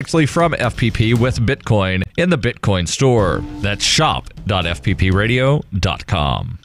directly from FPP with Bitcoin in the Bitcoin store. That's shop.fppradio.com.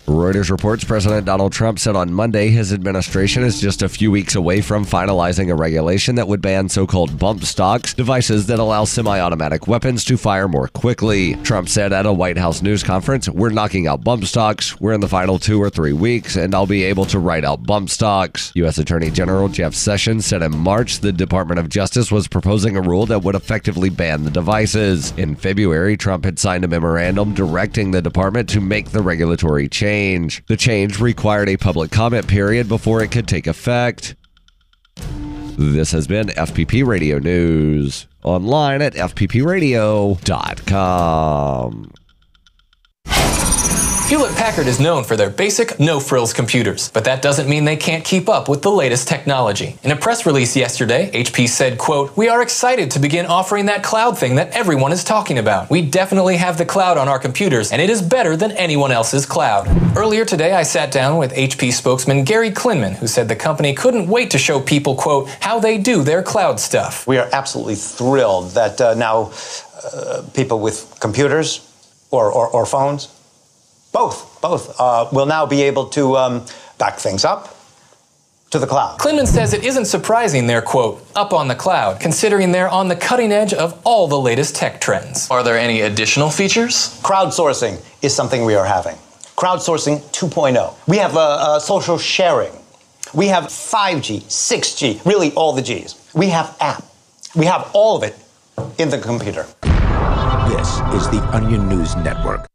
Reuters reports President Donald Trump said on Monday his administration is just a few weeks away from finalizing a regulation that would ban so-called bump stocks, devices that allow semi-automatic weapons to fire more quickly. Trump said at a White House news conference, "We're knocking out bump stocks. We're in the final 2 or 3 weeks, and I'll be able to write out bump stocks." U.S. Attorney General Jeff Sessions said in March the Department of Justice was proposing a rule that would effectively ban the devices. In February, Trump had signed a memorandum directing the department to make the regulatory change. The change required a public comment period before it could take effect. This has been FPP Radio News. Online at fppradio.com. Hewlett-Packard is known for their basic, no-frills computers, but that doesn't mean they can't keep up with the latest technology. In a press release yesterday, HP said, quote, "We are excited to begin offering that cloud thing that everyone is talking about. We definitely have the cloud on our computers, and it is better than anyone else's cloud." Earlier today, I sat down with HP spokesman Gary Klinman, who said the company couldn't wait to show people, quote, how they do their cloud stuff. We are absolutely thrilled that now people with computers or phones, both will now be able to back things up to the cloud. Klinman says it isn't surprising they're, quote, up on the cloud, considering they're on the cutting edge of all the latest tech trends. Are there any additional features? Crowdsourcing is something we are having. Crowdsourcing 2.0. We have social sharing. We have 5G, 6G, really all the Gs. We have app. We have all of it in the computer. This is the Onion News Network.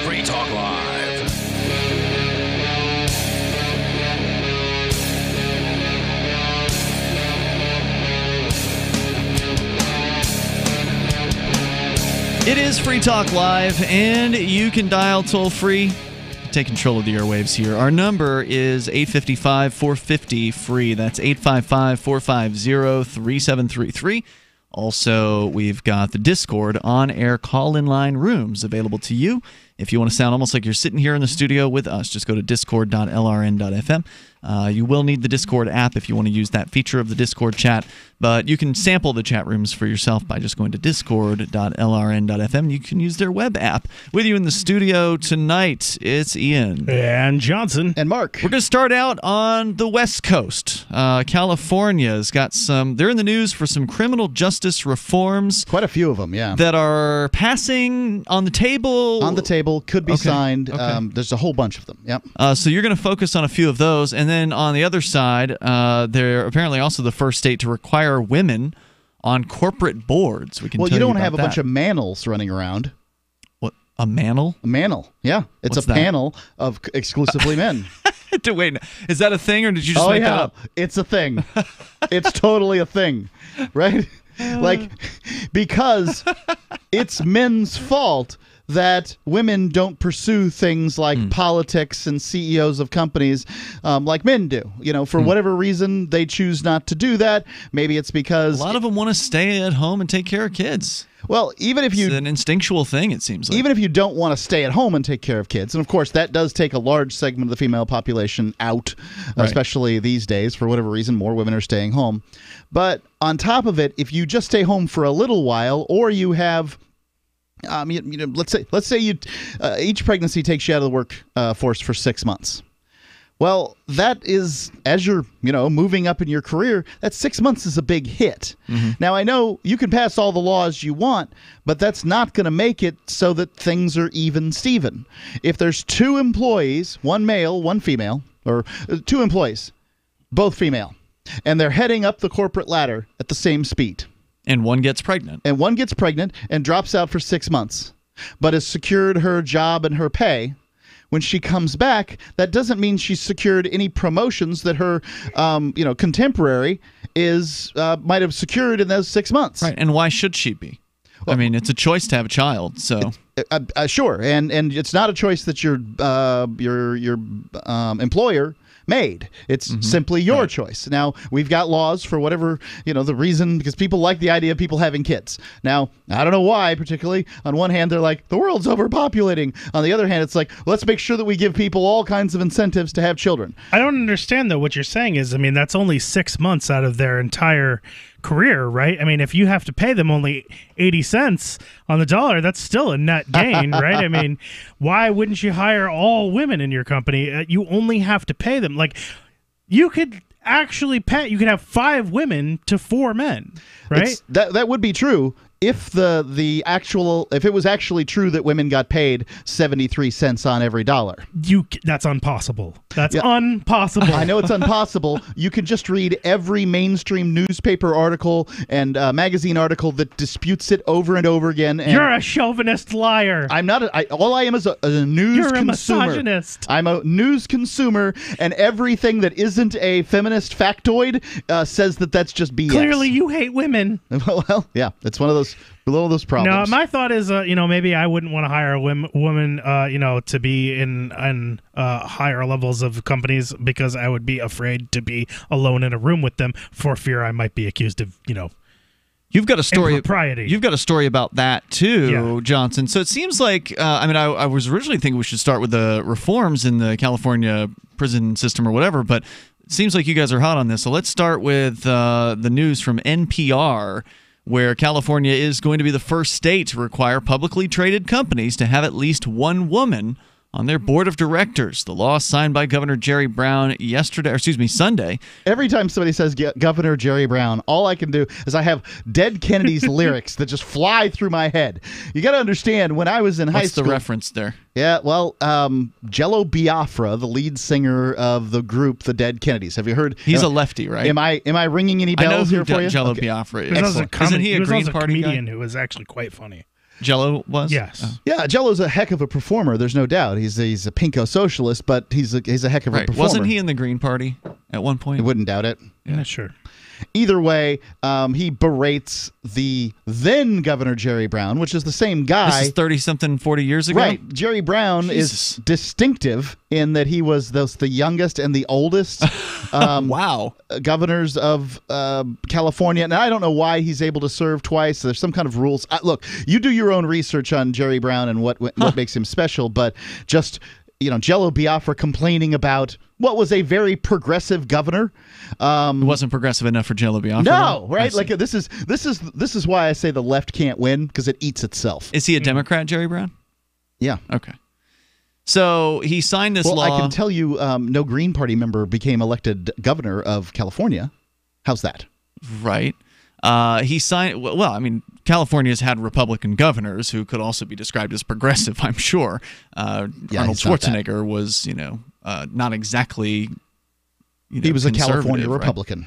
Free Talk Live. It is Free Talk Live, and you can dial toll-free. Take control of the airwaves here. Our number is 855-450-FREE. That's 855-450-3733. Also, we've got the Discord on-air call-in line rooms available to you. If you want to sound almost like you're sitting here in the studio with us, just go to discord.lrn.fm. You will need the Discord app if you want to use that feature of the Discord chat, but you can sample the chat rooms for yourself by just going to discord.lrn.fm. You can use their web app. With you in the studio tonight, it's Ian. And Johnson. And Mark. We're going to start out on the West Coast. California's got they're in the news for some criminal justice reforms. Quite a few of them, yeah. That are passing on the table. On the table, could be signed. Okay. There's a whole bunch of them, yep. So you're going to focus on a few of those. And then on the other side, they're apparently also the first state to require women on corporate boards. We can well, tell you don't about have a that. bunch of manels running around. What? A manel? A manel, yeah. It's What's a panel of exclusively men. Wait, is that a thing, or did you just make that up? It's a thing. It's totally a thing, right? Like, because it's men's fault that women don't pursue things like politics and CEOs of companies like men do. You know, for whatever reason, they choose not to do that. Maybe it's because a lot of them want to stay at home and take care of kids. Well, even if it's an instinctual thing, it seems like. Even if you don't want to stay at home and take care of kids, and of course that does take a large segment of the female population out, especially these days. For whatever reason, more women are staying home. But on top of it, if you just stay home for a little while, or you have let's say you each pregnancy takes you out of the workforce for 6 months. Well, that is, as you're moving up in your career, that 6 months is a big hit. Now, I know you can pass all the laws you want, but that's not going to make it so that things are even Steven. If there's 2 employees, one male, one female, or 2 employees, both female, and they're heading up the corporate ladder at the same speed. And one gets pregnant. And one gets pregnant and drops out for 6 months, but has secured her job and her pay. When she comes back, that doesn't mean she's secured any promotions that her, contemporary might have secured in those 6 months. Right, and why should she be? Well, I mean, it's a choice to have a child, so sure, and it's not a choice that your employer made. It's simply your choice. Now, we've got laws for whatever, the reason, because people like the idea of people having kids. Now, I don't know why, particularly. On one hand, they're like, the world's overpopulating. On the other hand, it's like, let's make sure that we give people all kinds of incentives to have children. I don't understand, though, what you're saying is, that's only 6 months out of their entire career, right? If you have to pay them only 80 cents on the dollar, that's still a net gain, right? Why wouldn't you hire all women in your company? You only have to pay them. Like, you could actually you could have 5 women to 4 men, right? That would be true if if it was actually true that women got paid 73 cents on every dollar. That's impossible. That's impossible. I know it's impossible. You can just read every mainstream newspaper article and magazine article that disputes it over and over again. And you're a chauvinist liar. I'm not. All I am is a news you're consumer. You're a misogynist. I'm a news consumer, and everything that isn't a feminist factoid says that that's just BS. Clearly, you hate women. Well, yeah, it's one of those problems. No, my thought is, maybe I wouldn't want to hire a woman, to be in higher levels of companies because I would be afraid to be alone in a room with them for fear I might be accused of, You've got a story. Impropriety. You've got a story about that too, yeah. Johnson. So it seems like I was originally thinking we should start with the reforms in the California prison system or whatever, but it seems like you guys are hot on this. So let's start with the news from NPR, where California is going to be the first state to require publicly traded companies to have at least one woman on their board of directors. The law signed by Governor Jerry Brown Sunday. Every time somebody says Governor Jerry Brown, all I can do is I have Dead Kennedy's lyrics that just fly through my head. You got to understand, when I was in high school... What's the reference there? Yeah, well, Jello Biafra, the lead singer of the group The Dead Kennedys. Have you heard? He's a lefty, right? Am I ringing any bells here for you? Jello Biafra is. Isn't he a Green Party comedian guy? Who was actually quite funny. Jello was? Yes. Oh. Yeah, Jello's a heck of a performer. There's no doubt. He's a pinko socialist, but he's a heck of a performer. Wasn't he in the Green Party at one point? I wouldn't doubt it. Yeah, sure. Either way, he berates the then Governor Jerry Brown, which is the same guy. This is 30-something, 40 years ago? Right. Jerry Brown is distinctive in that he was the youngest and the oldest wow. governors of California. And I don't know why he's able to serve twice. There's some kind of rules. Look, you do your own research on Jerry Brown and what makes him special, but just... Jello Biafra complaining about what was a very progressive governor. It wasn't progressive enough for Jello Biafra. No, right? Like this is why I say the left can't win, because it eats itself. Is he a Democrat, Jerry Brown? Yeah. Okay. So he signed this law. Well, I can tell you, no Green Party member became elected governor of California. How's that? Right. He signed. Well, California's had Republican governors who could also be described as progressive, I'm sure. Arnold Schwarzenegger was, not exactly. He was a California Republican.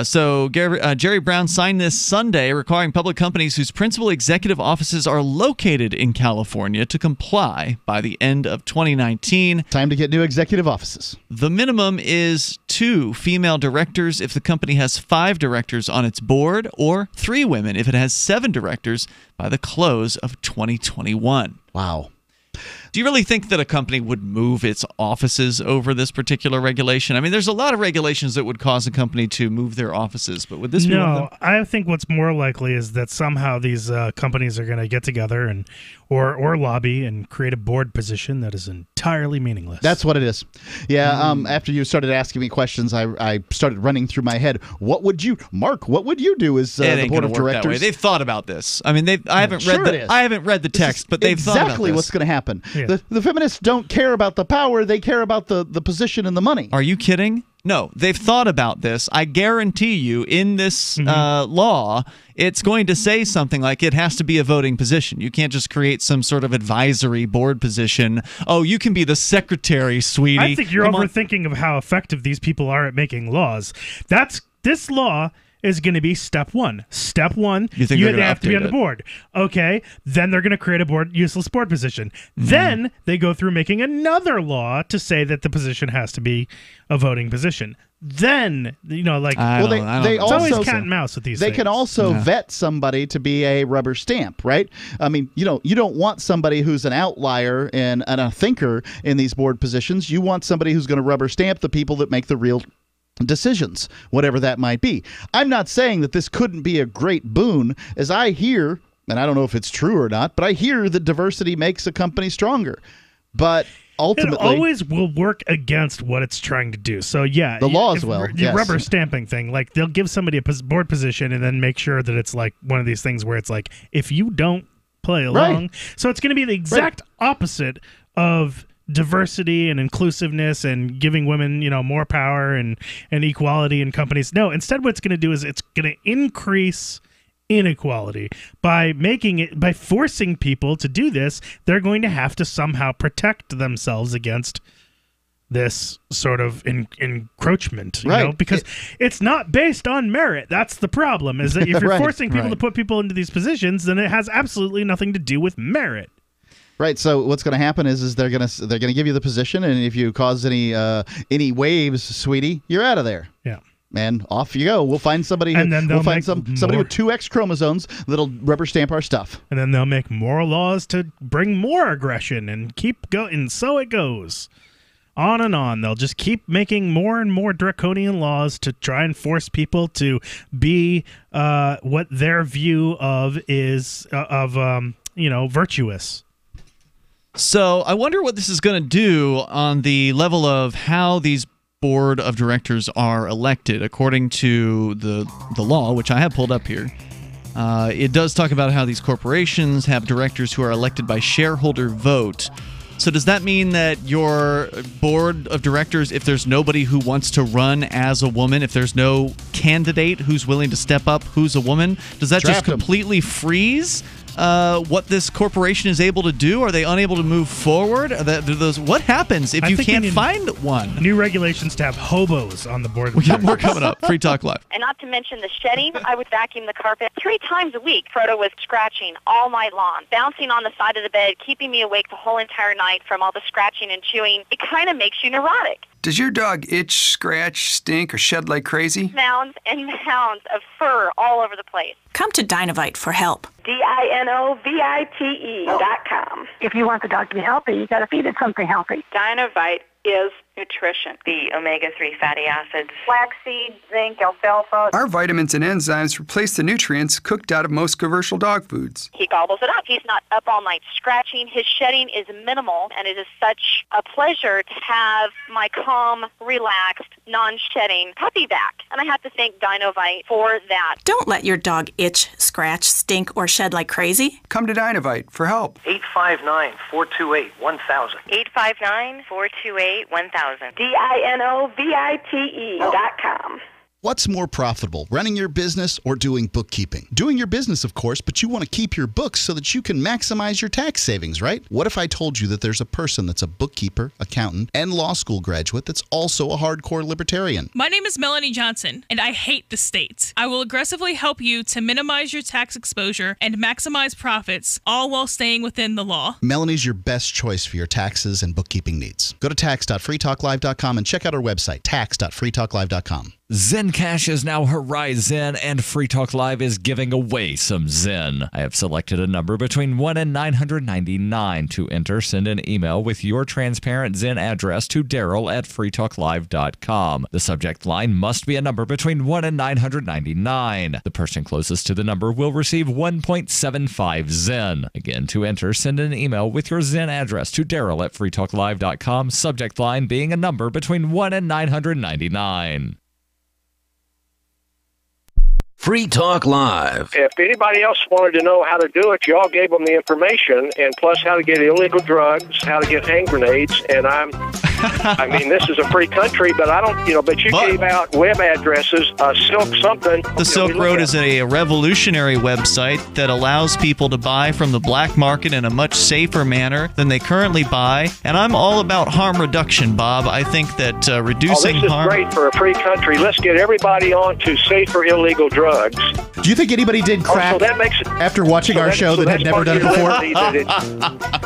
So Jerry Brown signed this Sunday, requiring public companies whose principal executive offices are located in California to comply by the end of 2019. Time to get new executive offices. The minimum is 2 female directors if the company has 5 directors on its board, or 3 women if it has 7 directors by the close of 2021. Wow. Do you really think that a company would move its offices over this particular regulation? There's a lot of regulations that would cause a company to move their offices, but would this be one of them? I think what's more likely is that somehow these companies are going to get together and or lobby and create a board position that is entirely meaningless. That's what it is. Yeah, after you started asking me questions, I started running through my head. What would you do as the board of directors? That way. They've thought about this. I haven't read the text, but they've thought about this. Exactly what's going to happen. Yeah. The feminists don't care about the power; they care about the position and the money. Are you kidding? No, they've thought about this. I guarantee you, in this law, it's going to say something like it has to be a voting position. You can't just create some sort of advisory board position. Oh, you can be the secretary, sweetie. I think you're overthinking of how effective these people are at making laws. This law is going to be step one. Step one, you have to be on the board. Okay, then they're going to create a useless board position. Then they go through making another law to say that the position has to be a voting position. Then, they it's always cat and mouse with these things. They can also vet somebody to be a rubber stamp, right? I mean, you don't want somebody who's an outlier and a thinker in these board positions. You want somebody who's going to rubber stamp the people that make the real decisions, whatever that might be. I'm not saying that this couldn't be a great boon, as I hear, and I don't know if it's true or not, but I hear that diversity makes a company stronger. But ultimately, it always will work against what it's trying to do. So yeah, the law as well. The rubber stamping thing, like they'll give somebody a board position and then make sure that it's like one of these things where it's like, if you don't play along, so it's going to be the exact opposite of diversity and inclusiveness and giving women, more power and equality in companies. No, instead what it's going to do is it's going to increase inequality by forcing people to do this. They're going to have to somehow protect themselves against this sort of encroachment, because it's not based on merit. That's the problem, is that if you're forcing people to put people into these positions, then it has absolutely nothing to do with merit. Right. So what's going to happen is they're going to give you the position, and if you cause any waves, sweetie, you're out of there. Yeah. And off you go. We'll find somebody. And then we'll find somebody with 2 X chromosomes that'll rubber stamp our stuff. And then they'll make more laws to bring more aggression and keep going. And so it goes on and on. They'll just keep making more and more draconian laws to try and force people to be what their view of is virtuous. So I wonder what this is going to do on the level of how these board of directors are elected. According to the law, which I have pulled up here, it does talk about how these corporations have directors who are elected by shareholder vote. So does that mean that your board of directors, if there's nobody who wants to run as a woman, if there's no candidate who's willing to step up who's a woman, does that just completely freeze what this corporation is able to do? Are they unable to move forward? What happens if you can't find one? New regulations to have hobos on the board. We got more coming up. Free Talk Live. And not to mention the shedding, I would vacuum the carpet 3 times a week. Frodo was scratching all night long, bouncing on the side of the bed, keeping me awake the whole entire night from all the scratching and chewing. It kind of makes you neurotic. Does your dog itch, scratch, stink, or shed like crazy? Mounds and mounds of fur all over the place. Come to Dinovite for help. DINOVITE.com. If you want the dog to be healthy, you got to feed it something healthy. Dinovite is nutrition. The omega-3 fatty acids. Flaxseed, zinc, alfalfa. Our vitamins and enzymes replace the nutrients cooked out of most commercial dog foods. He gobbles it up. He's not up all night scratching. His shedding is minimal, and it is such a pleasure to have my calm, relaxed, non-shedding puppy back. And I have to thank Dinovite for that. Don't let your dog itch, scratch, stink, or shed like crazy. Come to Dinovite for help. 859-428-1000. 859-428-1000. DINOVITE.com. What's more profitable, running your business or doing bookkeeping? Doing your business, of course, but you want to keep your books so that you can maximize your tax savings, right? What if I told you that there's a person that's a bookkeeper, accountant, and law school graduate that's also a hardcore libertarian? My name is Melanie Johnson, and I hate the state. I will aggressively help you to minimize your tax exposure and maximize profits, all while staying within the law. Melanie's your best choice for your taxes and bookkeeping needs. Go to tax.freetalklive.com and check out our website, tax.freetalklive.com. Zencash is now Horizon, and Free Talk Live is giving away some Zen. I have selected a number between 1 and 999 to enter. Send an email with your transparent Zen address to Daryl@freetalklive.com. The subject line must be a number between 1 and 999. The person closest to the number will receive 1.75 Zen. Again, to enter, send an email with your Zen address to Daryl@freetalklive.com. Subject line being a number between 1 and 999. Free Talk Live. If anybody else wanted to know how to do it, y'all gave them the information, and plus how to get illegal drugs, how to get hand grenades, and I'm I mean, this is a free country, but I don't, but you gave out web addresses, Silk something. The Silk Road is a revolutionary website that allows people to buy from the black market in a much safer manner than they currently buy. And I'm all about harm reduction, Bob. I think that reducing this is harm... great for a free country. Let's get everybody on to safer illegal drugs. Do you think anybody did crack so that makes it, after watching our show that had never done it before?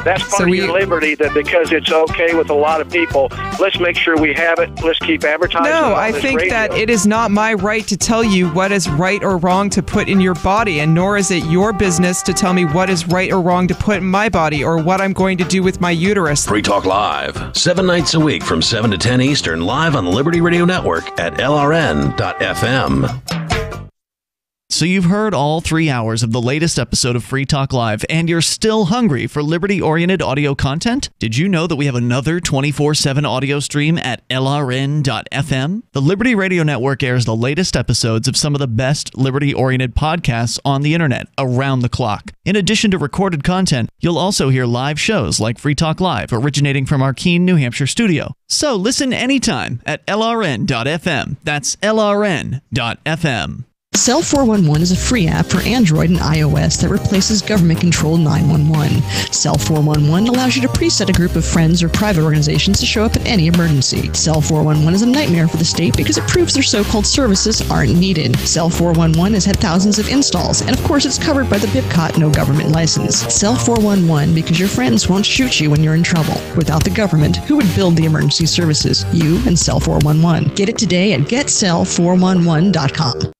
That's part of your liberty, that because it's okay with a lot of people, let's make sure we have it. Let's keep advertising. No, I think that it is not my right to tell you what is right or wrong to put in your body, and nor is it your business to tell me what is right or wrong to put in my body or what I'm going to do with my uterus. Free Talk Live, 7 nights a week from 7 to 10 Eastern, live on the Liberty Radio Network at LRN.FM. So you've heard all 3 hours of the latest episode of Free Talk Live, and you're still hungry for liberty-oriented audio content? Did you know that we have another 24/7 audio stream at LRN.FM? The Liberty Radio Network airs the latest episodes of some of the best liberty-oriented podcasts on the internet around the clock. In addition to recorded content, you'll also hear live shows like Free Talk Live, originating from our Keene, New Hampshire studio. So listen anytime at LRN.FM. That's LRN.FM. Cell 411 is a free app for Android and iOS that replaces government-controlled 911. Cell 411 allows you to preset a group of friends or private organizations to show up in any emergency. Cell 411 is a nightmare for the state because it proves their so-called services aren't needed. Cell 411 has had thousands of installs, and of course it's covered by the BIPCOT no government license. Cell 411 because your friends won't shoot you when you're in trouble. Without the government, who would build the emergency services? You and Cell 411. Get it today at getcell411.com.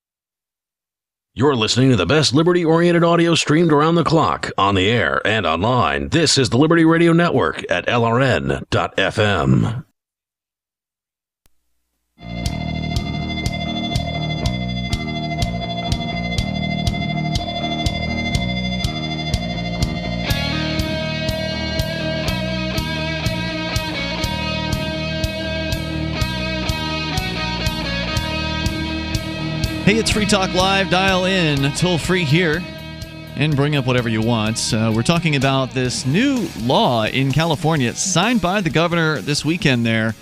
You're listening to the best liberty-oriented audio streamed around the clock, on the air and online. This is the Liberty Radio Network at LRN.FM. Hey, it's Free Talk Live. Dial in toll free here and bring up whatever you want. We're talking about this new law in California signed by the governor this weekend there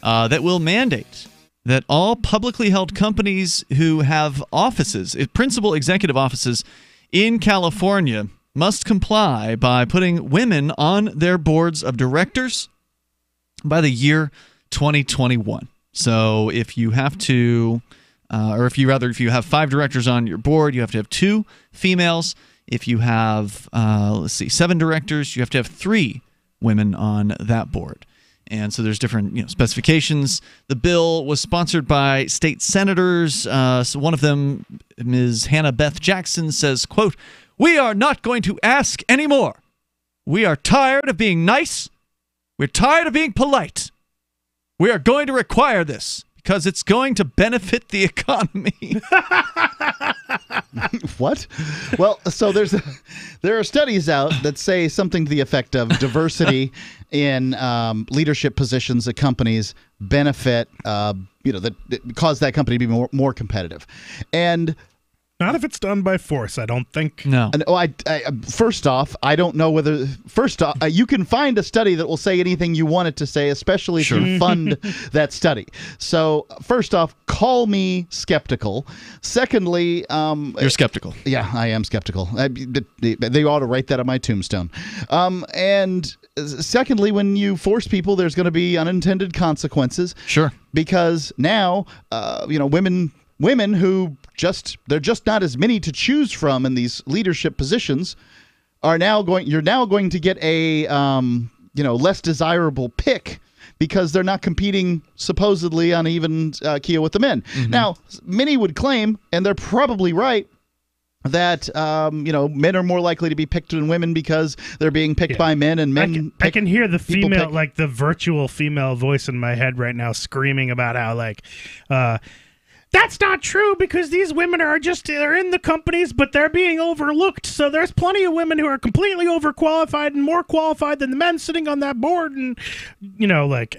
that will mandate that all publicly held companies who have offices, principal executive offices in California, must comply by putting women on their boards of directors by the year 2021. So if you have to... if you have 5 directors on your board, you have to have 2 females. If you have, 7 directors, you have to have 3 women on that board. And so there's different specifications. The bill was sponsored by state senators. So one of them, Ms. Hannah Beth Jackson, says, quote, "We are not going to ask anymore. We are tired of being nice. We're tired of being polite. We are going to require this, because it's going to benefit the economy." What? Well, so there are studies out that say something to the effect of diversity in leadership positions at companies benefit, that cause that company to be more competitive. And not if it's done by force, I don't think. No. First off, I don't know whether... First off, you can find a study that will say anything you want it to say, especially if you fund that study. So, first off, call me skeptical. Secondly... You're skeptical. Yeah, I am skeptical. They ought to write that on my tombstone. And secondly, when you force people, there's going to be unintended consequences. Sure. Because now, women who they're just not as many to choose from in these leadership positions you're now going to get a less desirable pick because they're not competing supposedly on even keel with the men. Mm-hmm. Now, many would claim, and they're probably right, that men are more likely to be picked than women because they're being picked by men, and men. I can hear the female, like the virtual female voice in my head right now, screaming about how that's not true because these women they're in the companies, but they're being overlooked. So there's plenty of women who are completely overqualified and more qualified than the men sitting on that board. And,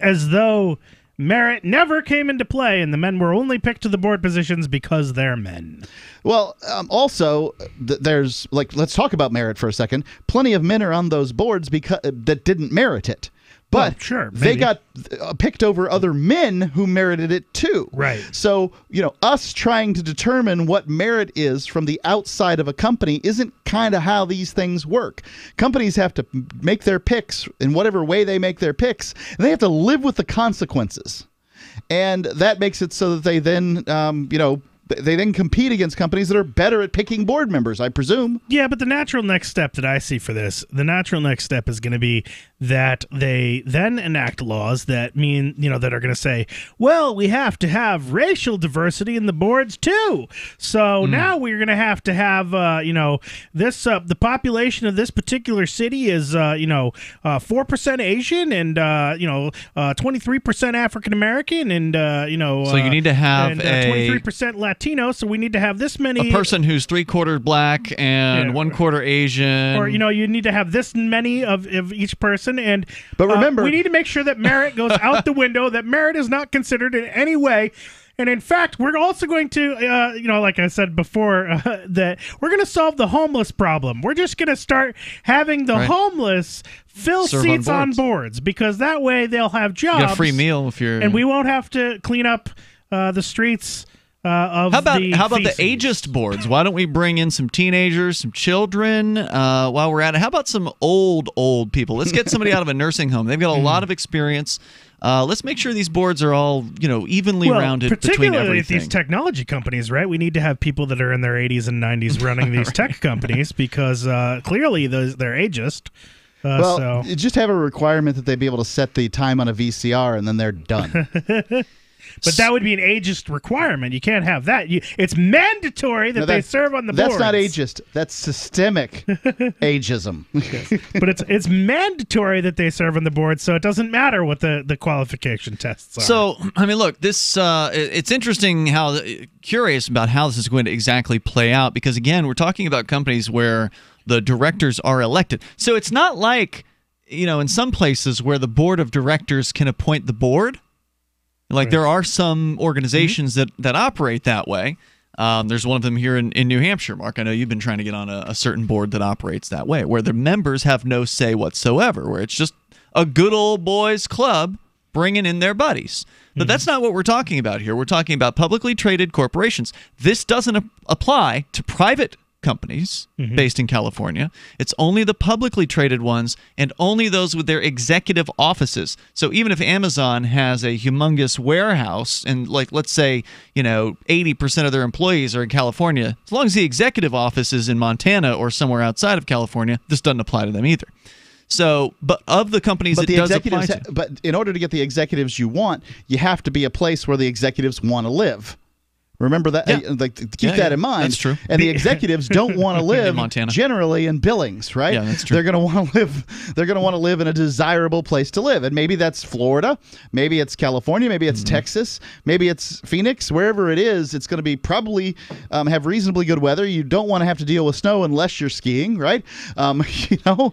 as though merit never came into play and the men were only picked to the board positions because they're men. Well, also, there's let's talk about merit for a second. Plenty of men are on those boards that didn't merit it. But sure, they got picked over other men who merited it too. Right. So, us trying to determine what merit is from the outside of a company isn't kind of how these things work. Companies have to make their picks in whatever way they make their picks, and they have to live with the consequences. And that makes it so that they then, they then compete against companies that are better at picking board members, I presume. Yeah, but the natural next step that I see for this, the natural next step is going to be that they then enact laws that mean, that are going to say, well, we have to have racial diversity in the boards too. So now we're going to have, this, the population of this particular city is, 4% Asian and, 23% African American and, so you need to have 23% Latino, so we need to have this many. A person who's 3/4 black and 1/4 Asian. Or, you need to have this many of each person. But remember, we need to make sure that merit goes out the window, that merit is not considered in any way. And in fact, we're also going to, like I said before, that we're going to solve the homeless problem. We're just going to start having the homeless fill seats on boards, because that way they'll have jobs. You get a free meal if you're. And we won't have to clean up the streets. How about the ageist boards? Why don't we bring in some teenagers, some children while we're at it? How about some old people? Let's get somebody out of a nursing home. They've got a lot of experience. Let's make sure these boards are all evenly rounded between everything. Particularly these technology companies, right? We need to have people that are in their 80s and 90s running these tech companies, because clearly they're ageist. Just have a requirement that they be able to set the time on a VCR and then they're done. But that would be an ageist requirement. You can't have that. It's mandatory that they serve on the boards. That's not ageist. That's systemic ageism. But it's mandatory that they serve on the board, so it doesn't matter what the qualification tests are. So, look, this it's interesting curious about how this is going to exactly play out, because, again, we're talking about companies where the directors are elected. So it's not like, in some places where the board of directors can appoint the board. Like, there are some organizations that operate that way. There's one of them here in New Hampshire, Mark. I know you've been trying to get on a certain board that operates that way, where the members have no say whatsoever, where it's just a good old boys club bringing in their buddies. But that's not what we're talking about here. We're talking about publicly traded corporations. This doesn't apply to private companies based in California. It's only the publicly traded ones, and only those with their executive offices. So even if Amazon has a humongous warehouse and, like, let's say, 80% of their employees are in California, as long as the executive office is in Montana or somewhere outside of California, this doesn't apply to them either. So, but of the companies it does apply to. But in order to get the executives you want, you have to be a place where the executives want to live. Remember that. Keep that in mind. That's true. And the executives don't want to live in generally in Billings, right? Yeah, that's true. They're going to want to live. They're going to want to live in a desirable place to live, and maybe that's Florida, maybe it's California, maybe it's Texas, maybe it's Phoenix. Wherever it is, it's going to be probably have reasonably good weather. You don't want to have to deal with snow unless you're skiing, right? You're going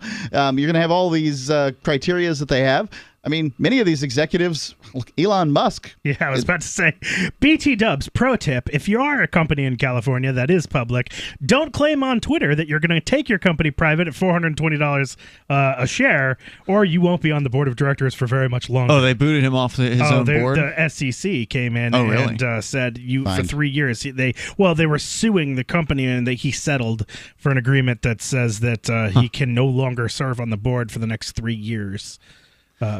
to have all these criterias that they have. I mean, many of these executives, Elon Musk. Yeah, I was about to say, BT Dubs, pro tip, if you are a company in California that is public, don't claim on Twitter that you're going to take your company private at $420 a share, or you won't be on the board of directors for very much longer. Oh, they booted him off his own board? The SEC came in really? and said for 3 years. They were suing the company, and he settled for an agreement that says that he can no longer serve on the board for the next 3 years.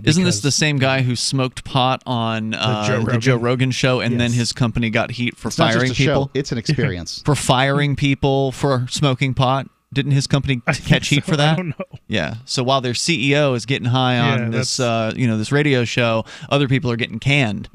Isn't this the same guy who smoked pot on the Joe Rogan show, and then his company got heat for firing people? Show. It's an experience. For firing people for smoking pot? Didn't his company catch heat for that? I don't know. Yeah. So while their CEO is getting high on this, this radio show, other people are getting canned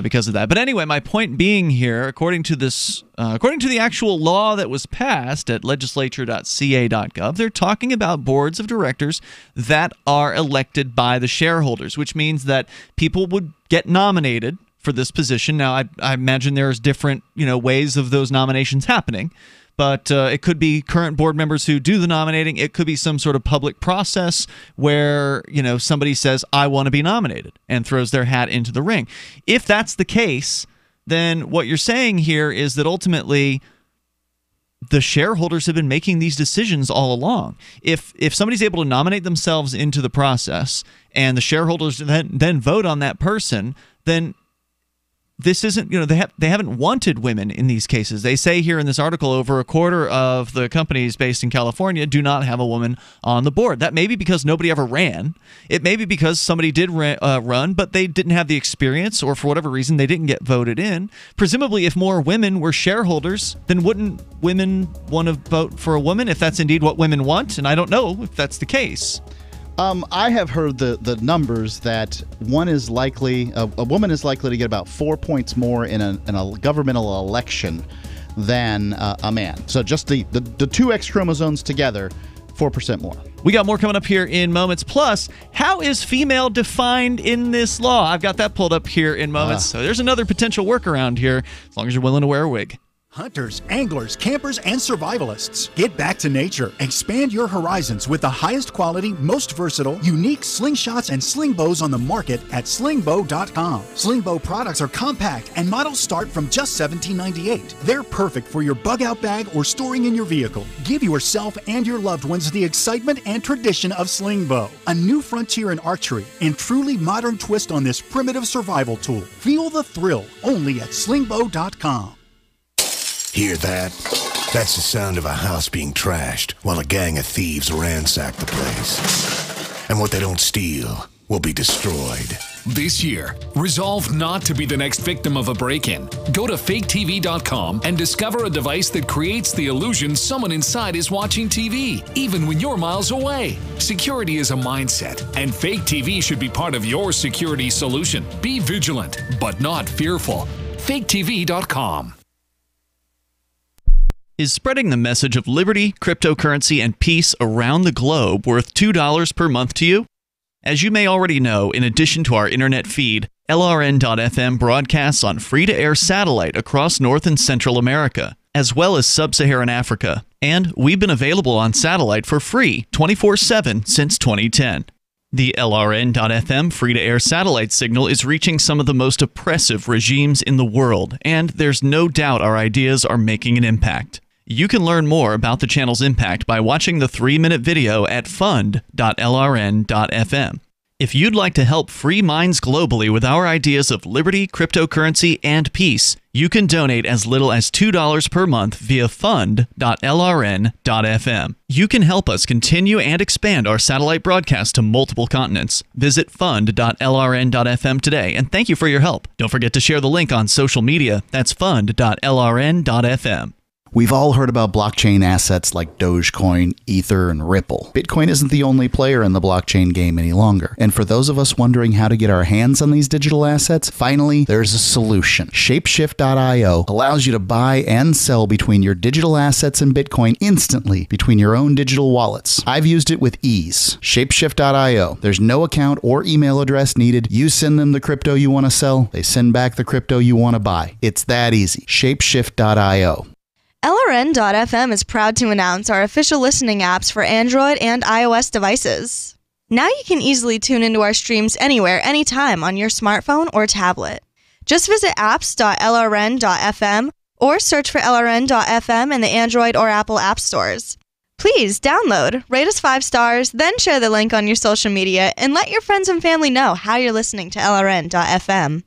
because of that. But anyway, my point being here, according to the actual law that was passed at legislature.ca.gov, they're talking about boards of directors that are elected by the shareholders, which means that people would get nominated for this position. Now, I imagine there's different ways of those nominations happening. But it could be current board members who do the nominating. It could be some sort of public process where, somebody says, I want to be nominated, and throws their hat into the ring. If that's the case, then what you're saying here is that ultimately the shareholders have been making these decisions all along. If somebody's able to nominate themselves into the process and the shareholders then vote on that person, then this isn't, they haven't wanted women in these cases. They say here in this article, over a quarter of the companies based in California do not have a woman on the board. That may be because nobody ever ran. It may be because somebody did run, but they didn't have the experience, or for whatever reason, they didn't get voted in. Presumably, if more women were shareholders, then wouldn't women want to vote for a woman if that's indeed what women want? And I don't know if that's the case. I have heard the numbers that a woman is likely to get about 4 points more in a governmental election than a man. So just the two X chromosomes together, 4% more. We got more coming up here in moments. Plus, how is female defined in this law? I've got that pulled up here in moments. So there's another potential workaround here, as long as you're willing to wear a wig. Hunters, anglers, campers, and survivalists. Get back to nature. Expand your horizons with the highest quality, most versatile, unique slingshots and sling bows on the market at slingbow.com. Slingbow products are compact and models start from just $17.98. They're perfect for your bug-out bag or storing in your vehicle. Give yourself and your loved ones the excitement and tradition of Slingbow, a new frontier in archery and truly modern twist on this primitive survival tool. Feel the thrill only at slingbow.com. Hear that? That's the sound of a house being trashed while a gang of thieves ransack the place. And what they don't steal will be destroyed. This year, resolve not to be the next victim of a break-in. Go to faketv.com and discover a device that creates the illusion someone inside is watching TV, even when you're miles away. Security is a mindset, and Fake TV should be part of your security solution. Be vigilant, but not fearful. faketv.com Is spreading the message of liberty, cryptocurrency, and peace around the globe worth $2 per month to you? As you may already know, in addition to our internet feed, LRN.FM broadcasts on free-to-air satellite across North and Central America, as well as Sub-Saharan Africa. And we've been available on satellite for free 24/7 since 2010. The LRN.FM free-to-air satellite signal is reaching some of the most oppressive regimes in the world, and there's no doubt our ideas are making an impact. You can learn more about the channel's impact by watching the 3-minute video at fund.lrn.fm. If you'd like to help free minds globally with our ideas of liberty, cryptocurrency, and peace, you can donate as little as $2 per month via fund.lrn.fm. You can help us continue and expand our satellite broadcast to multiple continents. Visit fund.lrn.fm today, and thank you for your help. Don't forget to share the link on social media. That's fund.lrn.fm. We've all heard about blockchain assets like Dogecoin, Ether, and Ripple. Bitcoin isn't the only player in the blockchain game any longer. And for those of us wondering how to get our hands on these digital assets, finally, there's a solution. Shapeshift.io allows you to buy and sell between your digital assets and Bitcoin instantly between your own digital wallets. I've used it with ease. Shapeshift.io. There's no account or email address needed. You send them the crypto you want to sell. They send back the crypto you want to buy. It's that easy. Shapeshift.io. LRN.FM is proud to announce our official listening apps for Android and iOS devices. Now you can easily tune into our streams anywhere, anytime on your smartphone or tablet. Just visit apps.lrn.fm or search for LRN.FM in the Android or Apple app stores. Please download, rate us 5 stars, then share the link on your social media and let your friends and family know how you're listening to LRN.FM.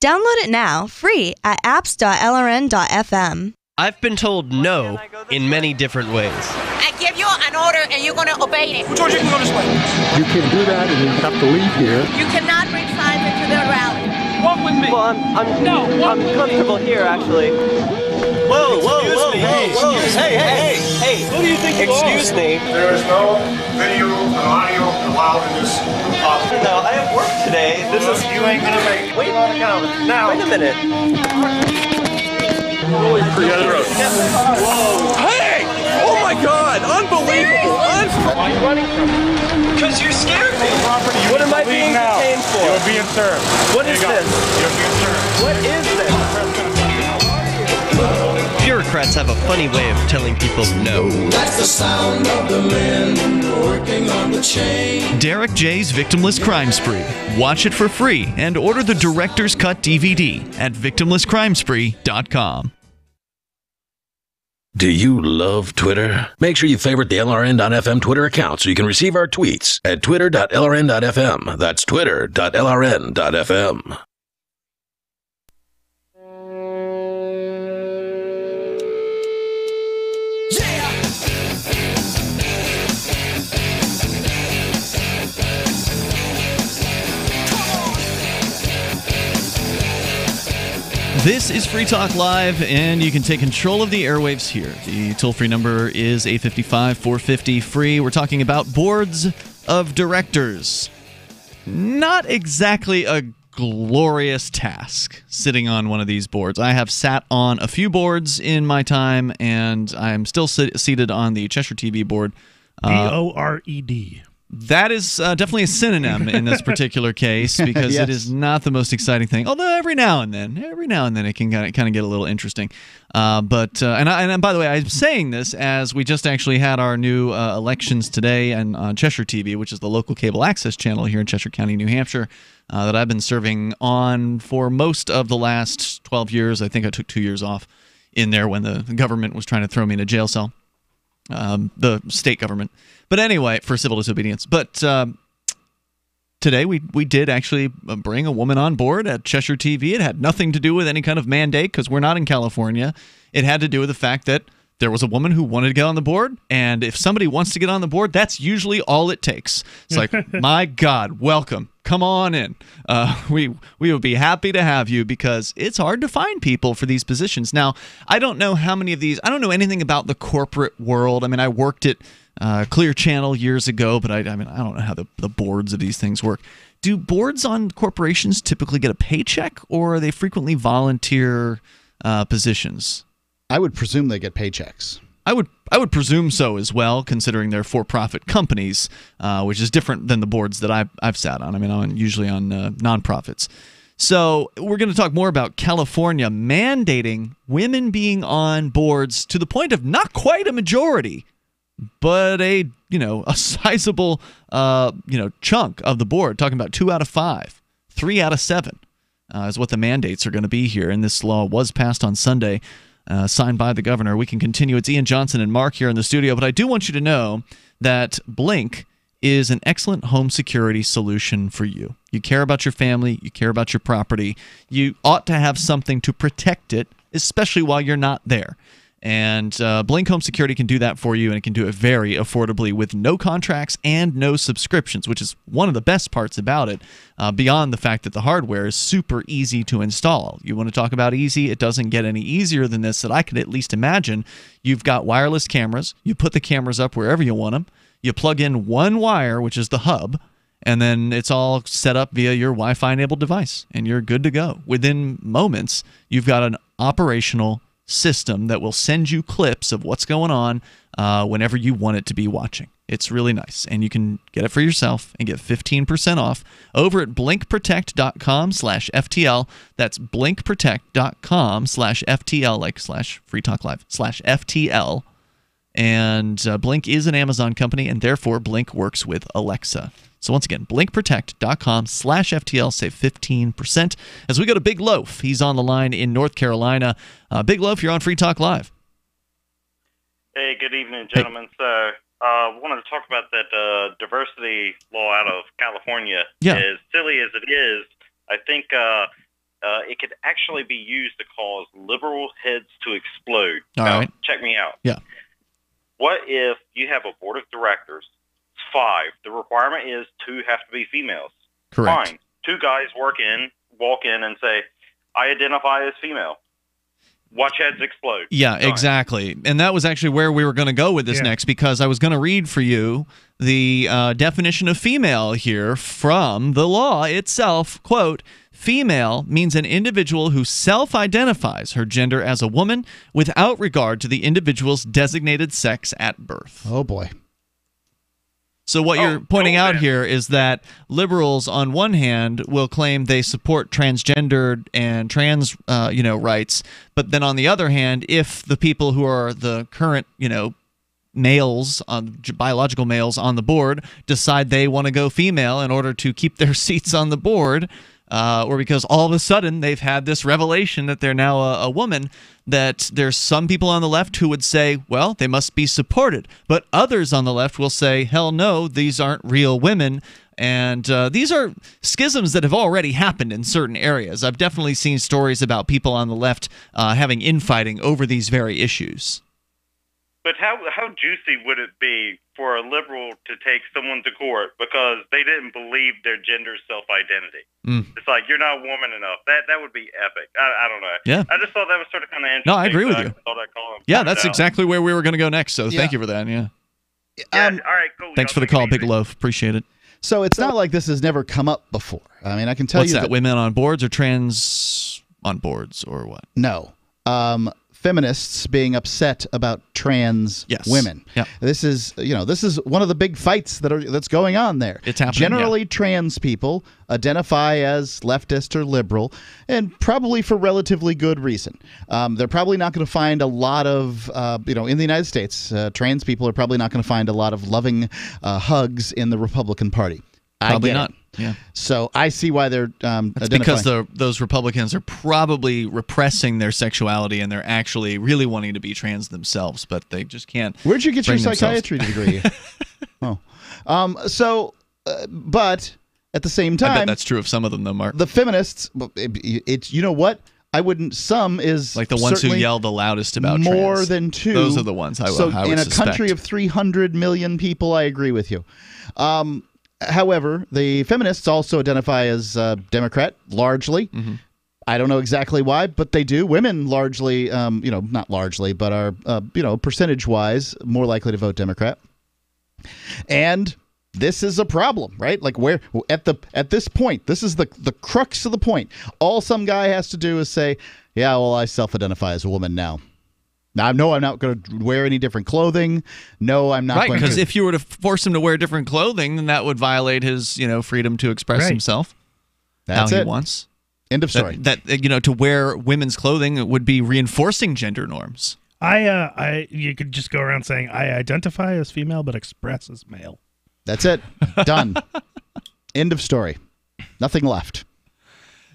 Download it now, free at apps.lrn.fm. I've been told no in many different ways. I give you an order and you're going to obey it. George, you can go this way. You can do that and you have to leave here. You cannot bring signs into the rally. Walk with me. Well, I'm comfortable here, actually. Whoa. Hey. Who do you think you are? Excuse me. There is no video and audio allowed in this office. No, I have work today. You ain't going to make it. Wait now. Wait a minute. Holy crap. Whoa. Hey! Oh my God! Unbelievable! Why are you running from me? Because you scared me. What am I being detained for? You're being served. What is this? You're being served. What is this? Bureaucrats have a funny way of telling people no. That's the sound of the men working on the chain. Derek J's Victimless Crime Spree. Watch it for free and order the Director's Cut DVD at victimlesscrimespree.com. Do you love Twitter? Make sure you favorite the LRN.FM Twitter account so you can receive our tweets at twitter.lrn.fm. That's twitter.lrn.fm. This is Free Talk Live, and you can take control of the airwaves here. The toll-free number is 855-450-FREE. We're talking about boards of directors. Not exactly a glorious task sitting on one of these boards. I have sat on a few boards in my time, and I'm still seated on the Cheshire TV board. B-O-R-E-D. That is definitely a synonym in this particular case because Yes. it is not the most exciting thing. Although every now and then it can kind of get a little interesting. And by the way, I'm saying this as we just actually had our new elections today and on Cheshire TV, which is the local cable access channel here in Cheshire County, New Hampshire, that I've been serving on for most of the last 12 years. I think I took 2 years off in there when the government was trying to throw me in a jail cell. The state government. But anyway, for civil disobedience. But today we did actually bring a woman on board at Cheshire TV. It had nothing to do with any kind of mandate because we're not in California. It had to do with the fact that there was a woman who wanted to get on the board, and if somebody wants to get on the board, that's usually all it takes. It's like, my God, welcome. Come on in. We would be happy to have you because it's hard to find people for these positions. Now, I don't know how many of these. I don't know anything about the corporate world. I mean, I worked at Clear Channel years ago, but I don't know how the boards of these things work. Do boards on corporations typically get a paycheck, or are they frequently volunteer positions? I would presume they get paychecks. I would presume so as well, considering they're for-profit companies, which is different than the boards that I've sat on. I mean, I'm usually on nonprofits. So we're going to talk more about California mandating women being on boards to the point of not quite a majority, but a sizable chunk of the board. Talking about 2 out of 5, 3 out of 7 is what the mandates are going to be here. And this law was passed on Sunday. Signed by the governor. We can continue. It's Ian Johnson and Mark here in the studio, but I do want you to know that Blink is an excellent home security solution for you. You care about your family, you care about your property, you ought to have something to protect it, especially while you're not there. And Blink Home Security can do that for you, and it can do it very affordably with no contracts and no subscriptions, which is one of the best parts about it, beyond the fact that the hardware is super easy to install. You want to talk about easy? It doesn't get any easier than this that I could at least imagine. You've got wireless cameras. You put the cameras up wherever you want them. You plug in one wire, which is the hub, and then it's all set up via your Wi-Fi enabled device, and you're good to go. Within moments, you've got an operational system that will send you clips of what's going on whenever you want it to be watching. It's really nice, and you can get it for yourself and get 15% off over at blinkprotect.com/FTL. That's blinkprotect.com/FTL, like /Free Talk Live /FTL. And Blink is an Amazon company, and therefore Blink works with Alexa. So once again, blinkprotect.com/FTL, save 15%. As we go to Big Loaf, he's on the line in North Carolina. Big Loaf, you're on Free Talk Live. Hey, good evening, gentlemen. Hey. So I wanted to talk about that diversity law out of California. Yeah. As silly as it is, I think it could actually be used to cause liberal heads to explode. All right. Check me out. Yeah. What if you have a board of directors? 5. The requirement is 2 have to be females. Correct. Fine. 2 guys walk in and say, I identify as female. Watch heads explode. Yeah, exactly. And that was actually where we were going to go with this next, because I was going to read for you the definition of female here from the law itself. Quote, female means an individual who self-identifies her gender as a woman without regard to the individual's designated sex at birth. Oh, boy. So what you're pointing out here is that liberals, on one hand, will claim they support transgendered and trans, rights, but then on the other hand, if the people who are the current, males, biological males on the board decide they want to go female in order to keep their seats on the board, or because all of a sudden they've had this revelation that they're now a woman, that there's some people on the left who would say, well, they must be supported. But others on the left will say, hell no, these aren't real women. And these are schisms that have already happened in certain areas. I've definitely seen stories about people on the left having infighting over these very issues. But how juicy would it be for a liberal to take someone to court because they didn't believe their gender self-identity? It's like, you're not woman enough. That would be epic. I don't know. Yeah. I just thought that was sort of kind of interesting. No, I agree with you. Yeah, that's out. exactly where we were going to go next. So thank you for that. Yeah. All right, cool. Thanks for the call, Big Loaf. Appreciate it. So it's not like this has never come up before. I mean, I can tell What's you that, women on boards or trans on boards or what? No. Feminists being upset about trans women. Yep. This is one of the big fights that's going on there. It's happening. Generally, trans people identify as leftist or liberal, and probably for relatively good reason. They're probably not going to find a lot of, in the United States, trans people are probably not going to find a lot of loving hugs in the Republican Party. Probably not. Yeah. So I see why they're That's because those Republicans are probably repressing their sexuality and they're actually really wanting to be trans themselves, but they just can't. Where'd you get your psychiatry degree? But at the same time, I bet that's true of some of them, though, Mark. The feminists, it's you know what? I wouldn't. Some is like the ones who yell the loudest about more trans. Than two. Those are the ones I would in a suspect. country of 300 million people, I agree with you. However, the feminists also identify as Democrat, largely. Mm-hmm. I don't know exactly why, but they do. Women largely, not largely, but are, percentage-wise more likely to vote Democrat. And this is a problem, right? Like at this point, this is the crux of the point. All some guy has to do is say, yeah, well, I self-identify as a woman now. Now, no, I'm not going to wear any different clothing. No, I'm not going to. Right, because if you were to force him to wear different clothing, then that would violate his, freedom to express himself how he wants. End of story. That to wear women's clothing would be reinforcing gender norms. You could just go around saying, I identify as female but express as male. That's it. Done. End of story. Nothing left.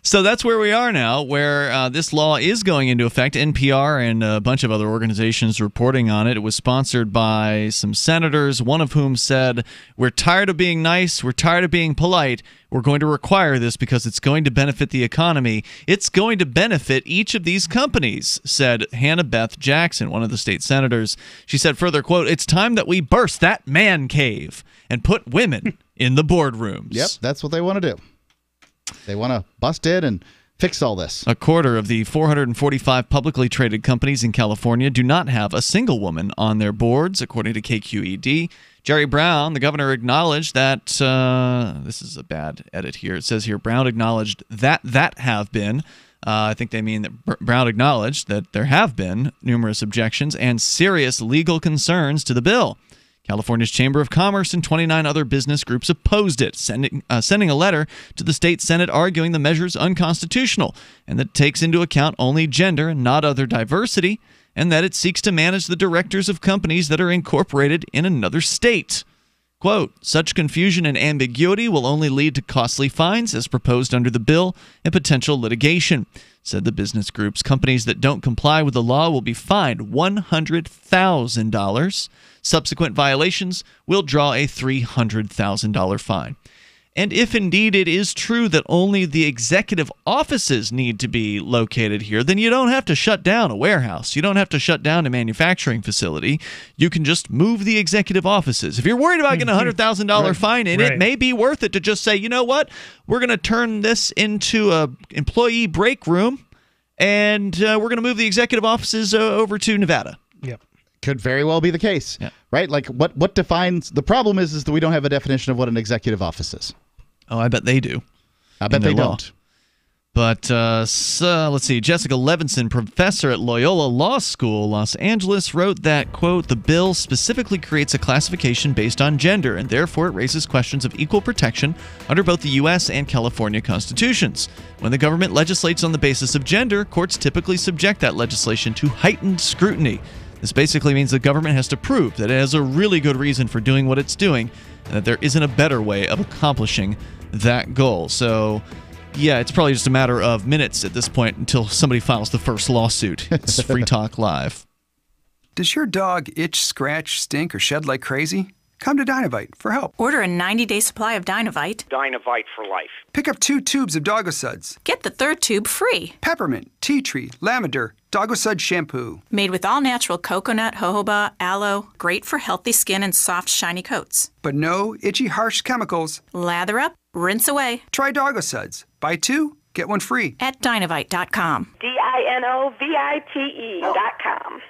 So that's where we are now, where this law is going into effect. NPR and a bunch of other organizations reporting on it. It was sponsored by some senators, one of whom said, we're tired of being nice, we're tired of being polite, we're going to require this because it's going to benefit the economy. It's going to benefit each of these companies, said Hannah Beth Jackson, one of the state senators. She said further, quote, it's time that we burst that man cave and put women in the boardrooms. Yep, that's what they want to do. They want to bust in and fix all this. A quarter of the 445 publicly traded companies in California do not have a single woman on their boards, according to KQED. Jerry Brown, the governor, acknowledged that this is a bad edit here. It says here, Brown acknowledged that have been. I think they mean that Brown acknowledged that there have been numerous objections and serious legal concerns to the bill. California's Chamber of Commerce and 29 other business groups opposed it, sending a letter to the state Senate arguing the measure is unconstitutional and that it takes into account only gender and not other diversity, and that it seeks to manage the directors of companies that are incorporated in another state. Quote, such confusion and ambiguity will only lead to costly fines as proposed under the bill and potential litigation, said the business groups. Companies that don't comply with the law will be fined $100,000. Subsequent violations will draw a $300,000 fine. And if indeed it is true that only the executive offices need to be located here, then you don't have to shut down a warehouse. You don't have to shut down a manufacturing facility. You can just move the executive offices. If you're worried about getting a $100,000 fine, and it may be worth it to just say, you know what, we're going to turn this into a employee break room, and we're going to move the executive offices over to Nevada. Yep. Could very well be the case, right? Like what defines the problem is that we don't have a definition of what an executive office is. Oh, I bet they do. I bet they don't. But let's see. Jessica Levinson, professor at Loyola Law School, Los Angeles, wrote that, quote, the bill specifically creates a classification based on gender, and therefore it raises questions of equal protection under both the U.S. and California constitutions. When the government legislates on the basis of gender, courts typically subject that legislation to heightened scrutiny. This basically means the government has to prove that it has a really good reason for doing what it's doing, and that there isn't a better way of accomplishing that goal. So Yeah, it's probably just a matter of minutes at this point until somebody files the first lawsuit. It's Free Talk Live. Does your dog itch, scratch, stink, or shed like crazy? Come to Dynavite for help. Order a 90-day supply of Dynavite. Dynavite for life. Pick up 2 tubes of Doggo Suds. Get the 3rd tube free. Peppermint, tea tree, lavender, Doggo Sud shampoo. Made with all-natural coconut, jojoba, aloe. Great for healthy skin and soft, shiny coats. But no itchy, harsh chemicals. Lather up, rinse away. Try Doggo Suds. Buy 2, get 1 free. At Dynavite.com. DINOVITE.com.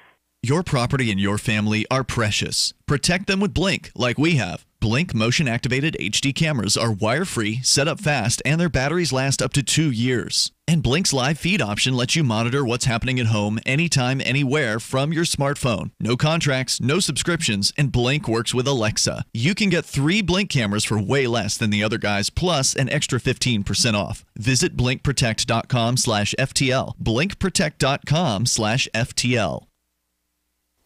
Your property and your family are precious. Protect them with Blink, like we have. Blink motion-activated HD cameras are wire-free, set up fast, and their batteries last up to 2 years. And Blink's live feed option lets you monitor what's happening at home anytime, anywhere from your smartphone. No contracts, no subscriptions, and Blink works with Alexa. You can get 3 Blink cameras for way less than the other guys, plus an extra 15% off. Visit blinkprotect.com/FTL. blinkprotect.com/FTL.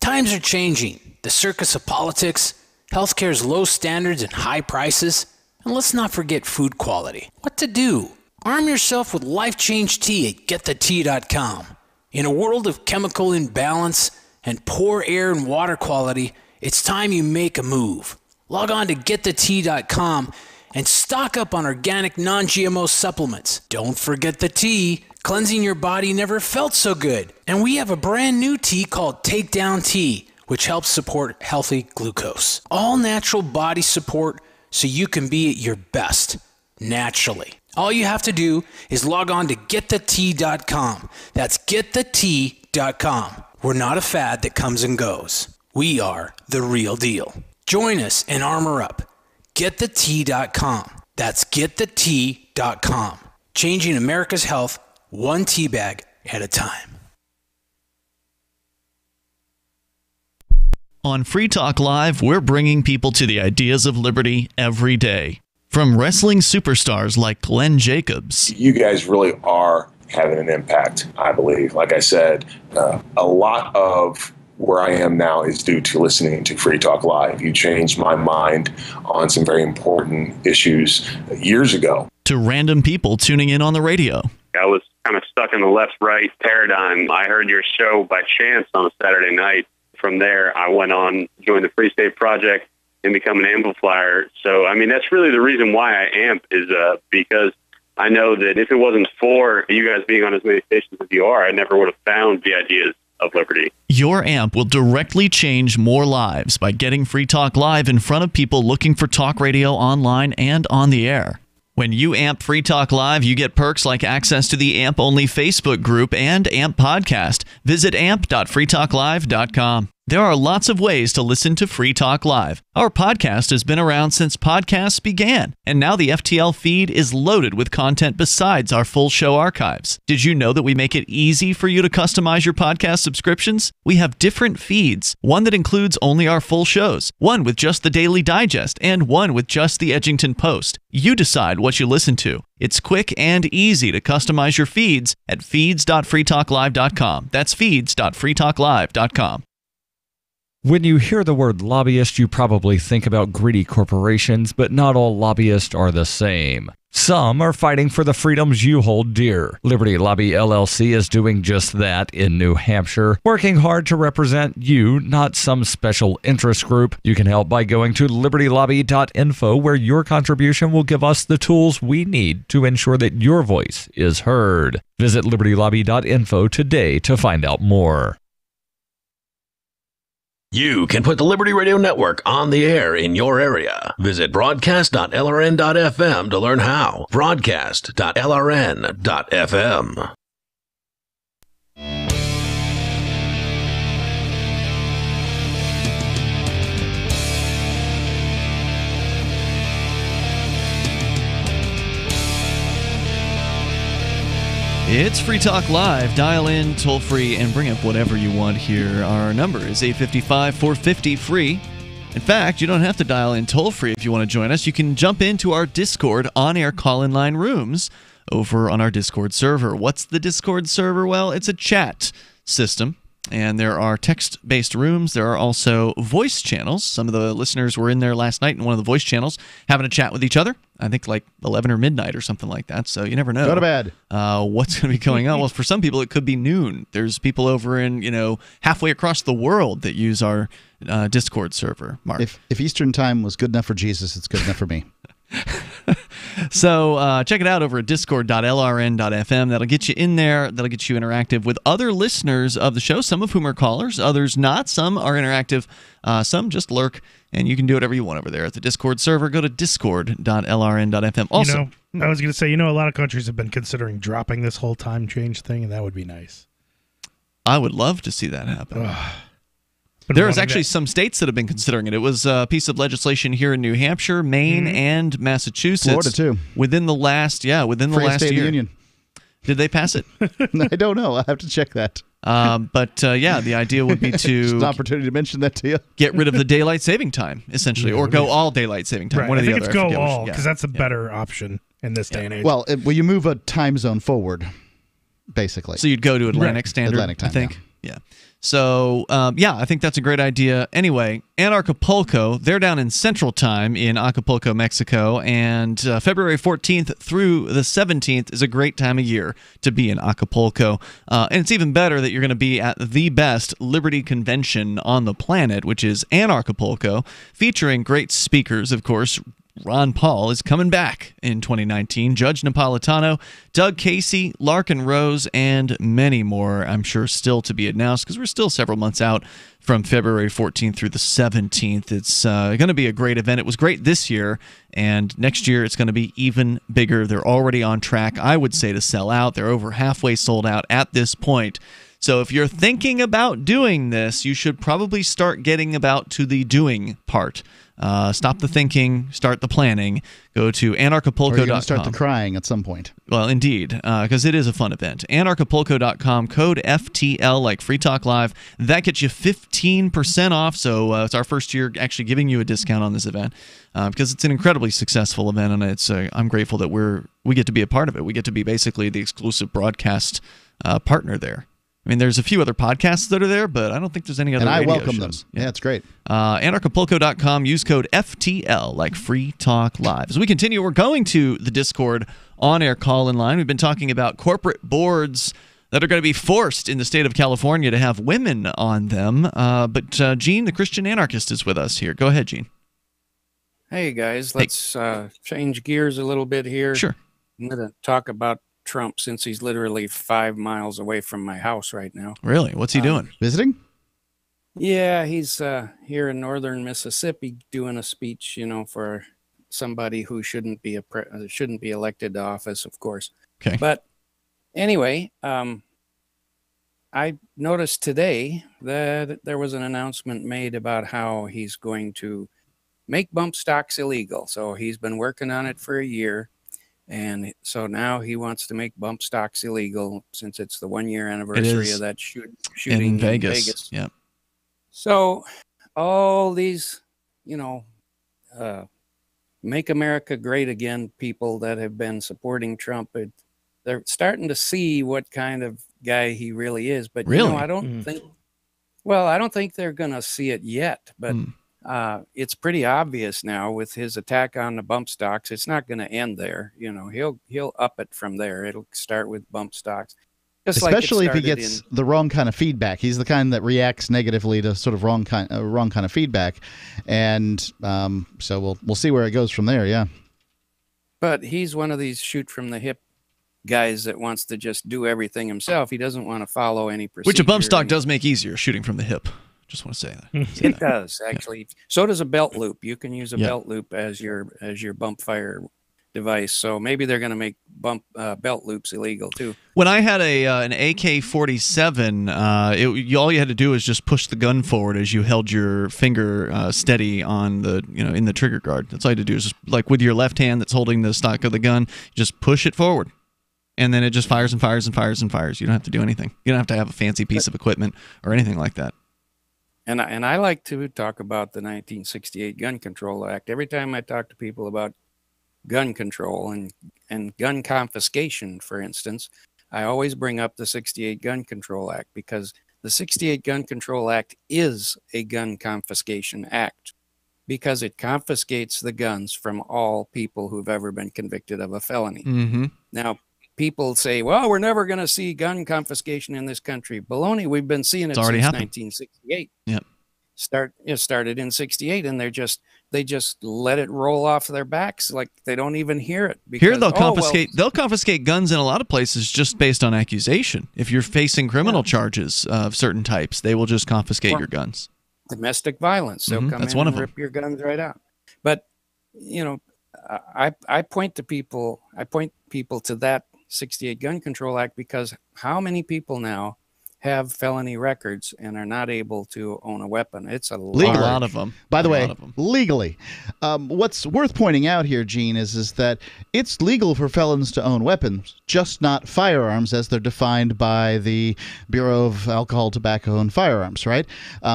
Times are changing. The circus of politics, healthcare's low standards and high prices, and let's not forget food quality. What to do? Arm yourself with Life Change Tea at GetTheTea.com. In a world of chemical imbalance and poor air and water quality, it's time you make a move. Log on to GetTheTea.com and stock up on organic non-GMO supplements. Don't forget the tea. Cleansing your body never felt so good. And we have a brand new tea called Takedown Tea, which helps support healthy glucose. All natural body support so you can be at your best, naturally. All you have to do is log on to GetTheTea.com. That's GetTheTea.com. We're not a fad that comes and goes. We are the real deal. Join us and armor up. GetTheTea.com. That's GetTheTea.com. Changing America's health one tea bag at a time. On Free Talk Live, we're bringing people to the ideas of liberty every day. From wrestling superstars like Glenn Jacobs. You guys really are having an impact, I believe. Like I said, a lot of where I am now is due to listening to Free Talk Live. You changed my mind on some very important issues years ago. To random people tuning in on the radio. I was kind of stuck in the left-right paradigm. I heard your show by chance on a Saturday night. From there, I went on, joined the Free State Project, and become an amplifier. So, I mean, that's really the reason why I amp is because I know that if it wasn't for you guys being on as many stations as you are, I never would have found the ideas of liberty. Your amp will directly change more lives by getting Free Talk Live in front of people looking for talk radio online and on the air. When you amp Free Talk Live, you get perks like access to the AMP-only Facebook group and AMP podcast. Visit amp.freetalklive.com. There are lots of ways to listen to Free Talk Live. Our podcast has been around since podcasts began, and now the FTL feed is loaded with content besides our full show archives. Did you know that we make it easy for you to customize your podcast subscriptions? We have different feeds, one that includes only our full shows, one with just the Daily Digest, and one with just the Edgington Post. You decide what you listen to. It's quick and easy to customize your feeds at feeds.freetalklive.com. That's feeds.freetalklive.com. When you hear the word lobbyist, you probably think about greedy corporations, but not all lobbyists are the same. Some are fighting for the freedoms you hold dear. Liberty Lobby LLC is doing just that in New Hampshire, working hard to represent you, not some special interest group. You can help by going to libertylobby.info, where your contribution will give us the tools we need to ensure that your voice is heard. Visit libertylobby.info today to find out more. You can put the Liberty Radio Network on the air in your area. Visit broadcast.lrn.fm to learn how. Broadcast.lrn.fm. It's Free Talk Live. Dial in toll-free and bring up whatever you want here. Our number is 855-450-FREE. In fact, you don't have to dial in toll-free if you want to join us. You can jump into our Discord on-air call-in line rooms over on our Discord server. What's the Discord server? Well, it's a chat system And there are text-based rooms. There are also voice channels. Some of the listeners were in there last night in one of the voice channels having a chat with each other. I think like 11 or midnight or something like that. So you never know. Go to bed. What's going to be going on? Well, for some people, it could be noon. There's people over in, halfway across the world that use our Discord server, Mark. If Eastern time was good enough for Jesus, it's good enough for me. So check it out over at discord.lrn.fm. That'll get you in there. That'll get you interactive with other listeners of the show, some of whom are callers, others not. Some are interactive, some just lurk, and you can do whatever you want over there at the Discord server. Go to discord.lrn.fm. Also, I was going to say, a lot of countries have been considering dropping this whole time change thing, and that would be nice. I would love to see that happen. There's actually some states that have been considering it. It was a piece of legislation here in New Hampshire, Maine, and Massachusetts. Florida, too. Within the last year. State of the Union. Did they pass it? I don't know. I'll have to check that. But the idea would be to... Just an opportunity to mention that to you. Get rid of the daylight saving time, essentially, or go all daylight saving time. Right. One or I the think other. it's go all, because that's a better option in this day and age. Well, you move a time zone forward, basically. So you'd go to Atlantic Standard, Atlantic time, I think. Yeah. So, I think that's a great idea. Anyway, Anarchapulco, they're down in Central Time in Acapulco, Mexico, and February 14th through the 17th is a great time of year to be in Acapulco. And it's even better that you're going to be at the best Liberty convention on the planet, which is Anarchapulco, featuring great speakers, of course. Ron Paul is coming back in 2019. Judge Napolitano, Doug Casey, Larkin Rose, and many more, I'm sure, still to be announced because we're still several months out from February 14th through the 17th. It's going to be a great event. It was great this year, and next year it's going to be even bigger. They're already on track, I would say, to sell out. They're over halfway sold out at this point. So if you're thinking about doing this, you should probably start getting about to the doing part. Stop the thinking, start the planning. Go to anarchapulco.com. Or you're going to start the crying at some point. Well, indeed, because it is a fun event. Anarchapulco.com, code FTL, like Free Talk Live. That gets you 15% off. So it's our first year actually giving you a discount on this event because it's an incredibly successful event, and it's I'm grateful that we get to be a part of it. We get to be basically the exclusive broadcast partner there. I mean, there's a few other podcasts that are there, but I don't think there's any other radio shows. And I welcome them. Yeah, it's great. Anarchapulco.com, use code FTL, like Free Talk Live. As we continue, we're going to the Discord on-air call-in line. We've been talking about corporate boards that are going to be forced in the state of California to have women on them. But Gene, the Christian anarchist, is with us here. Go ahead, Gene. Hey, guys. Let's change gears a little bit here. Sure. I'm going to talk about Trump since he's literally 5 miles away from my house right now. Really? What's he doing? Visiting? Yeah, he's here in northern Mississippi doing a speech, for somebody who shouldn't be elected to office, of course. Okay. But anyway, I noticed today that there was an announcement made about how he's going to make bump stocks illegal. So he's been working on it for a year. And so now he wants to make bump stocks illegal since it's the 1-year anniversary of that shooting in Vegas. Yeah. So all these, make America great again people that have been supporting Trump, they're starting to see what kind of guy he really is. But really? I don't think, I don't think they're going to see it yet. But it's pretty obvious now with his attack on the bump stocks. It's not going to end there. He'll up it from there. It'll start with bump stocks. Especially if he gets the wrong kind of feedback. He's the kind that reacts negatively to sort of wrong kind of feedback. And so we'll see where it goes from there, yeah. But he's one of these shoot from the hip guys that wants to just do everything himself. He doesn't want to follow any procedure. Which a bump stock does make easier, shooting from the hip. Just want to say that. It does, actually. Yeah. So does a belt loop. You can use a belt loop as your bump fire device. So maybe they're going to make belt loops illegal too. When I had an AK-47, all you had to do was just push the gun forward as you held your finger steady on the in the trigger guard. That's all you had to do is just, like with your left hand that's holding the stock of the gun, just push it forward. And then it just fires and fires and fires and fires. You don't have to do anything. You don't have to have a fancy piece of equipment or anything like that. And I like to talk about the 1968 Gun Control Act. Every time I talk to people about gun control and gun confiscation, for instance, I always bring up the 68 Gun Control Act because The 68 Gun Control Act is a gun confiscation act because it confiscates the guns from all people who've ever been convicted of a felony. Mm-hmm. Now, people say, well, we're never going to see gun confiscation in this country. Baloney, we've been seeing it since 1968. Yep. It started in 68, and they just let it roll off their backs like they don't even hear it. Because, Here they'll confiscate guns in a lot of places just based on accusation. If you're facing criminal charges of certain types, they will just confiscate your guns. Domestic violence, they'll come That's in one of and them. rip your guns right out. But I point people to that 68 Gun Control Act because how many people now have felony records and are not able to own a weapon? It's a lot of them. By the way, legally. What's worth pointing out here, Gene, is that it's legal for felons to own weapons, just not firearms as they're defined by the Bureau of Alcohol, Tobacco, and Firearms, right?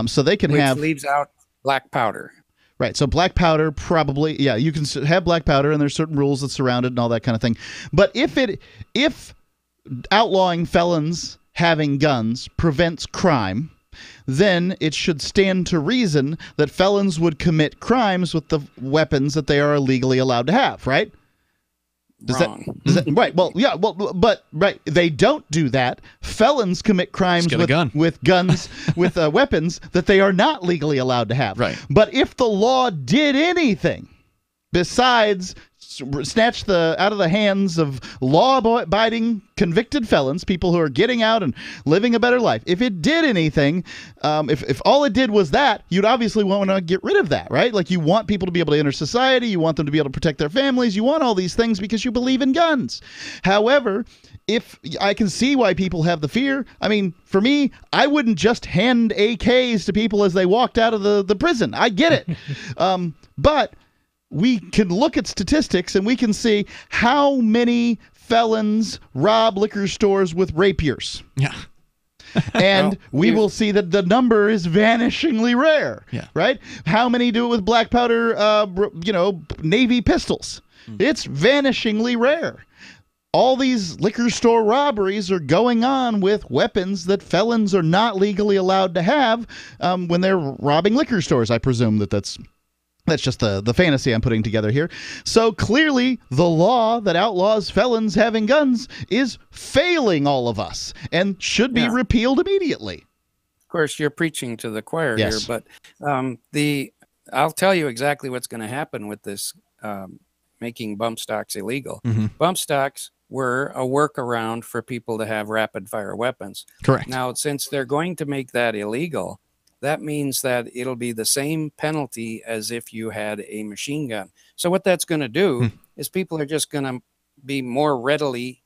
So they can Which leaves out black powder. Right, so black powder probably, yeah, you can have black powder, and there's certain rules that surround it and all that kind of thing. But if outlawing felons having guns prevents crime, then it should stand to reason that felons would commit crimes with the weapons that they are legally allowed to have, right? Right. Well, yeah. Well, but right, they don't do that. Felons commit crimes with guns, with weapons that they are not legally allowed to have. Right. But if the law did anything besides snatch out of the hands of law-abiding convicted felons, people who are getting out and living a better life, if it did anything, if all it did was that, you'd obviously want to get rid of that, right? Like, you want people to be able to enter society, you want them to be able to protect their families, you want all these things because you believe in guns. However, if I can see why people have the fear. I mean, for me, I wouldn't just hand AKs to people as they walked out of the prison. I get it. But we can look at statistics and we can see how many felons rob liquor stores with rapiers. Yeah. And we will see that the number is vanishingly rare. Yeah. Right? How many do it with black powder, Navy pistols? It's vanishingly rare. All these liquor store robberies are going on with weapons that felons are not legally allowed to have when they're robbing liquor stores. I presume that's just the fantasy I'm putting together here. So clearly, the law that outlaws felons having guns is failing all of us and should be repealed immediately. Of course, you're preaching to the choir Yes. here, but I'll tell you exactly what's going to happen with this making bump stocks illegal. Mm-hmm. Bump stocks were a workaround for people to have rapid-fire weapons. Correct. Now, since they're going to make that illegal, that means that it'll be the same penalty as if you had a machine gun. So what that's going to do is people are just going to be more readily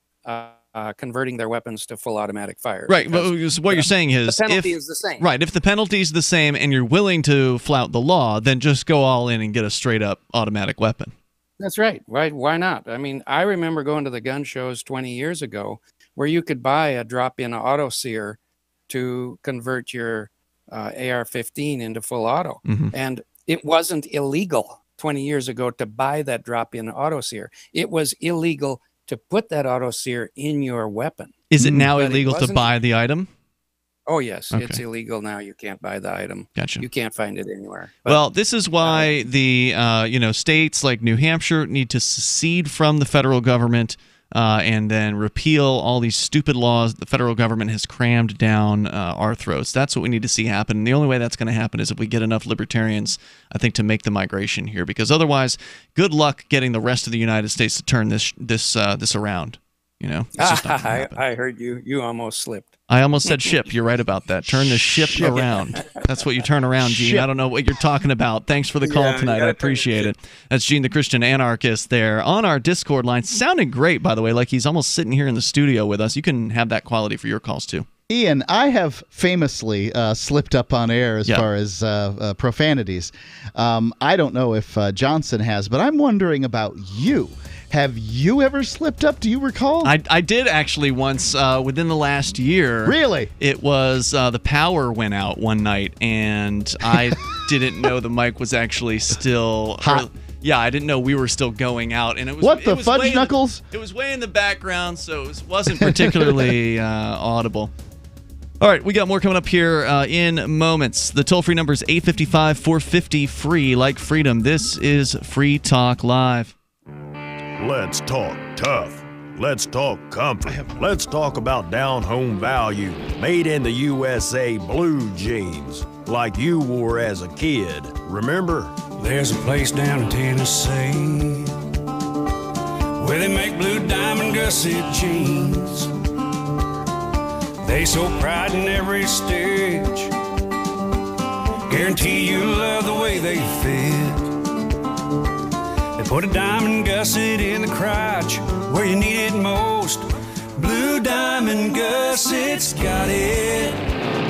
converting their weapons to full automatic fire. Right. Well, what you're saying is the penalty is the same. Right. If the penalty is the same and you're willing to flout the law, then just go all in and get a straight up automatic weapon. That's right. Right. Why not? I mean, I remember going to the gun shows 20 years ago where you could buy a drop-in auto sear to convert your AR-15 into full auto. Mm-hmm. And it wasn't illegal 20 years ago to buy that drop-in auto sear. It was illegal to put that auto sear in your weapon. Is it now illegal to buy the item? Oh, yes. Okay. It's illegal now. You can't buy the item. Gotcha. You can't find it anywhere. But, Well, this is why the states like New Hampshire need to secede from the federal government and then repeal all these stupid laws the federal government has crammed down our throats. That's what we need to see happen. And the only way that's going to happen is if we get enough libertarians, I think, to make the migration here. Because otherwise, good luck getting the rest of the United States to turn this around. You know, it's just not gonna happen. I heard you. You almost slipped. I almost said ship. You're right about that. Turn the ship around. That's what you turn around, Gene. Ship. I don't know what you're talking about. Thanks for the call tonight. I appreciate it. That's Gene, the Christian anarchist, there on our Discord line. Sounding great, by the way, like he's almost sitting here in the studio with us. You can have that quality for your calls, too. Ian, I have famously slipped up on air as far as profanities. I don't know if Johnson has, but I'm wondering about you. Have you ever slipped up? Do you recall? I did actually once within the last year. Really? It was the power went out one night, and I didn't know the mic was actually still hot. Yeah, I didn't know we were still going out, and it was what the fudge knuckles? It was way in the background, so it wasn't particularly audible. All right, we got more coming up here in moments. The toll-free number is 855-450-FREE, like freedom. This is Free Talk Live. Let's talk tough. Let's talk comfort. Let's talk about down-home value. Made in the USA blue jeans, like you wore as a kid. Remember? There's a place down in Tennessee where they make blue diamond gusset jeans. They so pride in every stitch. Guarantee you love the way they fit. They put a diamond gusset in the crotch where you need it most. Blue diamond gussets got it.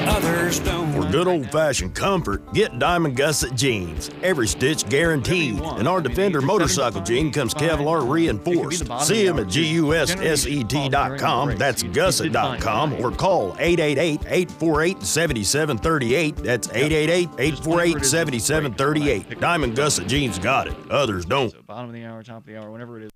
Others don't. For good old-fashioned comfort, get Diamond Gusset jeans. Every stitch guaranteed. And our Defender motorcycle jean comes Kevlar reinforced. See them at GUSSET.com. That's gusset.com. Or call 888-848-7738. That's 888-848-7738. Diamond Gusset jeans got it. Others don't. Bottom of the hour, top of the hour, whenever it is.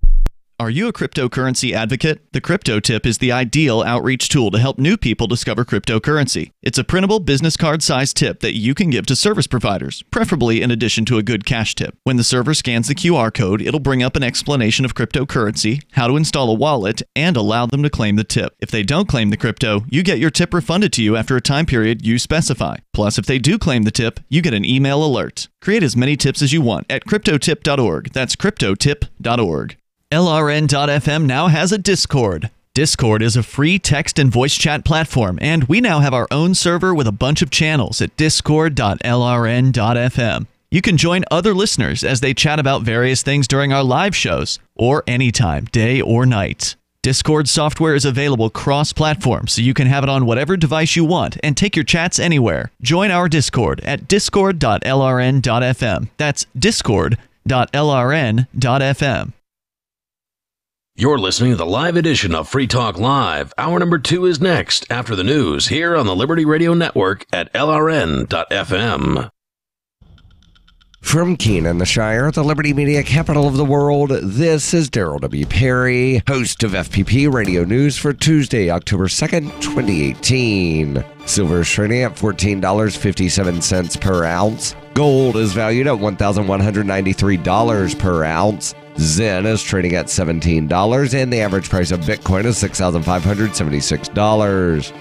Are you a cryptocurrency advocate? The Crypto Tip is the ideal outreach tool to help new people discover cryptocurrency. It's a printable business card-sized tip that you can give to service providers, preferably in addition to a good cash tip. When the server scans the QR code, it'll bring up an explanation of cryptocurrency, how to install a wallet, and allow them to claim the tip. If they don't claim the crypto, you get your tip refunded to you after a time period you specify. Plus, if they do claim the tip, you get an email alert. Create as many tips as you want at cryptotip.org. That's cryptotip.org. LRN.FM now has a Discord. Discord is a free text and voice chat platform, and we now have our own server with a bunch of channels at discord.lrn.fm. You can join other listeners as they chat about various things during our live shows, or anytime, day or night. Discord software is available cross-platform, so you can have it on whatever device you want and take your chats anywhere. Join our Discord at discord.lrn.fm. That's discord.lrn.fm. You're listening to the live edition of Free Talk Live. Hour number 2 is next, after the news, here on the Liberty Radio Network at LRN.FM. From Keene, the Shire, the Liberty Media capital of the world, this is Daryl W. Perry, host of FPP Radio News for Tuesday, October 2nd, 2018. Silver is trading at $14.57 per ounce. Gold is valued at $1,193 per ounce. Zen is trading at $17, and the average price of Bitcoin is $6,576.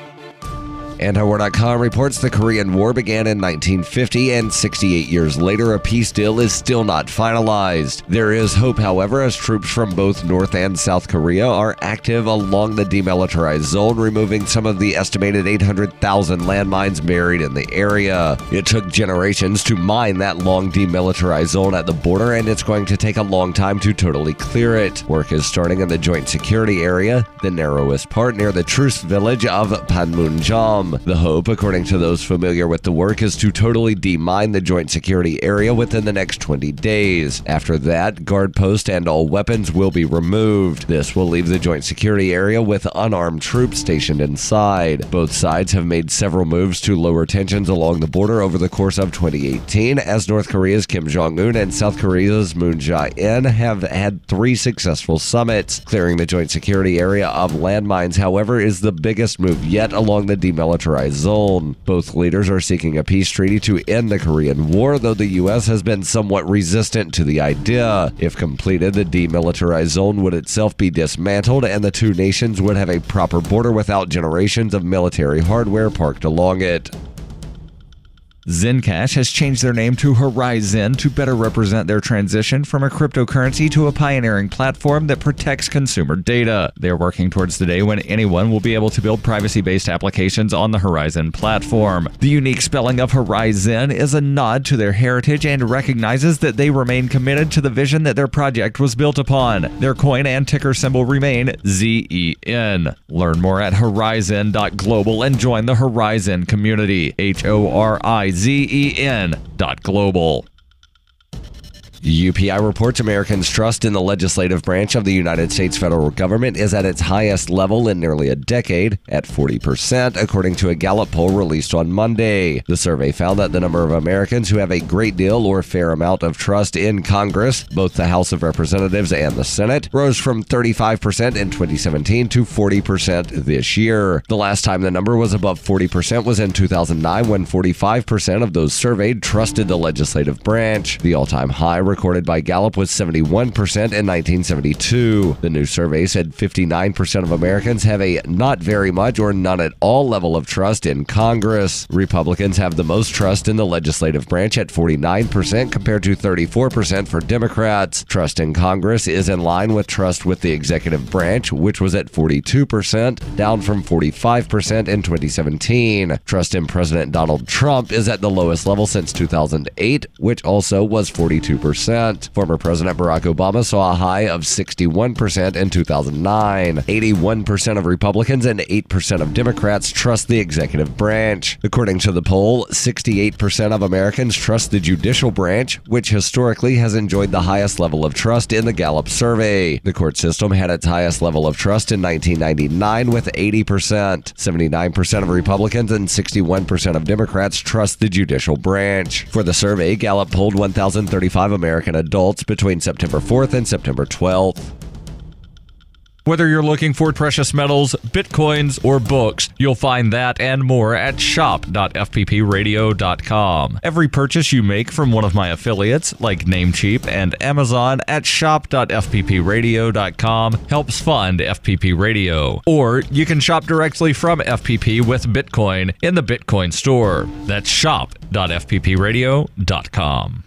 Antiwar.com reports the Korean War began in 1950, and 68 years later, a peace deal is still not finalized. There is hope, however, as troops from both North and South Korea are active along the demilitarized zone, removing some of the estimated 800,000 landmines buried in the area. It took generations to mine that long demilitarized zone at the border, and it's going to take a long time to totally clear it. Work is starting in the Joint Security Area, the narrowest part near the truce village of Panmunjom. The hope, according to those familiar with the work, is to totally demine the Joint Security Area within the next 20 days. After that, guard posts and all weapons will be removed. This will leave the Joint Security Area with unarmed troops stationed inside. Both sides have made several moves to lower tensions along the border over the course of 2018, as North Korea's Kim Jong-un and South Korea's Moon Jae-in have had 3 successful summits. Clearing the Joint Security Area of landmines, however, is the biggest move yet along the demilitarized zone. Both leaders are seeking a peace treaty to end the Korean War, though the U.S. has been somewhat resistant to the idea. If completed, the demilitarized zone would itself be dismantled, and the two nations would have a proper border without generations of military hardware parked along it. Zencash has changed their name to Horizon to better represent their transition from a cryptocurrency to a pioneering platform that protects consumer data. They are working towards the day when anyone will be able to build privacy-based applications on the Horizon platform. The unique spelling of Horizon is a nod to their heritage and recognizes that they remain committed to the vision that their project was built upon. Their coin and ticker symbol remain ZEN. Learn more at horizon.global and join the Horizon community. HORIZEN.global. UPI reports Americans' trust in the legislative branch of the United States federal government is at its highest level in nearly a decade, at 40%, according to a Gallup poll released on Monday. The survey found that the number of Americans who have a great deal or fair amount of trust in Congress, both the House of Representatives and the Senate, rose from 35% in 2017 to 40% this year. The last time the number was above 40% was in 2009, when 45% of those surveyed trusted the legislative branch. The all-time high recorded by Gallup was 71% in 1972. The new survey said 59% of Americans have a not very much or none at all level of trust in Congress. Republicans have the most trust in the legislative branch at 49% compared to 34% for Democrats. Trust in Congress is in line with trust with the executive branch, which was at 42%, down from 45% in 2017. Trust in President Donald Trump is at the lowest level since 2008, which also was 42%. Former President Barack Obama saw a high of 61% in 2009. 81% of Republicans and 8% of Democrats trust the executive branch. According to the poll, 68% of Americans trust the judicial branch, which historically has enjoyed the highest level of trust in the Gallup survey. The court system had its highest level of trust in 1999 with 80%. 79% of Republicans and 61% of Democrats trust the judicial branch. For the survey, Gallup polled 1,035 American adults between September 4th and September 12th. Whether you're looking for precious metals, bitcoins, or books, you'll find that and more at shop.fppradio.com. Every purchase you make from one of my affiliates, like Namecheap and Amazon, at shop.fppradio.com helps fund FPP Radio. Or you can shop directly from FPP with Bitcoin in the Bitcoin store. That's shop.fppradio.com.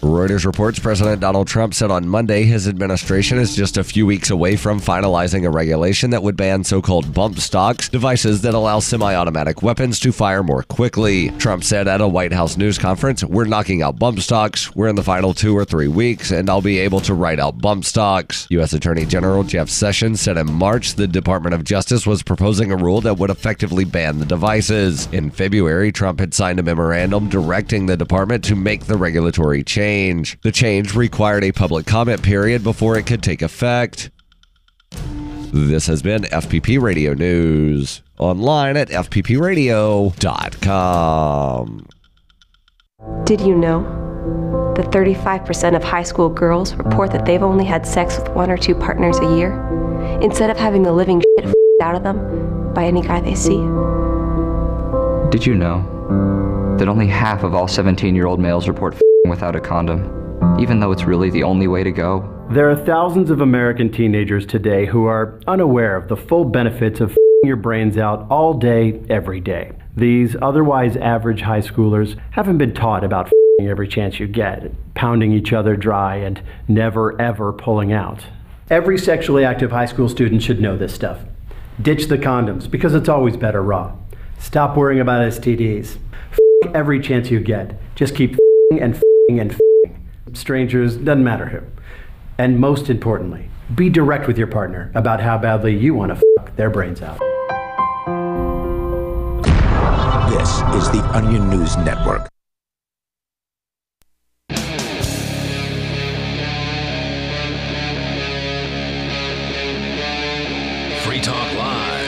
Reuters reports President Donald Trump said on Monday his administration is just a few weeks away from finalizing a regulation that would ban so-called bump stocks, devices that allow semi-automatic weapons to fire more quickly. Trump said at a White House news conference, "We're knocking out bump stocks. We're in the final 2 or 3 weeks, and I'll be able to write out bump stocks." U.S. Attorney General Jeff Sessions said in March the Department of Justice was proposing a rule that would effectively ban the devices. In February, Trump had signed a memorandum directing the department to make the regulatory change. The change required a public comment period before it could take effect. This has been FPP Radio News. Online at fppradio.com. Did you know that 35% of high school girls report that they've only had sex with 1 or 2 partners a year, instead of having the living shit out of them by any guy they see? Did you know that only half of all 17-year-old males report without a condom, even though it's really the only way to go? There are thousands of American teenagers today who are unaware of the full benefits of your brains out all day, every day. These otherwise average high schoolers haven't been taught about every chance you get, pounding each other dry, and never ever pulling out. Every sexually active high school student should know this stuff. Ditch the condoms, because it's always better raw. Stop worrying about STDs. Every chance you get. Just keep and strangers, doesn't matter who. And most importantly, be direct with your partner about how badly you want to their brains out. This is the Onion News Network. Free Talk Live.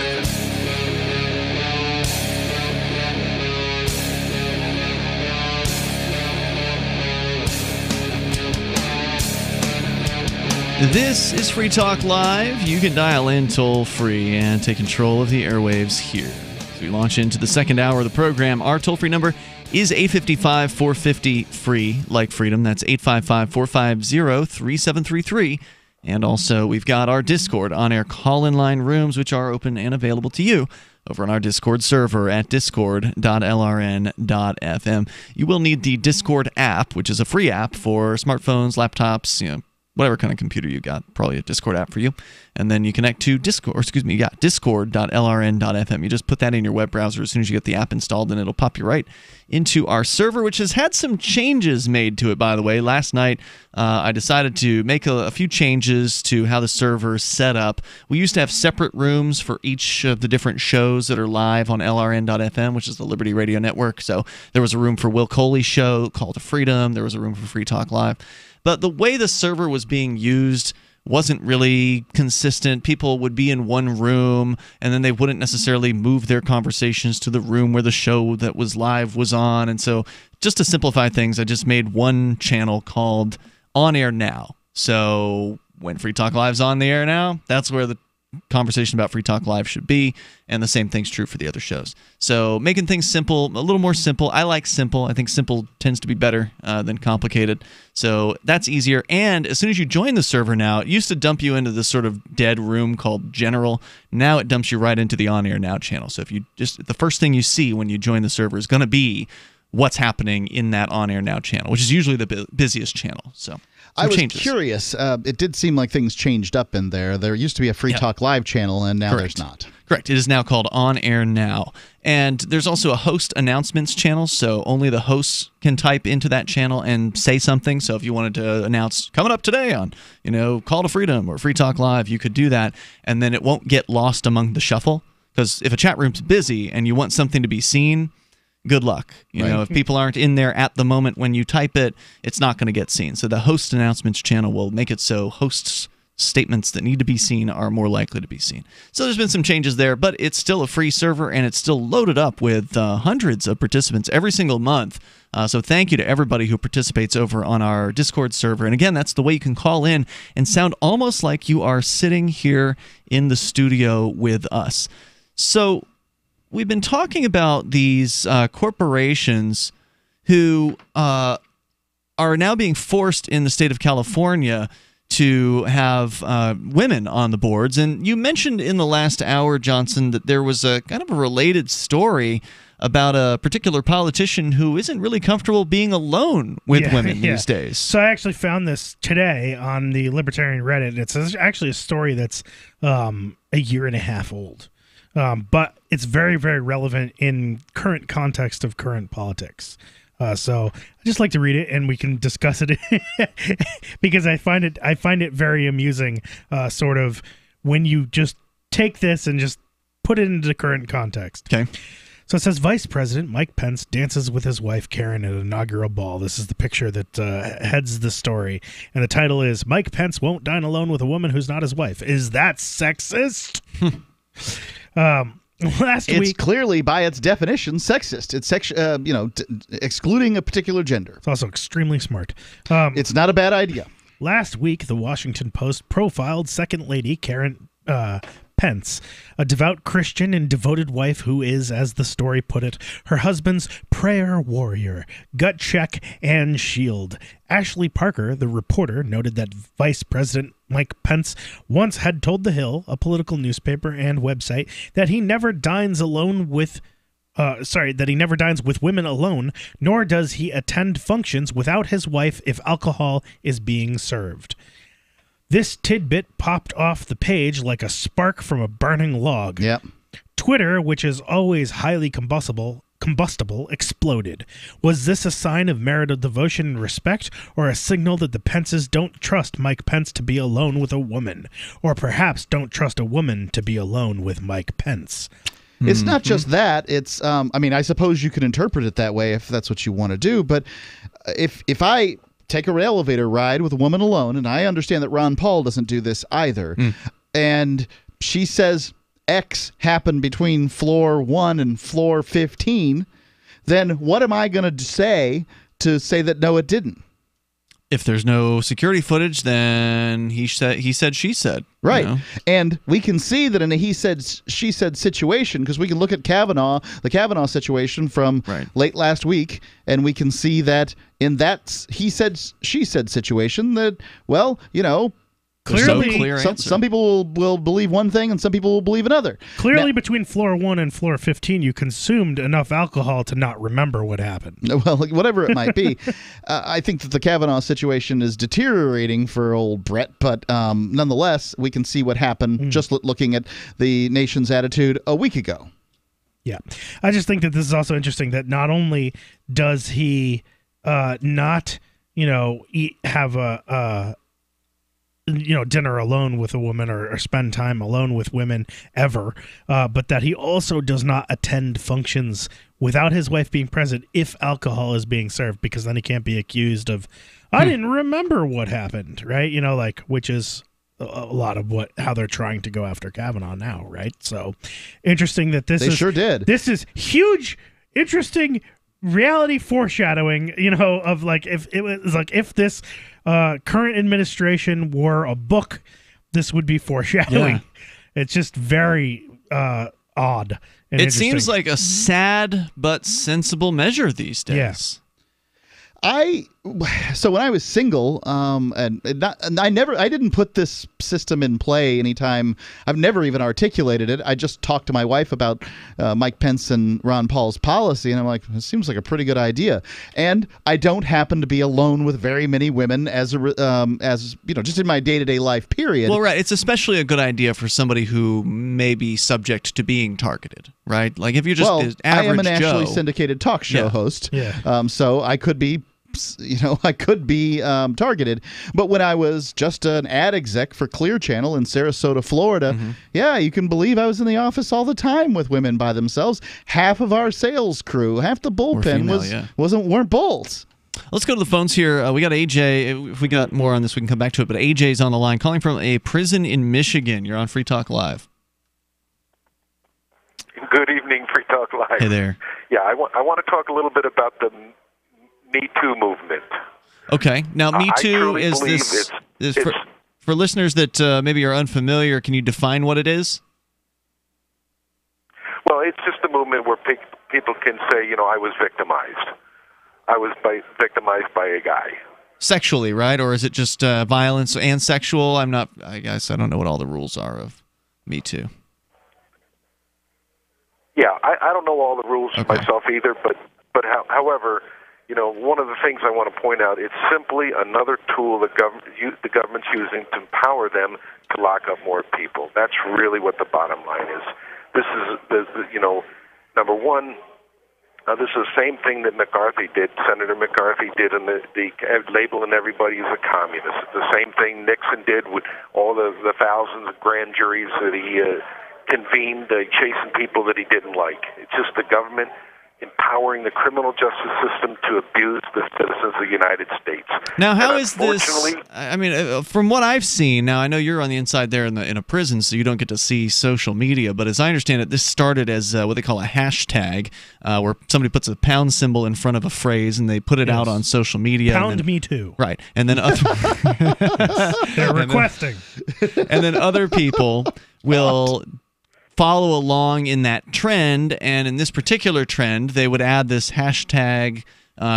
This is Free Talk Live. You can dial in toll-free and take control of the airwaves here. As we launch into the second hour of the program, our toll-free number is 855-450-FREE, like freedom. That's 855-450-3733. And also, we've got our Discord on-air call-in line rooms, which are open and available to you over on our Discord server at discord.lrn.fm. You will need the Discord app, which is a free app for smartphones, laptops, whatever kind of computer you got, probably a Discord app for you. And then you connect to discord.lrn.fm. You just put that in your web browser as soon as you get the app installed, and it'll pop you right into our server, which has had some changes made to it, by the way. Last night, I decided to make a few changes to how the server is set up. We used to have separate rooms for each of the different shows that are live on LRN.FM, which is the Liberty Radio Network. So there was a room for Will Coley's show, Call to Freedom. There was a room for Free Talk Live. But the way the server was being used wasn't really consistent. People would be in one room, and then they wouldn't necessarily move their conversations to the room where the show that was live was on. And so just to simplify things, I just made one channel called On Air Now. So when Free Talk Live's on the air now, that's where the conversation about Free Talk Live should be, and the same thing's true for the other shows. So making things simple, a little more simple. I like simple. I think simple tends to be better than complicated. So that's easier. And as soon as you join the server now, it used to dump you into this sort of dead room called General. Now it dumps you right into the On Air Now channel. So if you just, the first thing you see when you join the server is going to be what's happening in that On Air Now channel, which is usually the busiest channel. So I was curious. It did seem like things changed up in there. There used to be a Free Talk Live channel, and now there's not. Correct. It is now called On Air Now. And there's also a host announcements channel, so only the hosts can type into that channel and say something. So if you wanted to announce coming up today on, Call to Freedom or Free Talk Live, you could do that, and then it won't get lost among the shuffle. Because if a chat room's busy and you want something to be seen, good luck. If people aren't in there at the moment when you type it, it's not going to get seen. So the host announcements channel will make it so hosts' statements that need to be seen are more likely to be seen. So there's been some changes there, but it's still a free server, and it's still loaded up with hundreds of participants every single month. So thank you to everybody who participates over on our Discord server. And again, that's the way you can call in and sound almost like you are sitting here in the studio with us. So we've been talking about these corporations who are now being forced in the state of California to have women on the boards. And you mentioned in the last hour, Johnson, that there was a kind of a related story about a particular politician who isn't really comfortable being alone with women these days. So I actually found this today on the Libertarian Reddit. It's actually a story that's a year and a half old. But it's very, very relevant in current context of current politics. So I just like to read it, and we can discuss it because I find it very amusing. Sort of when you just take this and just put it into the current context. Okay. So it says Vice President Mike Pence dances with his wife Karen at an inaugural ball. This is the picture that heads the story, and the title is "Mike Pence won't dine alone with a woman who's not his wife." Is that sexist? It's clearly, by its definition, sexist. It's excluding a particular gender. It's also extremely smart. It's not a bad idea. Last week, the Washington Post profiled Second Lady Karen Pence, a devout Christian and devoted wife who is, as the story put it, her husband's prayer warrior, gut check, and shield. Ashley Parker, the reporter, noted that Vice President Mike Pence once had told The Hill, a political newspaper and website, that he never dines with women alone, nor does he attend functions without his wife if alcohol is being served. This tidbit popped off the page like a spark from a burning log. Yep. Twitter, which is always highly combustible, exploded. Was this a sign of marital devotion and respect, or a signal that the Pences don't trust Mike Pence to be alone with a woman? Or perhaps don't trust a woman to be alone with Mike Pence? It's not just that. It's, I suppose you could interpret it that way if that's what you want to do, but if I take a elevator ride with a woman alone, and I understand that Ron Paul doesn't do this either, and she says X happened between floor 1 and floor 15, then what am I going to say that no, it didn't? If there's no security footage, then he said, she said. Right. And we can see that in a he said, she said situation, because we can look at the Kavanaugh situation from late last week, and we can see that in that he said, she said situation that, Clearly, some people will believe one thing and some people will believe another. Clearly, between floor 1 and floor 15, you consumed enough alcohol to not remember what happened. Well, whatever it might be, I think that the Kavanaugh situation is deteriorating for old Brett, but nonetheless, we can see what happened just looking at the nation's attitude a week ago. Yeah. I just think that this is also interesting that not only does he not, have a dinner alone with a woman or spend time alone with women ever, but that he also does not attend functions without his wife being present if alcohol is being served, because then he can't be accused of, I didn't remember what happened, right? Which is a lot of how they're trying to go after Kavanaugh now, right? So interesting that they sure did. This is huge, interesting reality foreshadowing, of if this current administration were a book, this would be foreshadowing. Yeah. It's just very odd. It seems like a sad but sensible measure these days. Yes. So when I was single, I didn't put this system in play anytime. I've never even articulated it. I just talked to my wife about Mike Pence and Ron Paul's policy, and I'm like, it seems like a pretty good idea. And I don't happen to be alone with very many women as just in my day-to-day life period. Well, right. It's especially a good idea for somebody who may be subject to being targeted, right? Like if you're just average I am a nationally Joe, syndicated talk show host, so I could be targeted. But when I was just an ad exec for Clear Channel in Sarasota, Florida, you can believe I was in the office all the time with women by themselves. Half of our sales crew, half the bullpen weren't bulls. Let's go to the phones here. We got AJ. If we got more on this, we can come back to it. But AJ's on the line, calling from a prison in Michigan. You're on Free Talk Live. Good evening, Free Talk Live. Hey there. Yeah, I want to talk a little bit about the MeToo movement. Okay. Now, MeToo is for listeners that maybe are unfamiliar, can you define what it is? Well, it's just a movement where people can say, I was victimized. I was victimized by a guy. Sexually, right? Or is it just violence and sexual? I guess I don't know what all the rules are of MeToo. Yeah, I don't know all the rules myself either, but however, one of the things I want to point out, it's simply another tool the government's using to empower them to lock up more people. That's really what the bottom line is. This is, number one, this is the same thing that McCarthy did, Senator McCarthy did, in the labeling everybody as a communist. The same thing Nixon did with all the thousands of grand juries that he convened, chasing people that he didn't like. It's just the government empowering the criminal justice system to abuse the citizens of the United States. Now, how is this? I mean, from what I've seen, now I know you're on the inside there in a prison, so you don't get to see social media. But as I understand it, this started as what they call a hashtag, where somebody puts a pound symbol in front of a phrase and they put it out on social media. Pound me too. Right, and then they're requesting, and then other people will follow along in that trend, and in this particular trend, they would add this hashtag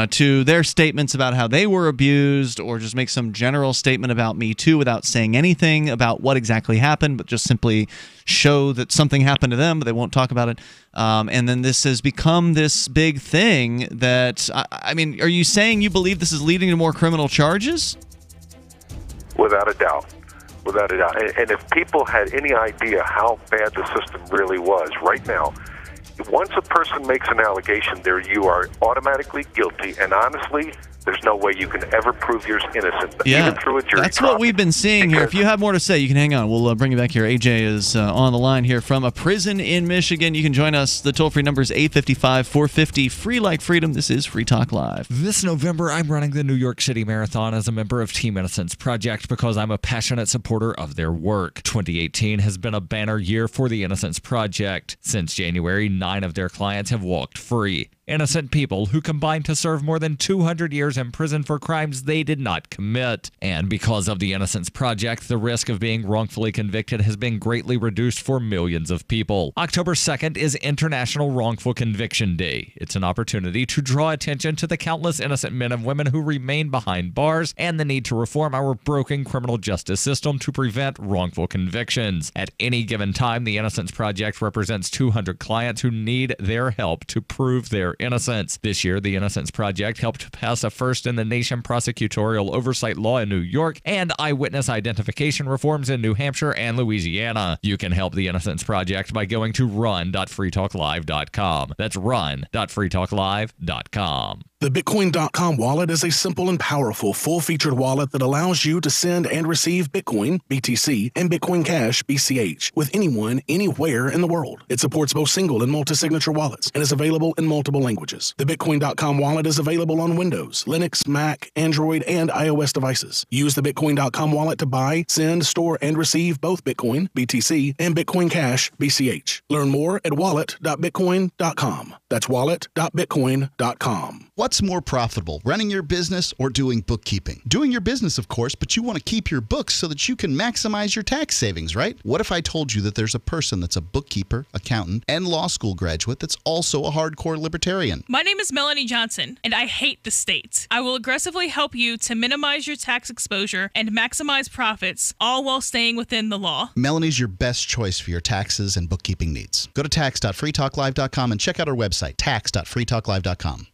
to their statements about how they were abused, or just make some general statement about Me Too without saying anything about what exactly happened, but just simply show that something happened to them, but they won't talk about it. And then this has become this big thing that, I mean, are you saying you believe this is leading to more criminal charges? Without a doubt. Without a doubt. And if people had any idea how bad the system really was right now, once a person makes an allegation there, you are automatically guilty. And honestly, there's no way you can ever prove you're innocent, even through a jury That's trial. what we've been seeing here. If you have more to say, you can hang on. We'll bring you back here. AJ is on the line here from a prison in Michigan. You can join us. The toll-free number is 855-450, free like freedom. This is Free Talk Live. This November, I'm running the New York City Marathon as a member of Team Innocence Project because I'm a passionate supporter of their work. 2018 has been a banner year for the Innocence Project. Since January, 9 of their clients have walked free. Innocent people who combined to serve more than 200 years in prison for crimes they did not commit. And because of the Innocence Project, the risk of being wrongfully convicted has been greatly reduced for millions of people. October 2nd is International Wrongful Conviction Day. It's an opportunity to draw attention to the countless innocent men and women who remain behind bars and the need to reform our broken criminal justice system to prevent wrongful convictions. At any given time, the Innocence Project represents 200 clients who need their help to prove their innocence. This year, the Innocence Project helped pass a first-in-the-nation prosecutorial oversight law in New York and eyewitness identification reforms in New Hampshire and Louisiana. You can help the Innocence Project by going to run.freetalklive.com. That's run.freetalklive.com. The Bitcoin.com wallet is a simple and powerful full-featured wallet that allows you to send and receive Bitcoin, BTC, and Bitcoin Cash, BCH, with anyone, anywhere in the world. It supports both single and multi-signature wallets and is available in multiple languages. The Bitcoin.com wallet is available on Windows, Linux, Mac, Android, and iOS devices. Use the Bitcoin.com wallet to buy, send, store, and receive both Bitcoin, BTC, and Bitcoin Cash, BCH. Learn more at wallet.bitcoin.com. That's wallet.bitcoin.com. What's more profitable, running your business or doing bookkeeping? Doing your business, of course, but you want to keep your books so that you can maximize your tax savings, right? What if I told you that there's a person that's a bookkeeper, accountant, and law school graduate that's also a hardcore libertarian? My name is Melanie Johnson, and I hate the state. I will aggressively help you to minimize your tax exposure and maximize profits, all while staying within the law. Melanie's your best choice for your taxes and bookkeeping needs. Go to tax.freetalklive.com and check out our website, tax.freetalklive.com.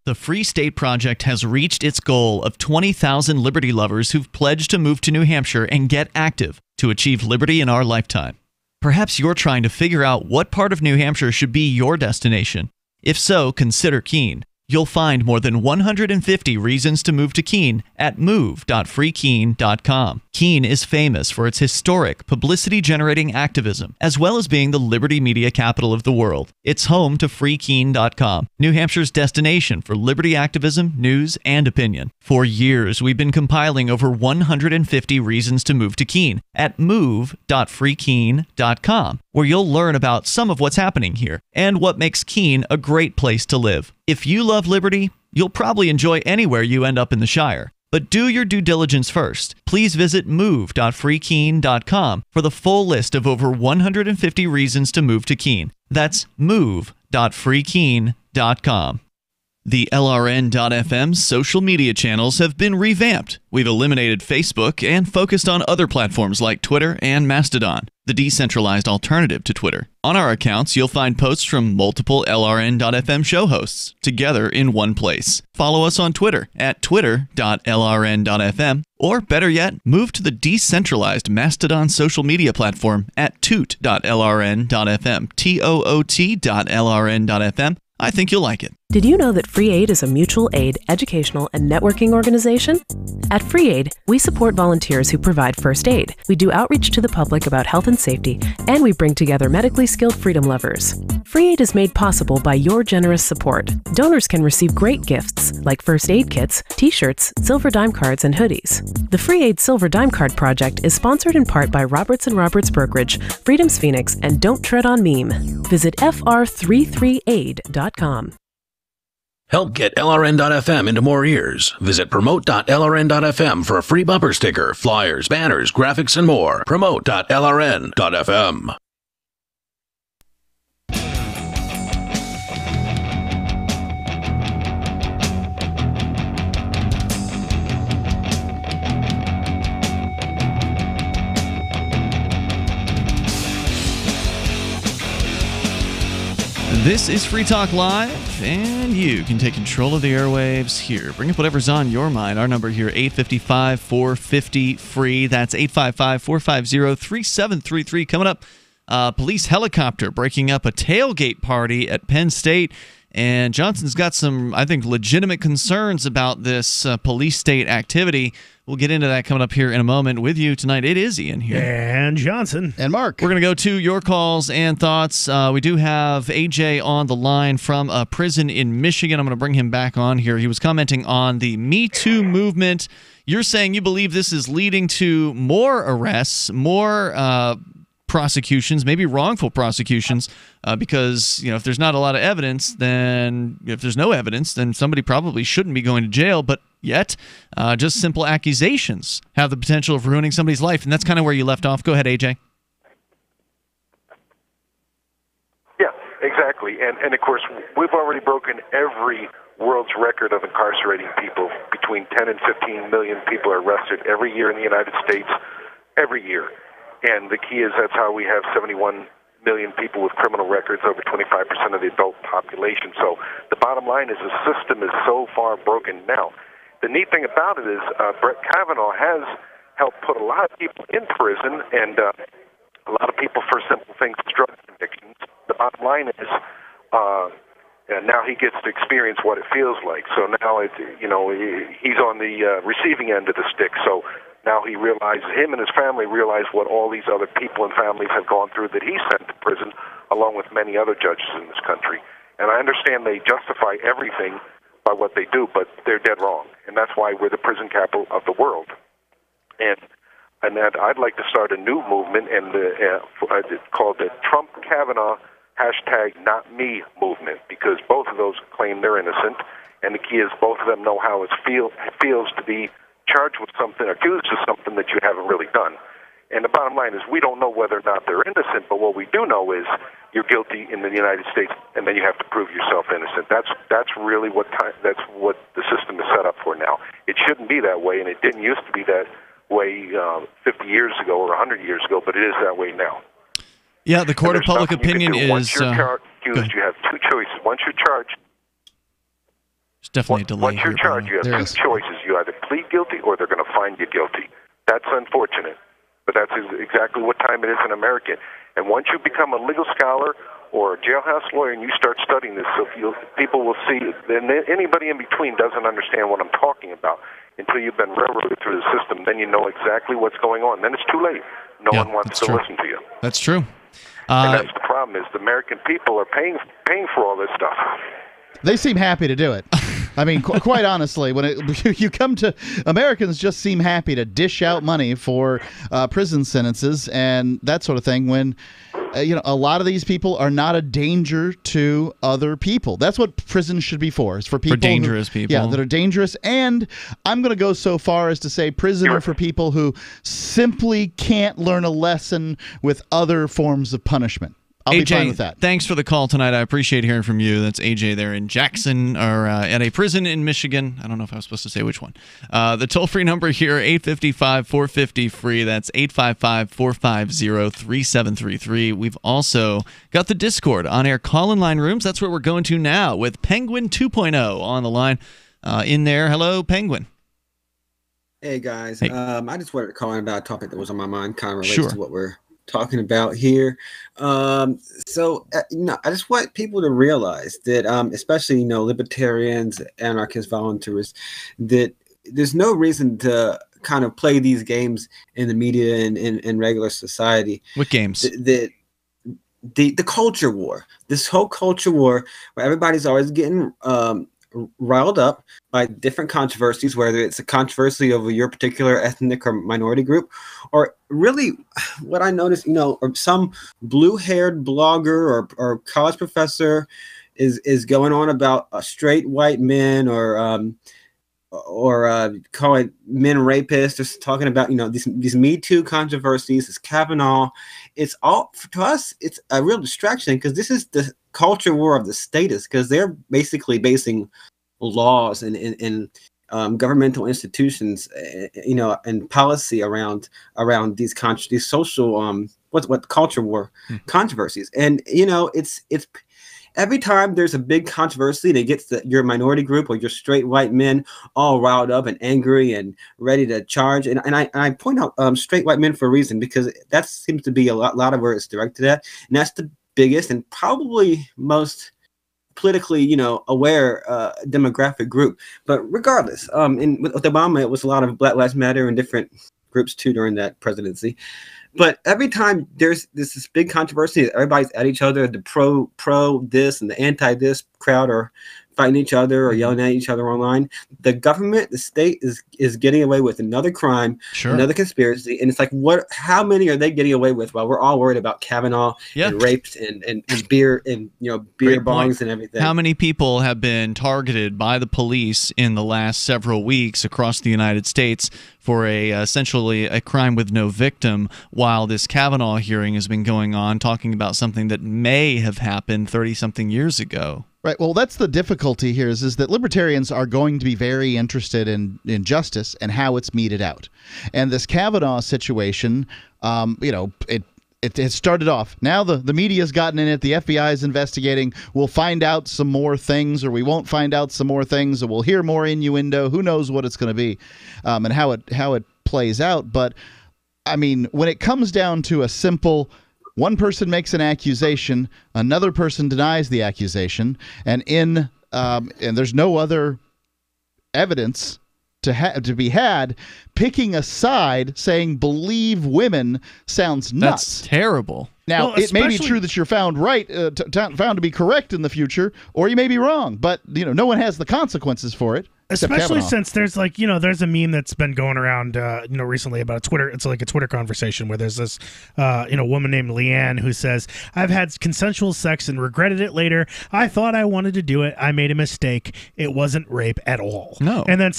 The Free State Project has reached its goal of 20,000 liberty lovers who've pledged to move to New Hampshire and get active to achieve liberty in our lifetime. Perhaps you're trying to figure out what part of New Hampshire should be your destination. If so, consider Keene. You'll find more than 150 reasons to move to Keene at move.freekeene.com. Keene is famous for its historic, publicity-generating activism, as well as being the liberty media capital of the world. It's home to freekeene.com, New Hampshire's destination for liberty activism, news, and opinion. For years, we've been compiling over 150 reasons to move to Keene at move.freekeene.com, where you'll learn about some of what's happening here and what makes Keene a great place to live. If you love liberty, you'll probably enjoy anywhere you end up in the Shire. But do your due diligence first. Please visit move.freekeene.com for the full list of over 150 reasons to move to Keene. That's move.freekeene.com. The LRN.FM social media channels have been revamped. We've eliminated Facebook and focused on other platforms like Twitter and Mastodon, the decentralized alternative to Twitter. On our accounts, you'll find posts from multiple LRN.FM show hosts together in one place. Follow us on Twitter at twitter.lrn.fm, or better yet, move to the decentralized Mastodon social media platform at toot.lrn.fm, toot.lrn.fm. I think you'll like it. Did you know that Free Aid is a mutual aid, educational, and networking organization? At Free Aid, we support volunteers who provide first aid. We do outreach to the public about health and safety, and we bring together medically skilled freedom lovers. Free Aid is made possible by your generous support. Donors can receive great gifts like first aid kits, t-shirts, silver dime cards, and hoodies. The Free Aid Silver Dime Card Project is sponsored in part by Roberts & Roberts Brokerage, Freedom's Phoenix, and Don't Tread on Meme. Visit fr33aid.com. Help get LRN.FM into more ears. Visit promote.lrn.fm for a free bumper sticker, flyers, banners, graphics, and more. Promote.lrn.fm. This is Free Talk Live, and you can take control of the airwaves here. Bring up whatever's on your mind. Our number here, 855-450-FREE. That's 855-450-3733. Coming up, police helicopter breaking up a tailgate party at Penn State. And Johnson's got some, I think, legitimate concerns about this police state activity. We'll get into that coming up here in a moment. With you tonight, it is Ian here. And Johnson. And Mark. We're going to go to your calls and thoughts. We do have AJ on the line from a prison in Michigan. I'm going to bring him back on here. He was commenting on the MeToo movement. You're saying you believe this is leading to more arrests, more prosecutions, maybe wrongful prosecutions, because if there's not a lot of evidence, then if there's no evidence, then somebody probably shouldn't be going to jail. But yet, just simple accusations have the potential of ruining somebody's life, and that's kind of where you left off. Go ahead, AJ. Yeah, exactly. And of course, we've already broken every world's record of incarcerating people. Between 10 and 15 million people are arrested every year in the United States, every year. And the key is that's how we have 71 million people with criminal records, over 25% of the adult population. So the bottom line is the system is so far broken now. The neat thing about it is Brett Kavanaugh has helped put a lot of people in prison, and a lot of people for simple things, drug convictions. The bottom line is and now he gets to experience what it feels like. So now he's on the receiving end of the stick. So now he realizes, him and his family realize what all these other people and families have gone through that he sent to prison, along with many other judges in this country. And I understand they justify everything by what they do, but they're dead wrong. And that's why we're the prison capital of the world. And that I'd like to start a new movement, and called the Trump Kavanaugh #NotMe movement, because both of those claim they're innocent, and the key is both of them know how it feels to be charged with something, accused of something that you haven't really done. And the bottom line is we don't know whether or not they're innocent, but what we do know is you're guilty in the United States, and then you have to prove yourself innocent. That's really what the system is set up for now. It shouldn't be that way, and it didn't used to be that way 50 years ago or 100 years ago, but it is that way now. Yeah, the court of public opinion is... Once you're accused, you have two choices. Once you're charged... There's definitely a delay. Once you're charged, you have two choices. You either plead guilty or they're going to find you guilty. That's unfortunate, but that's exactly what time it is in America. And once you become a legal scholar or a jailhouse lawyer and you start studying this, so people will see, and anybody in between doesn't understand what I'm talking about until you've been railroaded through the system. Then you know exactly what's going on. Then it's too late. No one wants to listen to you. That's true. And that's the problem, is the American people are paying for all this stuff. They seem happy to do it. I mean, quite honestly, when you come to Americans, just seem happy to dish out money for prison sentences and that sort of thing. When a lot of these people are not a danger to other people. That's what prison should be for. It's for people, dangerous people. Yeah, that are dangerous. And I'm going to go so far as to say prison are for people who simply can't learn a lesson with other forms of punishment. I'll AJ, be fine with that. Thanks for the call tonight. I appreciate hearing from you. That's AJ there in Jackson, or at a prison in Michigan. I don't know if I was supposed to say which one. The toll-free number here, 855-450-FREE. That's 855-450-3733. We've also got the Discord on-air call-in line rooms. That's where we're going to now with Penguin 2.0 on the line in there. Hello, Penguin. Hey, guys. Hey. I just wanted to call in about a topic that was on my mind, kind of relates to what we're talking about here. I just want people to realize that, especially, libertarians, anarchists, volunteers, that there's no reason to kind of play these games in the media and in regular society. What games? The culture war, this whole culture war where everybody's always getting riled up by different controversies, whether it's a controversy over your particular ethnic or minority group, or really what I noticed, or some blue-haired blogger or college professor is going on about straight white men or calling men rapists, just talking about, these MeToo controversies, this Kavanaugh. It's all, to us, it's a real distraction, because this is the culture war of the status, because they're basically basing laws and governmental institutions, and policy around these social what culture war controversies. And it's every time there's a big controversy that gets your minority group or your straight white men all riled up and angry and ready to charge. And I point out straight white men for a reason, because that seems to be a lot of where it's directed at, and that's the biggest and probably most politically, aware demographic group. But regardless, with Obama, it was a lot of Black Lives Matter and different groups too during that presidency. But every time there's this big controversy, everybody's at each other, the pro this and the anti this crowd are fighting each other or yelling at each other online. The government, the state is getting away with another crime, another conspiracy, and it's like, how many are they getting away with while we're all worried about Kavanaugh and rapes and beer and beer bongs and everything? How many people have been targeted by the police in the last several weeks across the United States for essentially a crime with no victim, while this Kavanaugh hearing has been going on, talking about something that may have happened 30-something years ago? Right. Well, that's the difficulty here is that libertarians are going to be very interested in justice and how it's meted out. And this Kavanaugh situation, it has started off. Now the media's gotten in it. The FBI is investigating. We'll find out some more things, or we won't find out some more things, or we'll hear more innuendo. Who knows what it's going to be, and how it plays out. But I mean, when it comes down to a simple, one person makes an accusation, another person denies the accusation, and there's no other evidence to be had, picking a side, saying believe women sounds nuts. That's terrible. Now, it may be true that you're found right, found to be correct in the future, or you may be wrong, but no one has the consequences for it. Especially since there's there's a meme that's been going around recently about Twitter. It's like a Twitter conversation where there's this woman named Leanne who says, "I've had consensual sex and regretted it later. I thought I wanted to do it. I made a mistake. It wasn't rape at all." No. And then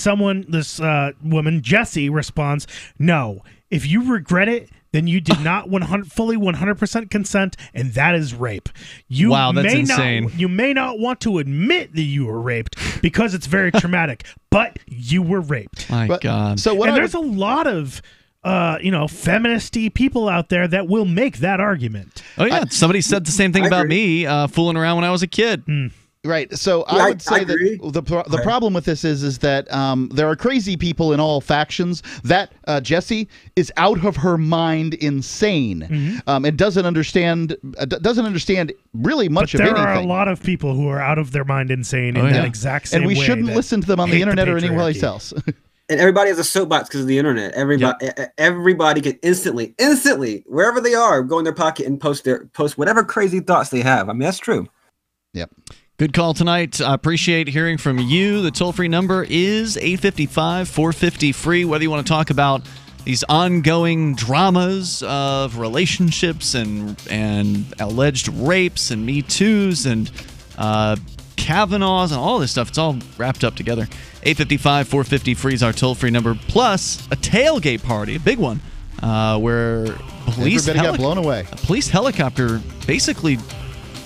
this woman, Jessie, responds, "No. If you regret it, then you did not 100% consent, and that is rape. Wow, that's insane. You may not want to admit that you were raped because it's very traumatic, but you were raped." My God. There's a lot of feministy people out there that will make that argument. Oh yeah, somebody said the same thing about me fooling around when I was a kid. Right. So I would say that the problem with this is that there are crazy people in all factions. That Jessie is out of her mind, insane, and doesn't understand really much of anything. There are a lot of people who are out of their mind, insane in that exact same way. And we shouldn't listen to them on the internet or anywhere else. And everybody has a soapbox because of the internet. Everybody can instantly, wherever they are, go in their pocket and post whatever crazy thoughts they have. I mean, that's true. Yep. Good call tonight. I appreciate hearing from you. The toll-free number is 855-450-FREE. Whether you want to talk about these ongoing dramas of relationships and alleged rapes and MeToos and Kavanaughs and all this stuff, it's all wrapped up together. 855-450-FREE is our toll-free number, plus a tailgate party, a big one, where everybody got blown away. A police helicopter basically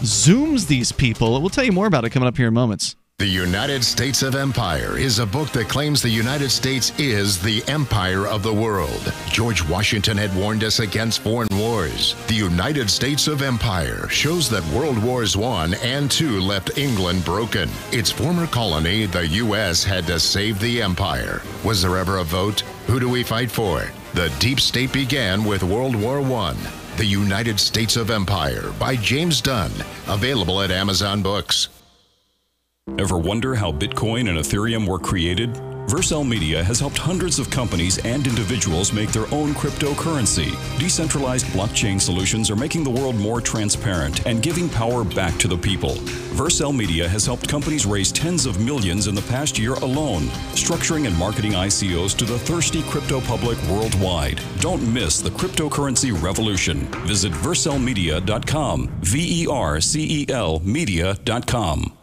zooms these people. We'll tell you more about it coming up here in moments. The United States of Empire is a book that claims the United States is the empire of the world. George Washington had warned us against foreign wars. The United States of Empire shows that World Wars I and II left England broken. Its former colony, the U.S., had to save the empire. Was there ever a vote? Who do we fight for? The deep state began with World War I. The United States of Empire by James Dunn. Available at Amazon Books. Ever wonder how Bitcoin and Ethereum were created? Vercel Media has helped hundreds of companies and individuals make their own cryptocurrency. Decentralized blockchain solutions are making the world more transparent and giving power back to the people. Vercel Media has helped companies raise tens of millions in the past year alone, structuring and marketing ICOs to the thirsty crypto public worldwide. Don't miss the cryptocurrency revolution. Visit vercelmedia.com, VERCEL media.com.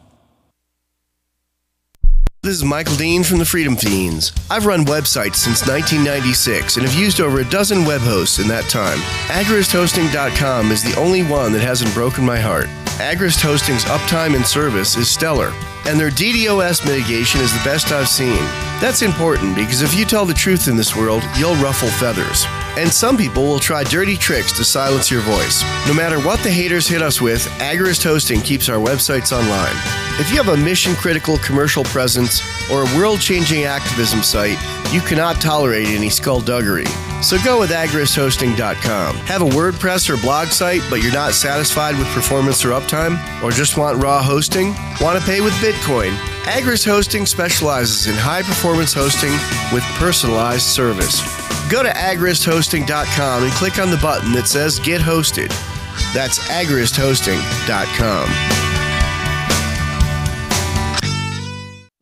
This is Michael Dean from the Freedom Fiends. I've run websites since 1996 and have used over a dozen web hosts in that time. AgristHosting.com is the only one that hasn't broken my heart. Agrist Hosting's uptime and service is stellar, and their DDoS mitigation is the best I've seen. That's important because if you tell the truth in this world, you'll ruffle feathers. And some people will try dirty tricks to silence your voice. No matter what the haters hit us with, Agrist Hosting keeps our websites online. If you have a mission-critical commercial presence or a world-changing activism site, you cannot tolerate any skullduggery. So go with agristhosting.com. Have a WordPress or blog site, but you're not satisfied with performance or uptime? Or just want raw hosting? Want to pay with Bitcoin? Agrist Hosting specializes in high-performance hosting with personalized service. Go to agristhosting.com and click on the button that says Get Hosted. That's agristhosting.com.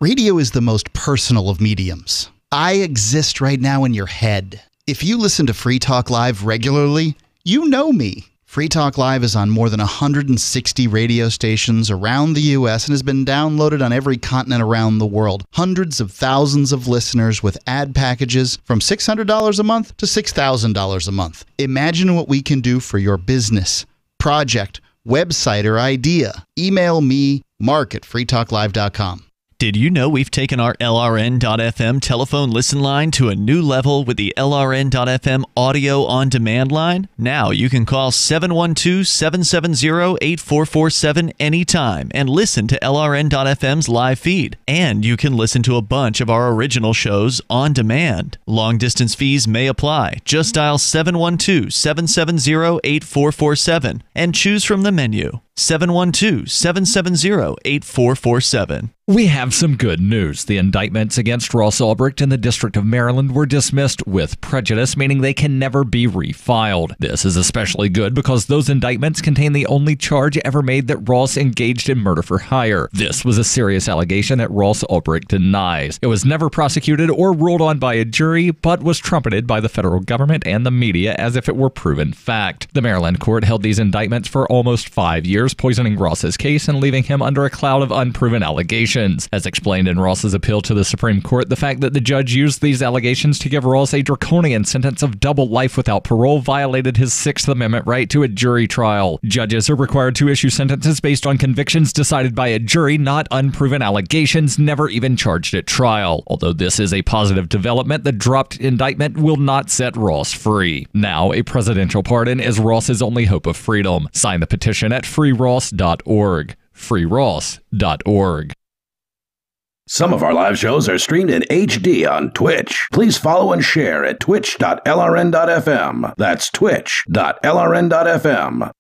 Radio is the most personal of mediums. I exist right now in your head. If you listen to Free Talk Live regularly, you know me. Free Talk Live is on more than 160 radio stations around the U.S. and has been downloaded on every continent around the world. Hundreds of thousands of listeners with ad packages from $600 a month to $6,000 a month. Imagine what we can do for your business, project, website, or idea. Email me, mark@freetalklive.com. Did you know we've taken our LRN.FM telephone listen line to a new level with the LRN.FM audio on demand line? Now you can call 712-770-8447 anytime and listen to LRN.FM's live feed. And you can listen to a bunch of our original shows on demand. Long distance fees may apply. Just dial 712-770-8447 and choose from the menu. 712-770-8447. We have some good news. The indictments against Ross Ulbricht in the District of Maryland were dismissed with prejudice, meaning they can never be refiled. This is especially good because those indictments contain the only charge ever made that Ross engaged in murder for hire. This was a serious allegation that Ross Ulbricht denies. It was never prosecuted or ruled on by a jury, but was trumpeted by the federal government and the media as if it were proven fact. The Maryland court held these indictments for almost 5 years, poisoning Ross's case and leaving him under a cloud of unproven allegations. As explained in Ross's appeal to the Supreme Court, the fact that the judge used these allegations to give Ross a draconian sentence of double life without parole violated his Sixth Amendment right to a jury trial. Judges are required to issue sentences based on convictions decided by a jury, not unproven allegations never even charged at trial. Although this is a positive development, the dropped indictment will not set Ross free. Now, a presidential pardon is Ross's only hope of freedom. Sign the petition at freeross.org. freeross.org. Some of our live shows are streamed in HD on Twitch. Please follow and share at twitch.lrn.fm. That's twitch.lrn.fm.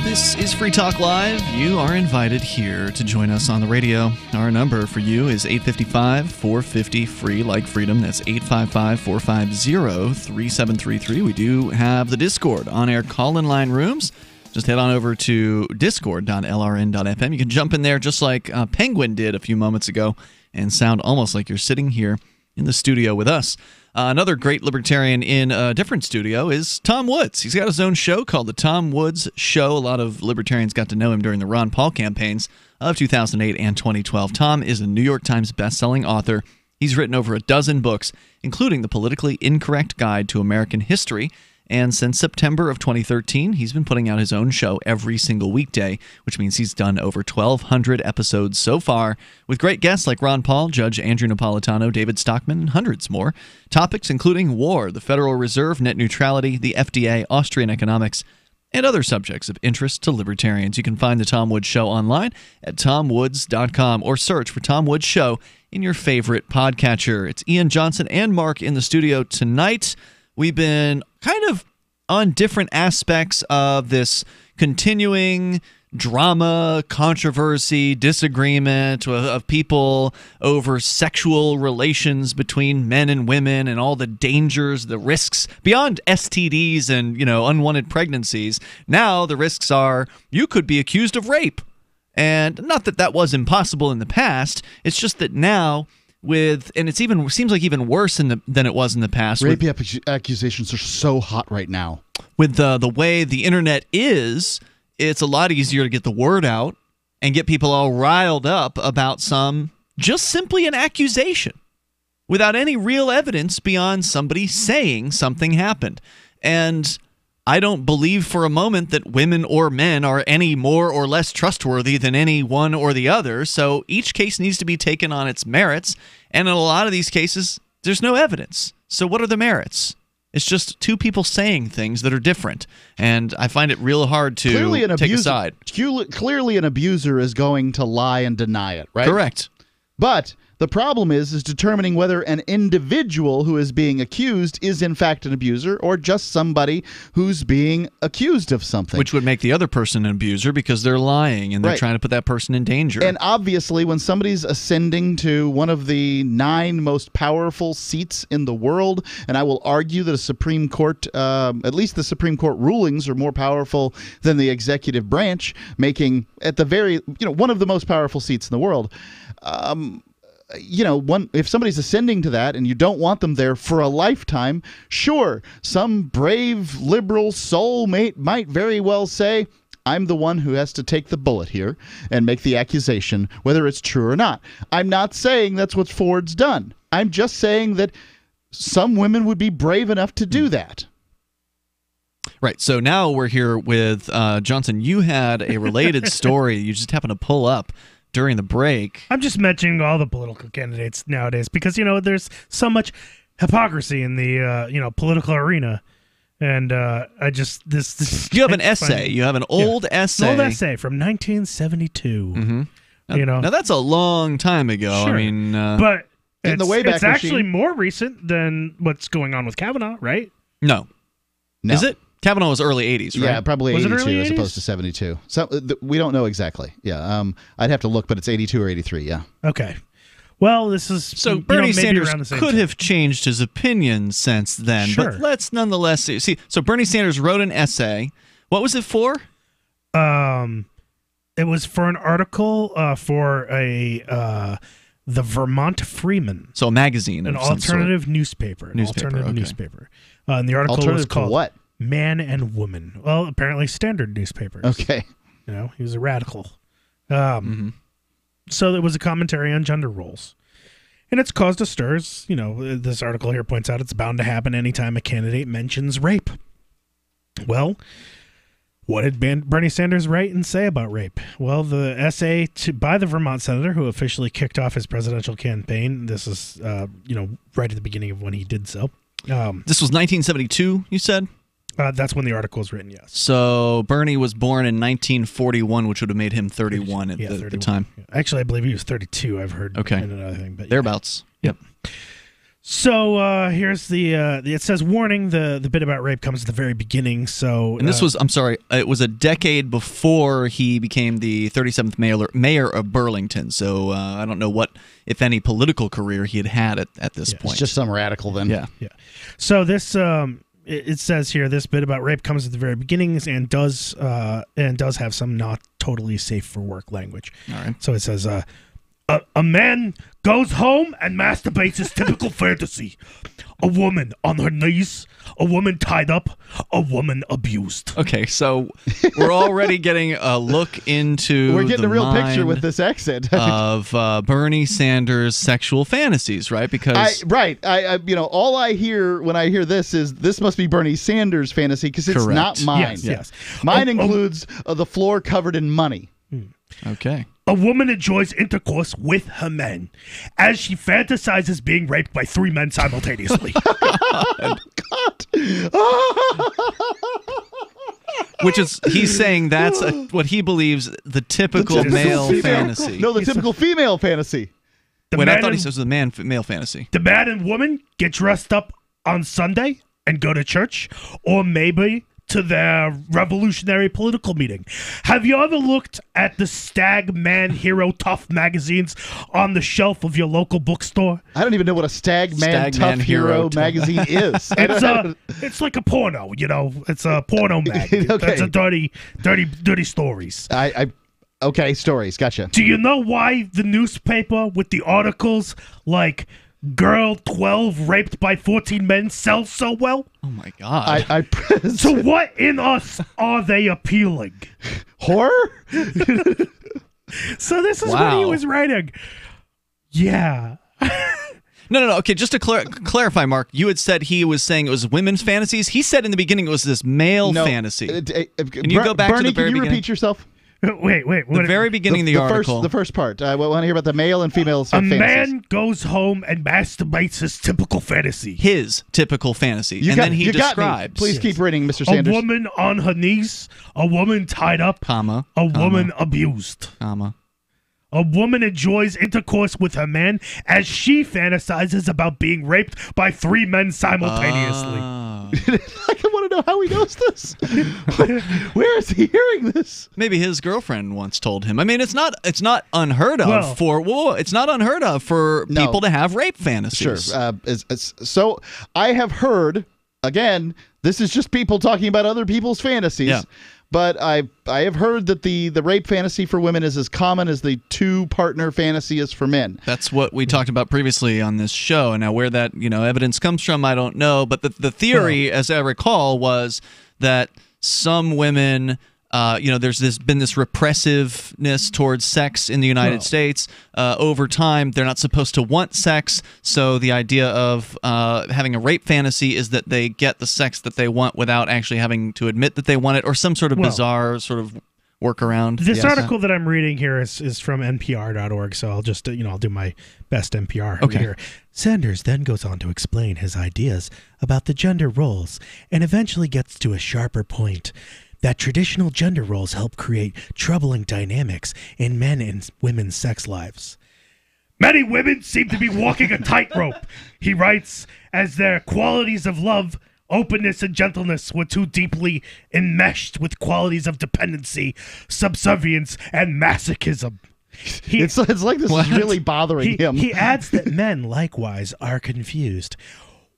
This is Free Talk Live. You are invited here to join us on the radio. Our number for you is 855-450-FREE, like freedom. That's 855-450-3733. We do have the Discord on-air call-in line rooms. Just head on over to discord.lrn.fm. You can jump in there just like Penguin did a few moments ago and sound almost like you're sitting here in the studio with us. Another great libertarian in a different studio is Tom Woods. He's got his own show called The Tom Woods Show. A lot of libertarians got to know him during the Ron Paul campaigns of 2008 and 2012. Tom is a New York Times bestselling author. He's written over a dozen books, including The Politically Incorrect Guide to American History. And since September of 2013, he's been putting out his own show every single weekday, which means he's done over 1,200 episodes so far, with great guests like Ron Paul, Judge Andrew Napolitano, David Stockman, and hundreds more. Topics including war, the Federal Reserve, net neutrality, the FDA, Austrian economics, and other subjects of interest to libertarians. You can find The Tom Woods Show online at tomwoods.com or search for Tom Woods Show in your favorite podcatcher. It's Ian Johnson and Mark in the studio tonight. We've been kind of on different aspects of this continuing drama, controversy, disagreement of people over sexual relations between men and women and all the dangers, the risks beyond STDs and, unwanted pregnancies. Now the risks are you could be accused of rape. And not that that was impossible in the past. It's just that now and it seems like even worse than it was in the past. Rape accusations are so hot right now. With the way the internet is, it's a lot easier to get the word out and get people all riled up about just simply an accusation without any real evidence beyond somebody saying something happened. And I don't believe for a moment that women or men are any more or less trustworthy than any one or the other, so each case needs to be taken on its merits, and in a lot of these cases, there's no evidence. So what are the merits? It's just two people saying things that are different, and I find it real hard to take a side. Clearly an abuser is going to lie and deny it, right? Correct. But The problem is determining whether an individual who is being accused is in fact an abuser or just somebody who's being accused of something. Which would make the other person an abuser because they're lying and they're Right. trying to put that person in danger. And obviously, when somebody's ascending to one of the 9 most powerful seats in the world, and I will argue that a Supreme Court, at least the Supreme Court rulings are more powerful than the executive branch, making at the very, one of the most powerful seats in the world. If somebody's ascending to that and you don't want them there for a lifetime, sure, some brave liberal soulmate might very well say, I'm the one who has to take the bullet here and make the accusation, whether it's true or not. I'm not saying that's what Ford's done. I'm just saying that some women would be brave enough to do that. Right. So now we're here with Johnson. You had a related story you just happened to pull up during the break. I'm just mentioning all the political candidates nowadays because, there's so much hypocrisy in the, political arena. And I just, this You have an essay. Funny. You have an old essay. An old essay from 1972. Mm-hmm. Now that's a long time ago. Sure. I mean, but in the Wayback it's actually Machine. more recent than what's going on with Kavanaugh, right? No. Is it? Kavanaugh was early 80s, right? Yeah, probably Was it 82 early as 80s? opposed to 72. So we don't know exactly. Yeah, I'd have to look, but it's 82 or 83, yeah. Okay. Well, this is So maybe Bernie Sanders around the same could time. have changed his opinion since then, Sure. but let's nonetheless see. So Bernie Sanders wrote an essay. What was it for? It was for an article for the Vermont Freeman. So a magazine, an of some sort. alternative newspaper. Okay. Newspaper. And the article was Alternative to called what? Man and Woman. Well, apparently standard newspapers. Okay. He was a radical. So there was a commentary on gender roles. And it's caused a stir. This article here points out it's bound to happen anytime a candidate mentions rape. Well, what did Bernie Sanders write and say about rape? Well, the essay by the Vermont senator who officially kicked off his presidential campaign, this is, right at the beginning of when he did so. This was 1972, you said? That's when the article was written, yes. So Bernie was born in 1941, which would have made him 31 at the 31. time. Actually, I believe he was 32. I've heard Okay. in another thing. But Thereabouts. Yep. So here's the it says warning, the bit about rape comes at the very beginning. So And this was, I'm sorry, it was a decade before he became the 37th mayor of Burlington. So I don't know what, if any, political career he had at this point. It's just some radical then. Yeah. So this it says here this bit about rape comes at the very beginnings and does have some not totally safe for work language. All right. So it says a man goes home and masturbates his typical fantasy. A woman on her knees, a woman tied up, a woman abused. Okay, so we're already getting a look into We're getting the a real picture mind with this accent of Bernie Sanders' sexual fantasies, right? Because all I hear when I hear this is this must be Bernie Sanders' fantasy because it's Correct. not mine. Yes. Mine includes the floor covered in money. Okay. A woman enjoys intercourse with her men as she fantasizes being raped by 3 men simultaneously. Which is, he's saying that's what he believes the typical male fantasy. No, the typical female fantasy. Wait, I thought he said it was the male fantasy. The man and woman get dressed up on Sunday and go to church, or maybe to their revolutionary political meeting. Have you ever looked at the Stag Man Hero Tough magazines on the shelf of your local bookstore? I don't even know what a Stag Man Tough Hero magazine is. It's like a porno, It's a porno mag. Okay. That's a dirty stories. Okay, stories. Gotcha. Do you know why the newspaper with the articles like Girl 12 raped by 14 men sells so well? Oh my God. So what in us are they appealing? Horror? So this is what he was writing. Yeah. No. Okay, just to clarify, Mark, you had said he was saying it was women's fantasies. He said in the beginning it was this male fantasy. Can you go back Bernie, to the very can you beginning? repeat yourself? Wait. The very beginning of the article. The first part. I want to hear about the male and female A fantasies. man goes home and masturbates his typical fantasy. His typical fantasy. You got me. Please keep reading, Mr. Sanders. A woman on her knees, a woman tied up, comma, a woman abused, comma, A woman enjoys intercourse with her man as she fantasizes about being raped by 3 men simultaneously. I want to know how he knows this. Where is he hearing this? Maybe his girlfriend once told him. I mean, it's not unheard of it's not unheard of for people to have rape fantasies. Sure. So I have heard, again, this is just people talking about other people's fantasies. Yeah. But I have heard that the rape fantasy for women is as common as the 2-partner fantasy is for men. That's what we talked about previously on this show. And now where that evidence comes from, I don't know. But the theory, as I recall, was that some women, there's been this repressiveness towards sex in the United States. Over time, they're not supposed to want sex. So the idea of having a rape fantasy is that they get the sex that they want without actually having to admit that they want it, or some sort of bizarre sort of workaround. This article that I'm reading here is from NPR.org, so I'll just I'll do my best NPR here. Sanders then goes on to explain his ideas about the gender roles and eventually gets to a sharper point. That traditional gender roles help create troubling dynamics in men and women's sex lives. Many women seem to be walking a tightrope, he writes, as their qualities of love, openness, and gentleness were too deeply enmeshed with qualities of dependency, subservience, and masochism. It's like this is really bothering him. He adds that men, likewise, are confused.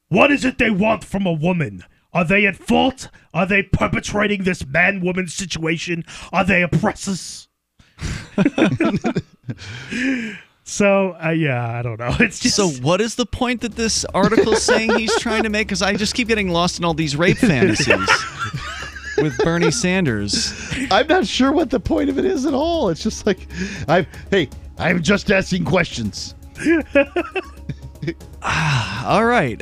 What is it they want from a woman? Are they at fault? Are they perpetrating this man-woman situation? Are they oppressors? So, I don't know. It's just... So what is the point that this article is saying he's trying to make? Because I just keep getting lost in all these rape fantasies with Bernie Sanders. I'm not sure what the point of it is at all. It's just like, I'm just asking questions. All right.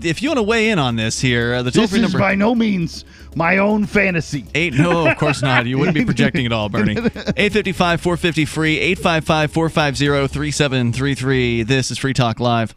If you want to weigh in on this here, the toll-free number... This is by no means my own fantasy. No, of course not. You wouldn't be projecting at all, Bernie. 855-450-FREE, 855-450-3733. This is Free Talk Live.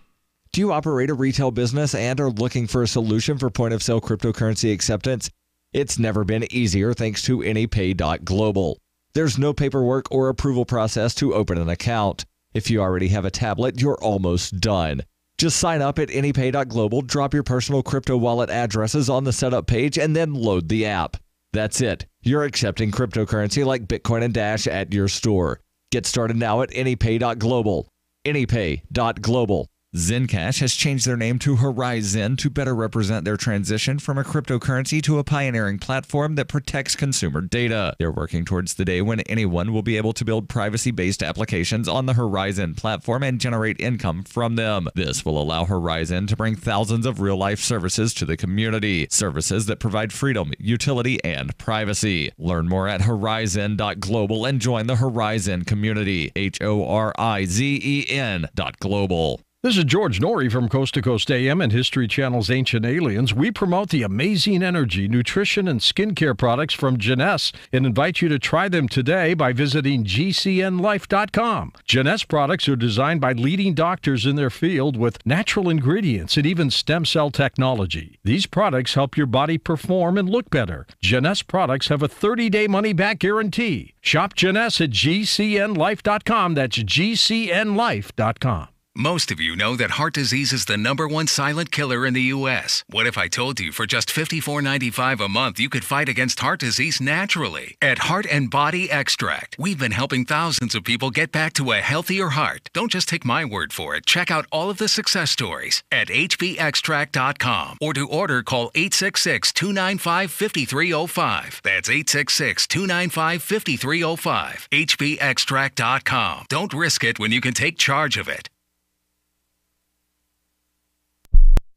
Do you operate a retail business and are looking for a solution for point-of-sale cryptocurrency acceptance? It's never been easier thanks to AnyPay.global. There's no paperwork or approval process to open an account. If you already have a tablet, you're almost done. Just sign up at AnyPay.global, drop your personal crypto wallet addresses on the setup page, and then load the app. That's it. You're accepting cryptocurrency like Bitcoin and Dash at your store. Get started now at AnyPay.global. AnyPay.global. Zencash has changed their name to Horizon to better represent their transition from a cryptocurrency to a pioneering platform that protects consumer data. They're working towards the day when anyone will be able to build privacy-based applications on the Horizon platform and generate income from them. This will allow Horizon to bring thousands of real-life services to the community, services that provide freedom, utility, and privacy. Learn more at Horizon.global and join the Horizon community. HORIZEN.global. This is George Norrie from Coast to Coast AM and History Channel's Ancient Aliens. We promote the amazing energy, nutrition, and skincare products from Jeunesse and invite you to try them today by visiting GCNlife.com. Jeunesse products are designed by leading doctors in their field with natural ingredients and even stem cell technology. These products help your body perform and look better. Jeunesse products have a 30-day money-back guarantee. Shop Jeunesse at GCNlife.com. That's GCNlife.com. Most of you know that heart disease is the #1 silent killer in the U.S. What if I told you for just $54.95 a month you could fight against heart disease naturally? At Heart and Body Extract, we've been helping thousands of people get back to a healthier heart. Don't just take my word for it. Check out all of the success stories at hbextract.com, or to order, call 866-295-5305. That's 866-295-5305. hbextract.com. Don't risk it when you can take charge of it.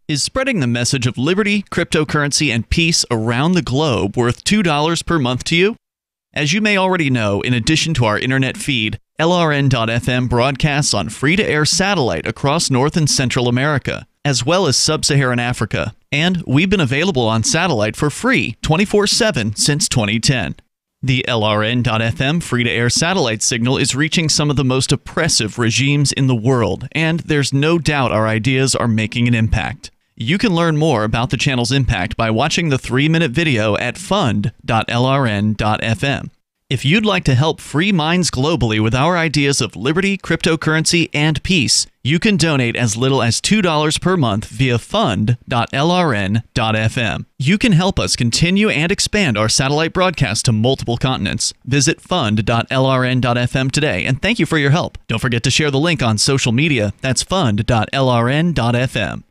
Is spreading the message of liberty, cryptocurrency, and peace around the globe worth $2 per month to you? As you may already know, in addition to our internet feed, LRN.FM broadcasts on free-to-air satellite across North and Central America, as well as Sub-Saharan Africa. And we've been available on satellite for free 24/7 since 2010. The LRN.FM free-to-air satellite signal is reaching some of the most oppressive regimes in the world, and there's no doubt our ideas are making an impact. You can learn more about the channel's impact by watching the 3-minute video at fund.lrn.fm. If you'd like to help free minds globally with our ideas of liberty, cryptocurrency, and peace, you can donate as little as $2 per month via fund.lrn.fm. You can help us continue and expand our satellite broadcast to multiple continents. Visit fund.lrn.fm today, and thank you for your help. Don't forget to share the link on social media. That's fund.lrn.fm.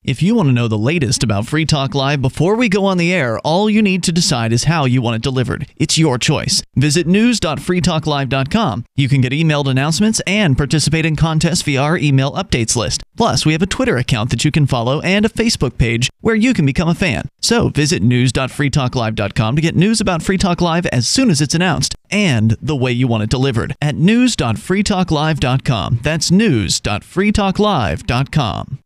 If you want to know the latest about Free Talk Live before we go on the air, all you need to decide is how you want it delivered. It's your choice. Visit news.freetalklive.com. You can get emailed announcements and participate in contests via our email updates list. Plus, we have a Twitter account that you can follow and a Facebook page where you can become a fan. So visit news.freetalklive.com to get news about Free Talk Live as soon as it's announced and the way you want it delivered at news.freetalklive.com. That's news.freetalklive.com.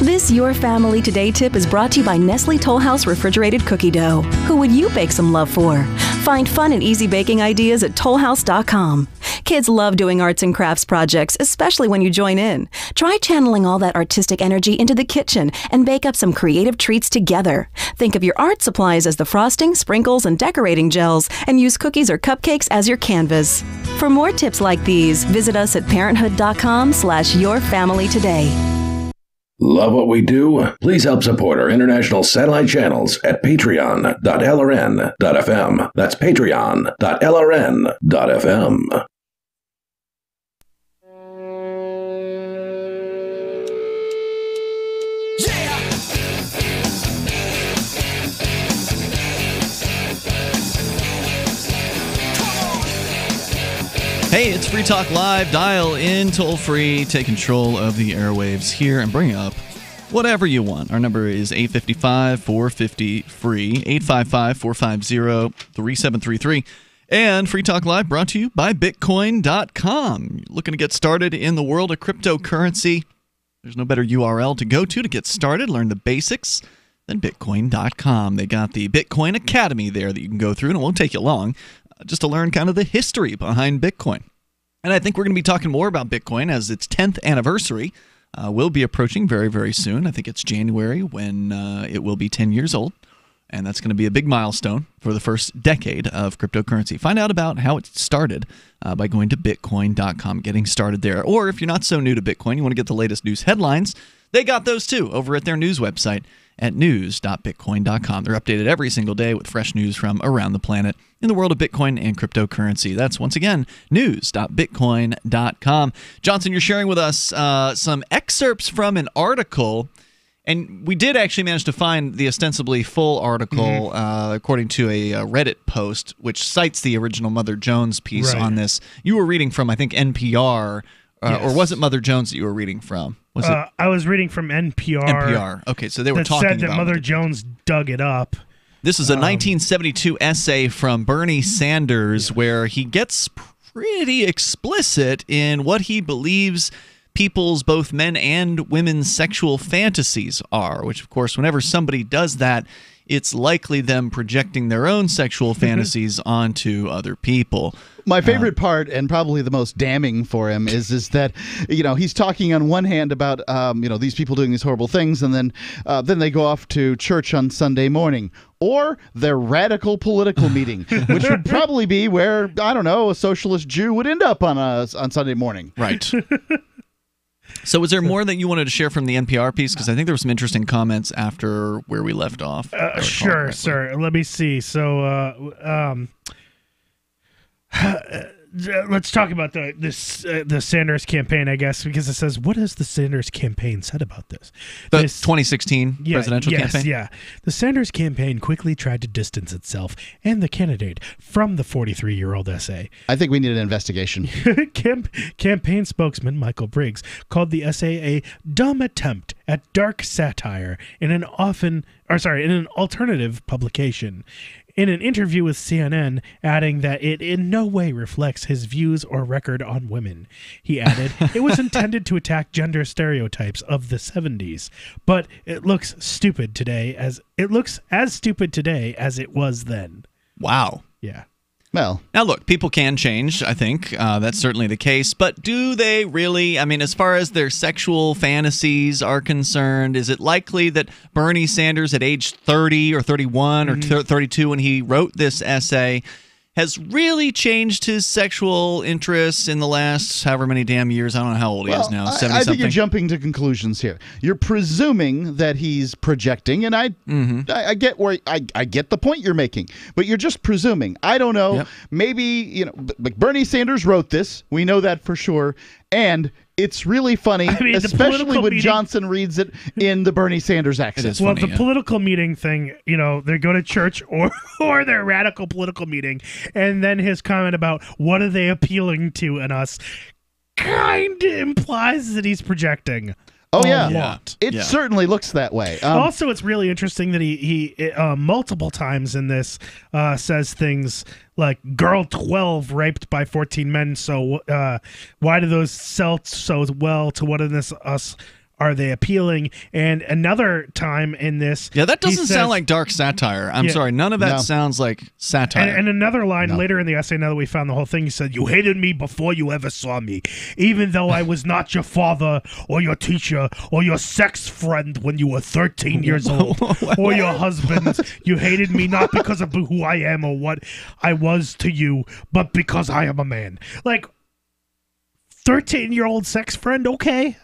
This Your Family Today tip is brought to you by Nestle Toll House Refrigerated Cookie Dough. Who would you bake some love for? Find fun and easy baking ideas at tollhouse.com. Kids love doing arts and crafts projects, especially when you join in. Try channeling all that artistic energy into the kitchen and bake up some creative treats together. Think of your art supplies as the frosting, sprinkles, and decorating gels, and use cookies or cupcakes as your canvas. For more tips like these, visit us at parenthood.com/yourfamilytoday. Love what we do? Please help support our international satellite channels at patreon.lrn.fm. That's patreon.lrn.fm. Hey, it's Free Talk Live. Dial in toll free, take control of the airwaves here, and bring up whatever you want. Our number is 855-450-FREE, 855-450-3733. And Free Talk Live brought to you by Bitcoin.com. Looking to get started in the world of cryptocurrency? There's no better URL to go to get started, learn the basics, than Bitcoin.com. They got the Bitcoin Academy there that you can go through, and it won't take you long. Just to learn kind of the history behind Bitcoin. And I think we're going to be talking more about Bitcoin as its 10th anniversary will be approaching very, very soon. I think it's January when it will be 10 years old. And that's going to be a big milestone for the first decade of cryptocurrency. Find out about how it started by going to Bitcoin.com, getting started there. Or if you're not so new to Bitcoin, you want to get the latest news headlines, they got those too over at their news website at news.bitcoin.com. They're updated every single day with fresh news from around the planet in the world of Bitcoin and cryptocurrency. That's, once again, news.bitcoin.com. Johnson, you're sharing with us some excerpts from an article, and we did actually manage to find the ostensibly full article, according to a Reddit post, which cites the original Mother Jones piece on this. You were reading from, I think, NPR, or was it Mother Jones that you were reading from? Was it? I was reading from NPR. NPR. Okay, so they were talking said that about Mother Jones dug it up. This is a 1972 essay from Bernie Sanders where he gets pretty explicit in what he believes people's, both men and women's, sexual fantasies are, which, of course, whenever somebody does that, it's likely them projecting their own sexual fantasies onto other people. My favorite part, and probably the most damning for him, is that, you know, he's talking on one hand about, these people doing these horrible things, and then they go off to church on Sunday morning, or their radical political meeting, which would probably be where, I don't know, a socialist Jew would end up on Sunday morning. Right. So was there more that you wanted to share from the NPR piece? Because I think there were some interesting comments after where we left off. Sure, sir. Let me see. So let's talk about the Sanders campaign, I guess, because it says, what has the Sanders campaign said about this? The 2016 presidential campaign? Yeah. The Sanders campaign quickly tried to distance itself and the candidate from the 43-year-old essay. I think we need an investigation. Campaign spokesman Michael Briggs called the essay a dumb attempt at dark satire in an alternative publication. In an interview with CNN, adding that it in no way reflects his views or record on women. He added, it was intended to attack gender stereotypes of the 70s, but it looks as stupid today as it was then. Wow. Yeah. Well, now look, people can change, I think. That's certainly the case. But do they really? I mean, as far as their sexual fantasies are concerned, is it likely that Bernie Sanders at age 30 or 31 or 32 when he wrote this essay has really changed his sexual interests in the last however many damn years. I don't know how old he is now, 70-something. I think you're jumping to conclusions here. You're presuming that he's projecting, and I get where I get the point you're making, but you're just presuming. I don't know. Yep. Maybe, Bernie Sanders wrote this. We know that for sure. And it's really funny, especially when Johnson reads it in the Bernie Sanders accent. The political meeting thing, they go to church or their radical political meeting, and then his comment about what are they appealing to in us kind of implies that he's projecting. Oh, yeah. It certainly looks that way. Also, it's really interesting that he multiple times in this says things like, girl 12 raped by 14 men, so why do those sell so well to what in this us are they appealing? And another time in this... Yeah, that doesn't sound like dark satire. I'm sorry, none of that sounds like satire. And another line later in the essay, now that we found the whole thing, he said, you hated me before you ever saw me, even though I was not your father or your teacher or your sex friend when you were 13 years old or your husband. You hated me not because of who I am or what I was to you, but because I am a man. 13-year-old sex friend, okay.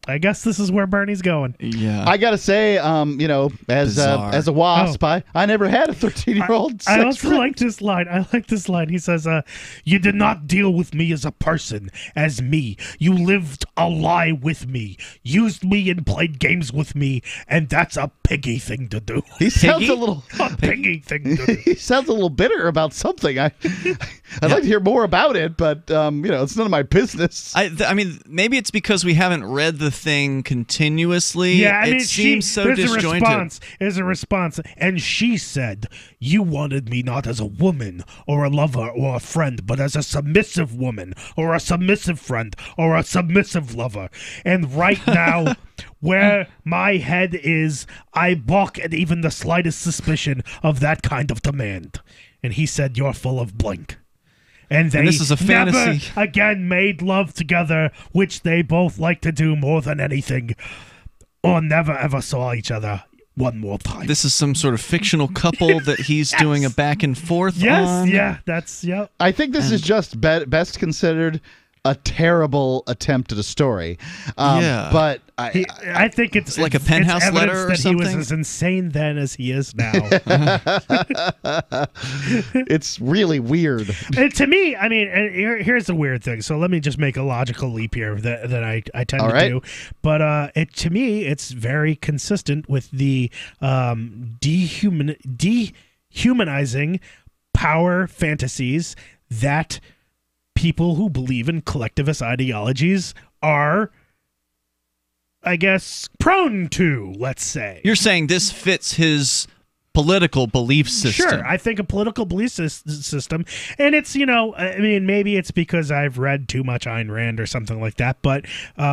I guess this is where Bernie's going. Yeah. I got to say, as a WASP, I never had a 13-year-old I also like this line. I like this line. He says, you did not deal with me as a person, as me. You lived a lie with me, used me and played games with me, and that's a piggy thing to do. He sounds a piggy thing to do. He sounds a little bitter about something. I'd like to hear more about it, but, it's none of my business. I mean, maybe it's because we haven't read the thing continuously. Yeah, it seems so disjointed. There's a response, and she said, you wanted me not as a woman or a lover or a friend, but as a submissive woman or a submissive friend or a submissive lover. And right now, where my head is, I balk at even the slightest suspicion of that kind of demand. And he said, you're full of blank. And they this is a fantasy. never again made love together, which they both like to do more than anything, or never ever saw each other one more time. This is some sort of fictional couple that he's doing a back and forth on. Yeah, that's, yep. I think this is just best considered a terrible attempt at a story. But I think it's like a penthouse letter or something. He was as insane then as he is now. It's really weird. And to me, I mean, here's the weird thing. So let me just make a logical leap here that I tend to do. But to me, it's very consistent with the dehumanizing power fantasies that people who believe in collectivist ideologies are, I guess, prone to, let's say. You're saying this fits his political belief system. Sure, I think a political belief system, and it's, I mean, maybe it's because I've read too much Ayn Rand or something like that, but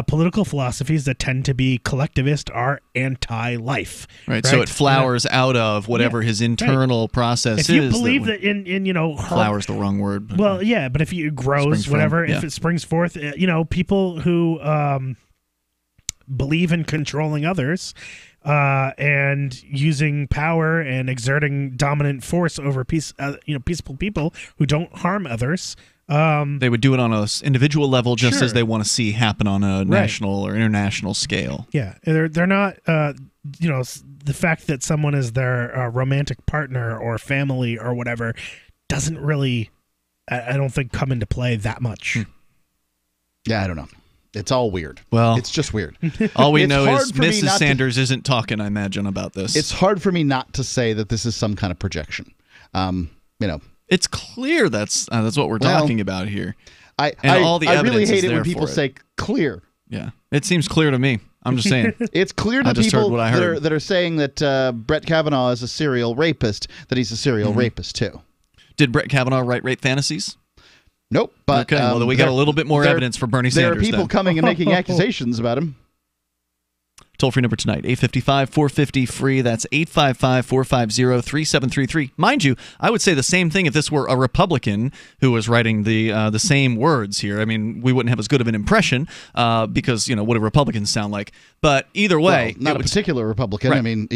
political philosophies that tend to be collectivist are anti-life. Right, so it flowers out of whatever his internal process is. If you believe that in flowers the wrong word. But well, yeah, but if it grows, whatever, if it springs forth, people who believe in controlling others and using power and exerting dominant force over peaceful people who don't harm others. They would do it on an individual level, just as they want to see happen on a national or international scale. Yeah, they're not. The fact that someone is their romantic partner or family or whatever doesn't really, I don't think, come into play that much. Yeah, I don't know. It's all weird. Well, it's just weird. All we know is Mrs. Sanders isn't talking, I imagine, about this. It's hard for me not to say that this is some kind of projection. It's clear that's what we're talking about here. I really hate it when people say clear. Yeah, it seems clear to me. I'm just saying. It's clear to people that are saying that Brett Kavanaugh is a serial rapist, that he's a serial rapist too. Did Brett Kavanaugh write rape fantasies? Nope. But okay, well, then we got a little bit more evidence for Bernie Sanders. There are people coming and making accusations about him. Toll-free number tonight, 855-450-FREE. That's 855-450-3733. Mind you, I would say the same thing if this were a Republican who was writing the same words here. I mean, we wouldn't have as good of an impression because, what do Republicans sound like? But either way... Well, not a particular Republican. Right. I mean...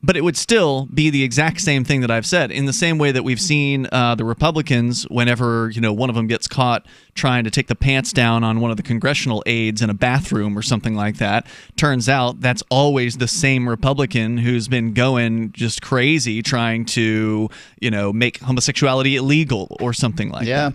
But it would still be the exact same thing that I've said, in the same way that we've seen the Republicans, whenever one of them gets caught trying to take the pants down on one of the congressional aides in a bathroom or something like that. Turns out that's always the same Republican who's been going just crazy trying to make homosexuality illegal or something like that.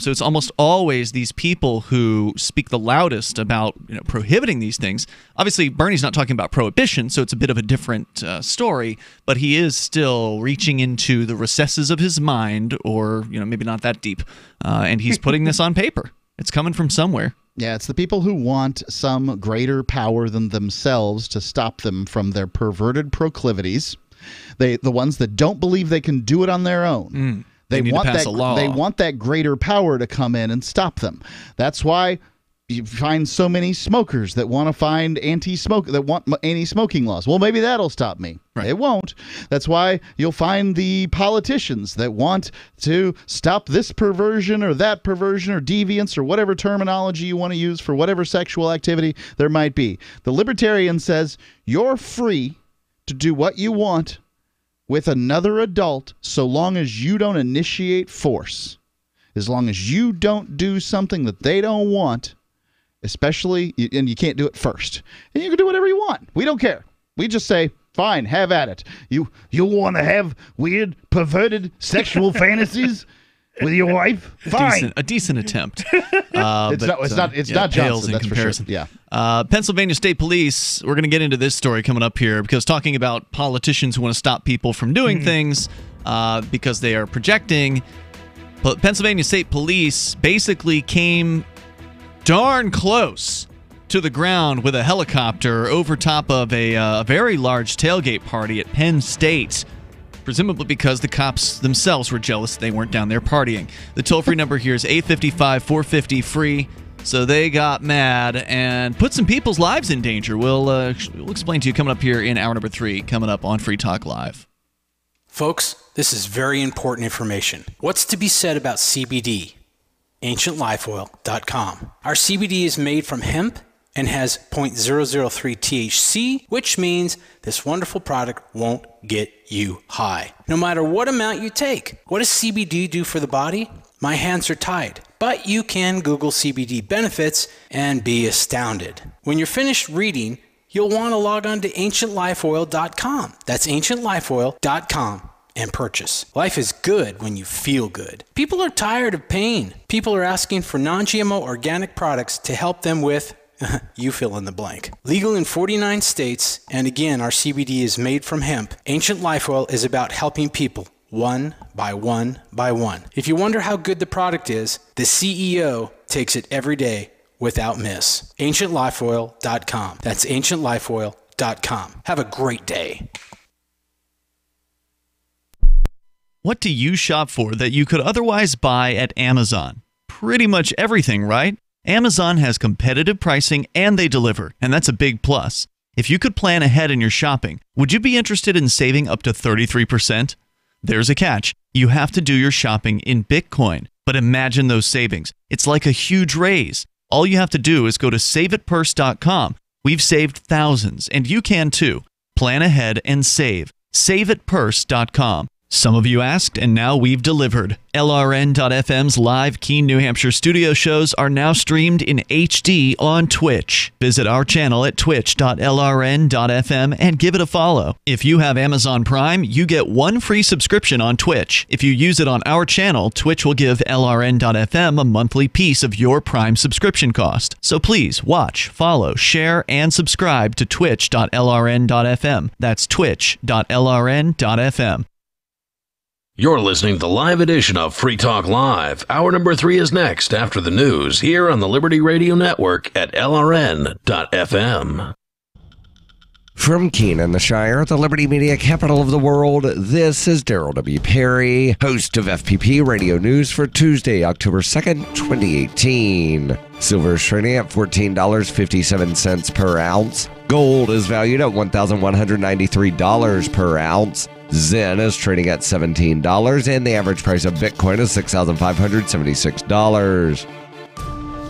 So it's almost always these people who speak the loudest about prohibiting these things. Obviously, Bernie's not talking about prohibition, so it's a bit of a different story, but he is still reaching into the recesses of his mind, or maybe not that deep, and he's putting this on paper. It's coming from somewhere. Yeah, it's the people who want some greater power than themselves to stop them from their perverted proclivities. The ones that don't believe they can do it on their own. They need want to pass that. a law. They want that greater power to come in and stop them. That's why you find so many smokers that want to find anti-smoking laws. Well, maybe that'll stop me. Right. It won't. That's why you'll find the politicians that want to stop this perversion or that perversion or deviance or whatever terminology you want to use for whatever sexual activity there might be. The libertarian says you're free to do what you want with another adult, so long as you don't initiate force. As long as you don't do something that they don't want, especially, and you can't do it first. And you can do whatever you want. We don't care. We just say, fine, have at it. You want to have weird, perverted sexual fantasies with your wife? Fine. A decent attempt. It's not Johnson, that's comparison. for sure. Yeah. Pennsylvania State Police, we're going to get into this story coming up here, because talking about politicians who want to stop people from doing things because they are projecting, Pennsylvania State Police basically came darn close to the ground with a helicopter over top of a very large tailgate party at Penn State, presumably because the cops themselves were jealous they weren't down there partying. The toll-free number here is 855-450-FREE. So they got mad and put some people's lives in danger. We'll explain to you coming up here in hour number 3, coming up on Free Talk Live. Folks, this is very important information. What's to be said about CBD? AncientLifeOil.com. Our CBD is made from hemp and has 0.003 THC, which means this wonderful product won't get you high, no matter what amount you take. What does CBD do for the body? My hands are tied, but you can Google CBD benefits and be astounded. When you're finished reading, you'll want to log on to AncientLifeOil.com. That's AncientLifeOil.com and purchase. Life is good when you feel good. People are tired of pain. People are asking for non-GMO organic products to help them with you fill in the blank. Legal in 49 states, and again, our CBD is made from hemp. Ancient Life Oil is about helping people one by one by one. If you wonder how good the product is, the CEO takes it every day without miss. AncientLifeOil.com. That's AncientLifeOil.com. Have a great day. What do you shop for that you could otherwise buy at Amazon? Pretty much everything, right? Amazon has competitive pricing and they deliver, and that's a big plus. If you could plan ahead in your shopping, would you be interested in saving up to 33%? There's a catch. You have to do your shopping in Bitcoin. But imagine those savings. It's like a huge raise. All you have to do is go to saveitpurse.com. We've saved thousands, and you can too. Plan ahead and save. Saveitpurse.com. Some of you asked, and now we've delivered. LRN.FM's live Keene, New Hampshire studio shows are now streamed in HD on Twitch. Visit our channel at twitch.lrn.fm and give it a follow. If you have Amazon Prime, you get 1 free subscription on Twitch. If you use it on our channel, Twitch will give LRN.FM a monthly piece of your Prime subscription cost. So please watch, follow, share, and subscribe to twitch.lrn.fm. That's twitch.lrn.fm. You're listening to the live edition of Free Talk Live. Hour number 3 is next after the news here on the Liberty Radio Network at LRN.FM. From Keene in the Shire, the Liberty Media capital of the world, this is Daryl W. Perry, host of FPP Radio News for Tuesday, October 2nd, 2018. Silver is trading at $14.57 per ounce. Gold is valued at $1,193 per ounce. Zen is trading at $17, and the average price of Bitcoin is $6,576.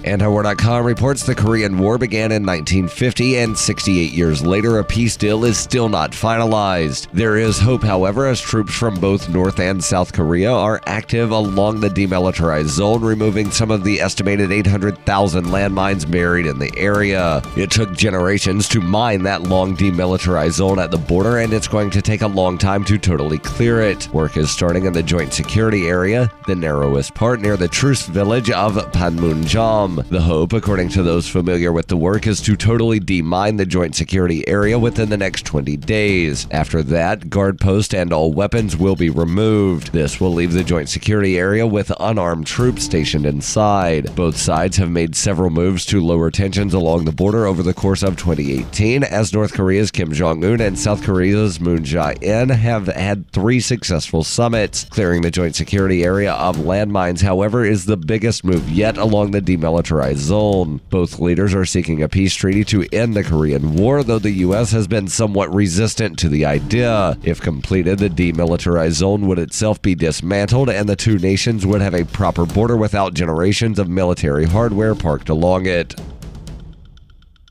Antiwar.com reports the Korean War began in 1950, and 68 years later, a peace deal is still not finalized. There is hope, however, as troops from both North and South Korea are active along the demilitarized zone, removing some of the estimated 800,000 landmines buried in the area. It took generations to mine that long demilitarized zone at the border, and it's going to take a long time to totally clear it. Work is starting in the Joint Security Area, the narrowest part near the truce village of Panmunjom. The hope, according to those familiar with the work, is to totally demine the Joint Security Area within the next 20 days. After that, guard posts and all weapons will be removed. This will leave the Joint Security Area with unarmed troops stationed inside. Both sides have made several moves to lower tensions along the border over the course of 2018, as North Korea's Kim Jong-un and South Korea's Moon Jae-in have had 3 successful summits. Clearing the Joint Security Area of landmines, however, is the biggest move yet along the demilitarized zone. Both leaders are seeking a peace treaty to end the Korean War, though the U.S. has been somewhat resistant to the idea. If completed, the demilitarized zone would itself be dismantled, and the two nations would have a proper border without generations of military hardware parked along it.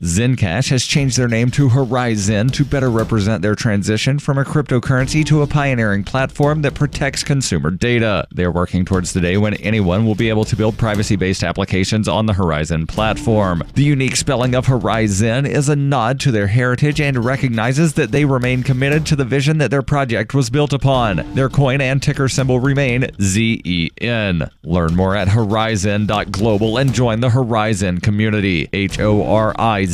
Zencash has changed their name to Horizon to better represent their transition from a cryptocurrency to a pioneering platform that protects consumer data. They're working towards the day when anyone will be able to build privacy-based applications on the Horizon platform. The unique spelling of Horizon is a nod to their heritage and recognizes that they remain committed to the vision that their project was built upon. Their coin and ticker symbol remain ZEN. Learn more at horizon.global and join the Horizon community. HORIZEN.global.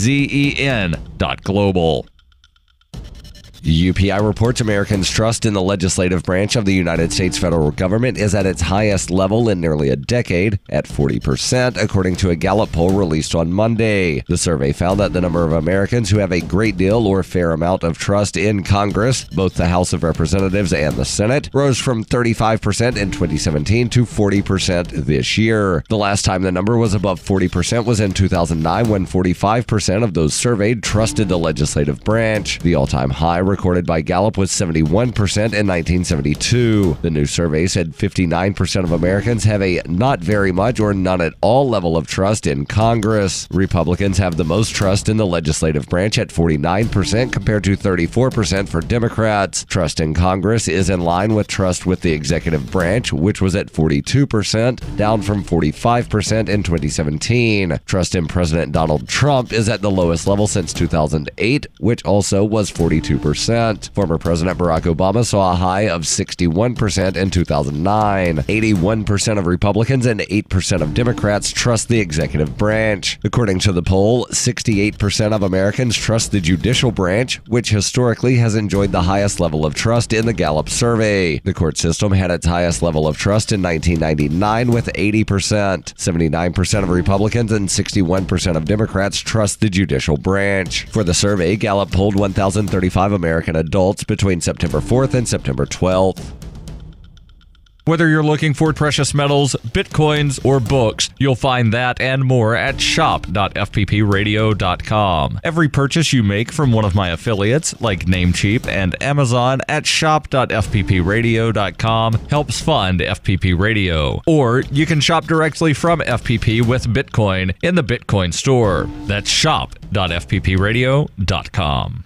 UPI reports Americans' trust in the legislative branch of the United States federal government is at its highest level in nearly a decade, at 40%, according to a Gallup poll released on Monday. The survey found that the number of Americans who have a great deal or fair amount of trust in Congress, both the House of Representatives and the Senate, rose from 35% in 2017 to 40% this year. The last time the number was above 40% was in 2009, when 45% of those surveyed trusted the legislative branch. The all-time high recorded by Gallup was 71% in 1972. The new survey said 59% of Americans have a not very much or none at all level of trust in Congress. Republicans have the most trust in the legislative branch at 49% compared to 34% for Democrats. Trust in Congress is in line with trust with the executive branch, which was at 42%, down from 45% in 2017. Trust in President Donald Trump is at the lowest level since 2008, which also was 42%. Former President Barack Obama saw a high of 61% in 2009. 81% of Republicans and 8% of Democrats trust the executive branch. According to the poll, 68% of Americans trust the judicial branch, which historically has enjoyed the highest level of trust in the Gallup survey. The court system had its highest level of trust in 1999 with 80%. 79% of Republicans and 61% of Democrats trust the judicial branch. For the survey, Gallup polled 1,035 American adults between September 4th and September 12th. Whether you're looking for precious metals, bitcoins, or books, you'll find that and more at shop.fppradio.com. Every purchase you make from one of my affiliates, like Namecheap and Amazon, at shop.fppradio.com helps fund FPP Radio. Or you can shop directly from FPP with Bitcoin in the Bitcoin store. That's shop.fppradio.com.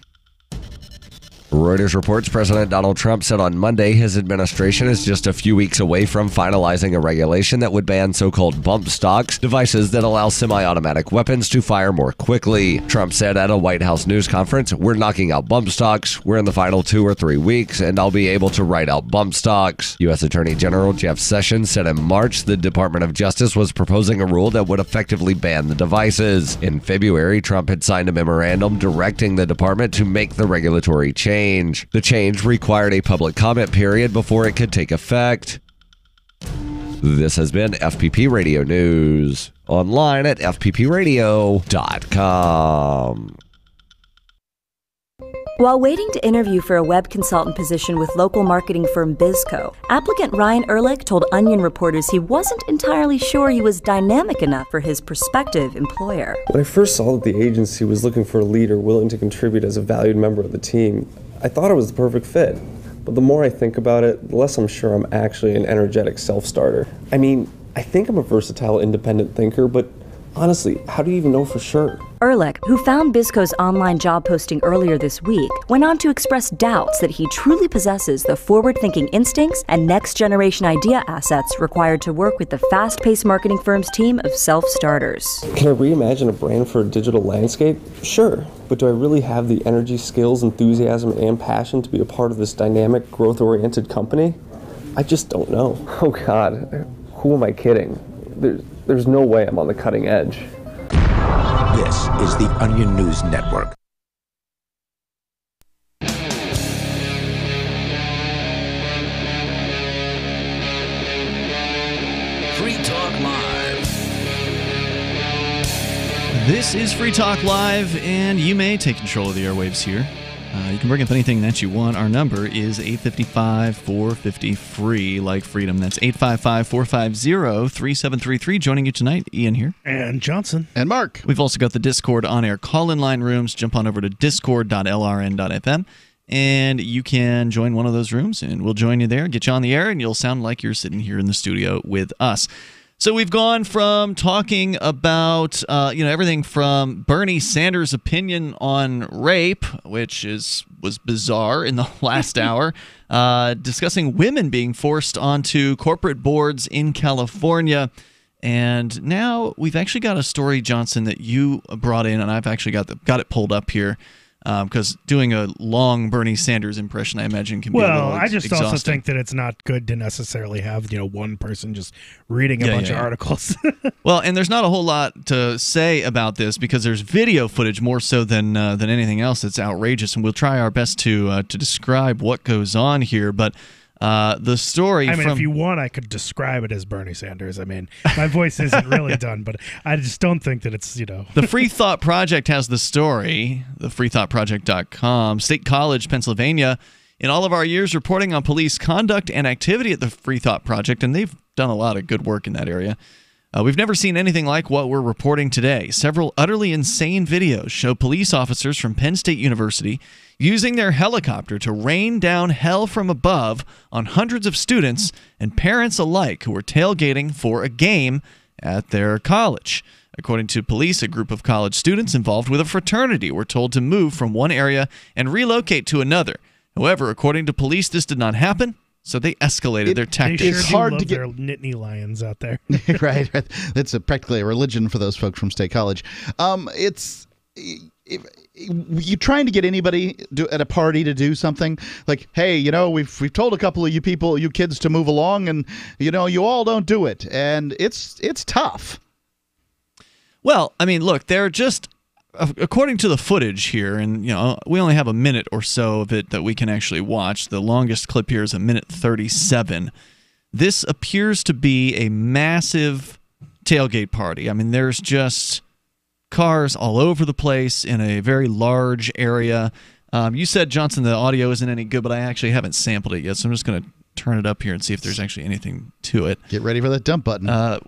Reuters reports President Donald Trump said on Monday his administration is just a few weeks away from finalizing a regulation that would ban so-called bump stocks, devices that allow semi-automatic weapons to fire more quickly. Trump said at a White House news conference, "We're knocking out bump stocks. We're in the final 2 or 3 weeks, and I'll be able to write out bump stocks." U.S. Attorney General Jeff Sessions said in March the Department of Justice was proposing a rule that would effectively ban the devices. In February, Trump had signed a memorandum directing the department to make the regulatory change. The change required a public comment period before it could take effect. This has been FPP Radio News. Online at fppradio.com. While waiting to interview for a web consultant position with local marketing firm Bizco, applicant Ryan Ehrlich told Onion reporters he wasn't entirely sure he was dynamic enough for his prospective employer. When I first saw that the agency was looking for a leader willing to contribute as a valued member of the team, I thought it was the perfect fit. But the more I think about it, the less I'm sure I'm actually an energetic self-starter. I mean, I think I'm a versatile independent thinker, but Honestly, how do you even know for sure? Ehrlich, who found Bisco's online job posting earlier this week, went on to express doubts that he truly possesses the forward-thinking instincts and next-generation idea assets required to work with the fast-paced marketing firm's team of self-starters. Can I reimagine a brand for a digital landscape? Sure, but do I really have the energy, skills, enthusiasm, and passion to be a part of this dynamic, growth-oriented company? I just don't know. Oh God, who am I kidding? There's no way I'm on the cutting edge. This is the Onion News Network. Free Talk Live. This is Free Talk Live, and you may take control of the airwaves here. You can bring up anything that you want. Our number is 855-450-FREE, like freedom. That's 855-450-3733. Joining you tonight, Ian here. And Johnson. And Mark. We've also got the Discord on-air call-in line rooms. Jump on over to discord.lrn.fm, and you can join one of those rooms, and we'll join you there, get you on the air, and you'll sound like you're sitting here in the studio with us. So we've gone from talking about everything from Bernie Sanders' opinion on rape, which was bizarre in the last hour, discussing women being forced onto corporate boards in California. And now we've actually got a story, Johnson, that you brought in, and I've actually got it pulled up here. Because doing a long Bernie Sanders impression, I imagine, can be a little I just exhausting. also think that it's not good to necessarily have one person just reading a bunch of articles. Well, and there's not a whole lot to say about this because there's video footage more so than anything else that's outrageous, and we'll try our best to describe what goes on here. But the story. If you want, I could describe it as Bernie Sanders. I mean, my voice isn't really done, but I just don't think that it's The Free Thought Project has the story. The freethoughtproject.com. State College, Pennsylvania. In all of our years reporting on police conduct and activity at the Free Thought Project, and they've done a lot of good work in that area. We've never seen anything like what we're reporting today. Several utterly insane videos show police officers from Penn State University using their helicopter to rain down hell from above on hundreds of students and parents alike who were tailgating for a game at their college. According to police, a group of college students involved with a fraternity were told to move from one area and relocate to another. However, according to police, this did not happen. So they escalated their tactics. It's hard to get their Nittany Lions out there. right. That's practically a religion for those folks from State College. You trying to get anybody at a party to do something like, hey, we've told a couple of you kids to move along, and you all don't do it, and it's tough. Well, I mean, look, they're just. According to the footage here, and we only have a minute or so of it that we can actually watch. The longest clip here is a minute 37. This appears to be a massive tailgate party. I mean, there's just cars all over the place in a very large area. You said, Johnson, the audio isn't any good, but I actually haven't sampled it yet, so I'm just going to turn it up here and see if there's actually anything to it. Get ready for that dump button. No,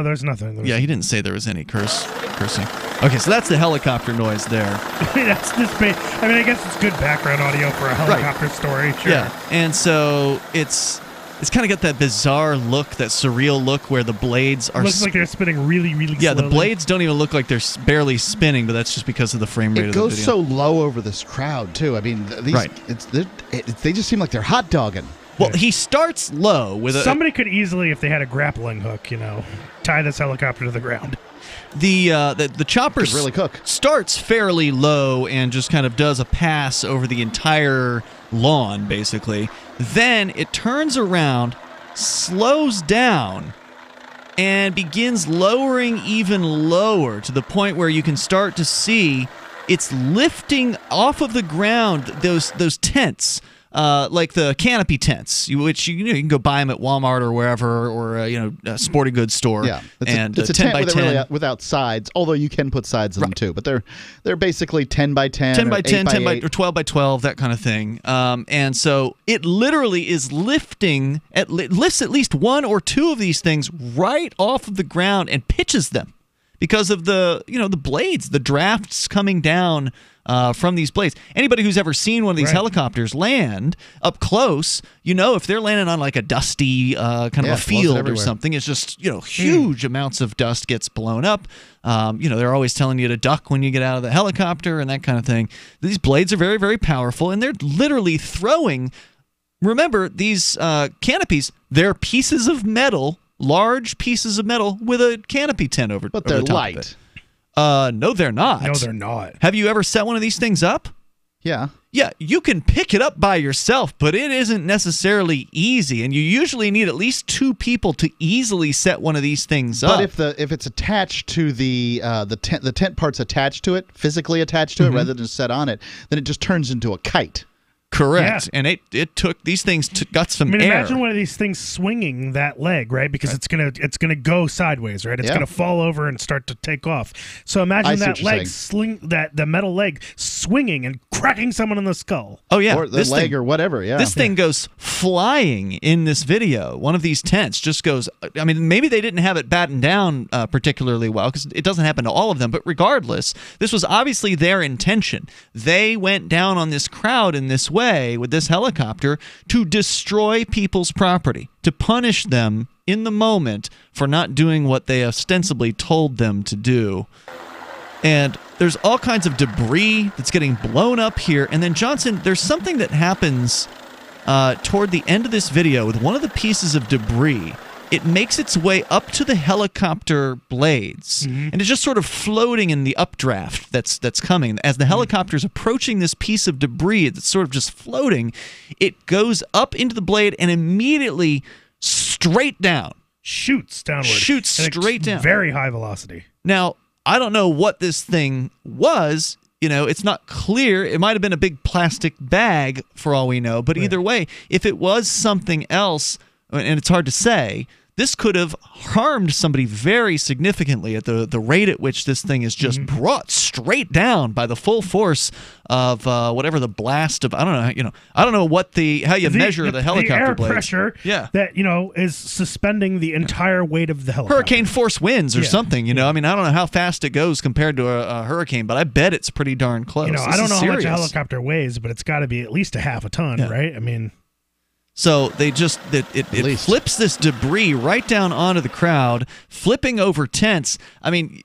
there's nothing. He didn't say there was any cursing. Okay, so that's the helicopter noise there. That's just I guess it's good background audio for a helicopter story. Sure. Yeah, and so it's kind of got that bizarre look, that surreal look where the blades are. Looks like they're spinning really, really slowly. Yeah, the blades don't even look like they're barely spinning, but that's just because of the frame rate of the video. It goes so low over this crowd too. I mean, they just seem like they're hot dogging. Well, he starts low with somebody could easily, if they had a grappling hook, tie this helicopter to the ground. The chopper really cook. Starts fairly low and just kind of does a pass over the entire lawn, basically. Then it turns around, slows down, and begins lowering even lower to the point where you can start to see it's lifting off of the ground those tents. Like the canopy tents, which you can go buy them at Walmart or wherever, or a sporting goods store. Yeah, it's a 10 by 10 really without sides. Although you can put sides in them too, but they're basically 10 by 10, 10 by 10, 10 by or 12 by 12, that kind of thing. And so it literally is lifts at least one or two of these things right off of the ground and pitches them. because of the blades, the drafts coming down from these blades. Anybody who's ever seen one of these helicopters land up close, if they're landing on like a dusty kind of a field or something, it's just huge amounts of dust gets blown up. They're always telling you to duck when you get out of the helicopter and that kind of thing. These blades are very, very powerful, and they're literally throwing. Remember, these canopies, they're pieces of metal, large pieces of metal with a canopy tent over. But they're over the top light. Of it. No, they're not. No, they're not. Have you ever set one of these things up? Yeah. Yeah, you can pick it up by yourself, but it isn't necessarily easy, and you usually need at least 2 people to easily set one of these things up. But if it's attached to the tent part's attached to it, physically attached to it, rather than set on it, then it just turns into a kite. Correct. Yeah. And it took these things got some air. Imagine one of these things swinging that leg, right? Because it's gonna go sideways, right? It's gonna fall over and start to take off. So imagine that leg the metal leg swinging and cracking someone in the skull. Oh yeah, or the leg or whatever. Yeah, this thing goes flying in this video. One of these tents just goes. I mean, maybe they didn't have it battened down particularly well because it doesn't happen to all of them. But regardless, this was obviously their intention. They went down on this crowd in this way with this helicopter to destroy people's property, to punish them in the moment for not doing what they ostensibly told them to do. And there's all kinds of debris that's getting blown up here. And then, Johnson, there's something that happens toward the end of this video with one of the pieces of debris. It makes its way up to the helicopter blades, and it's just sort of floating in the updraft that's coming. As the helicopter's approaching this piece of debris that's sort of just floating, it goes up into the blade and immediately straight down. Shoots downward. Shoots straight down. Very high velocity. Now, I don't know what this thing was. It's not clear. It might have been a big plastic bag for all we know. But either way, if it was something else, and it's hard to say, this could have harmed somebody very significantly at the rate at which this thing is just brought straight down by the full force of whatever the blast of I don't know how you measure the helicopter air blades. Pressure that is suspending the entire weight of the helicopter. Hurricane force winds or something. I mean, I don't know how fast it goes compared to a hurricane, but I bet it's pretty darn close. I don't know how much a helicopter weighs, but it's got to be at least a half a ton, right? I mean. So they just it flips this debris right down onto the crowd, flipping over tents. I mean,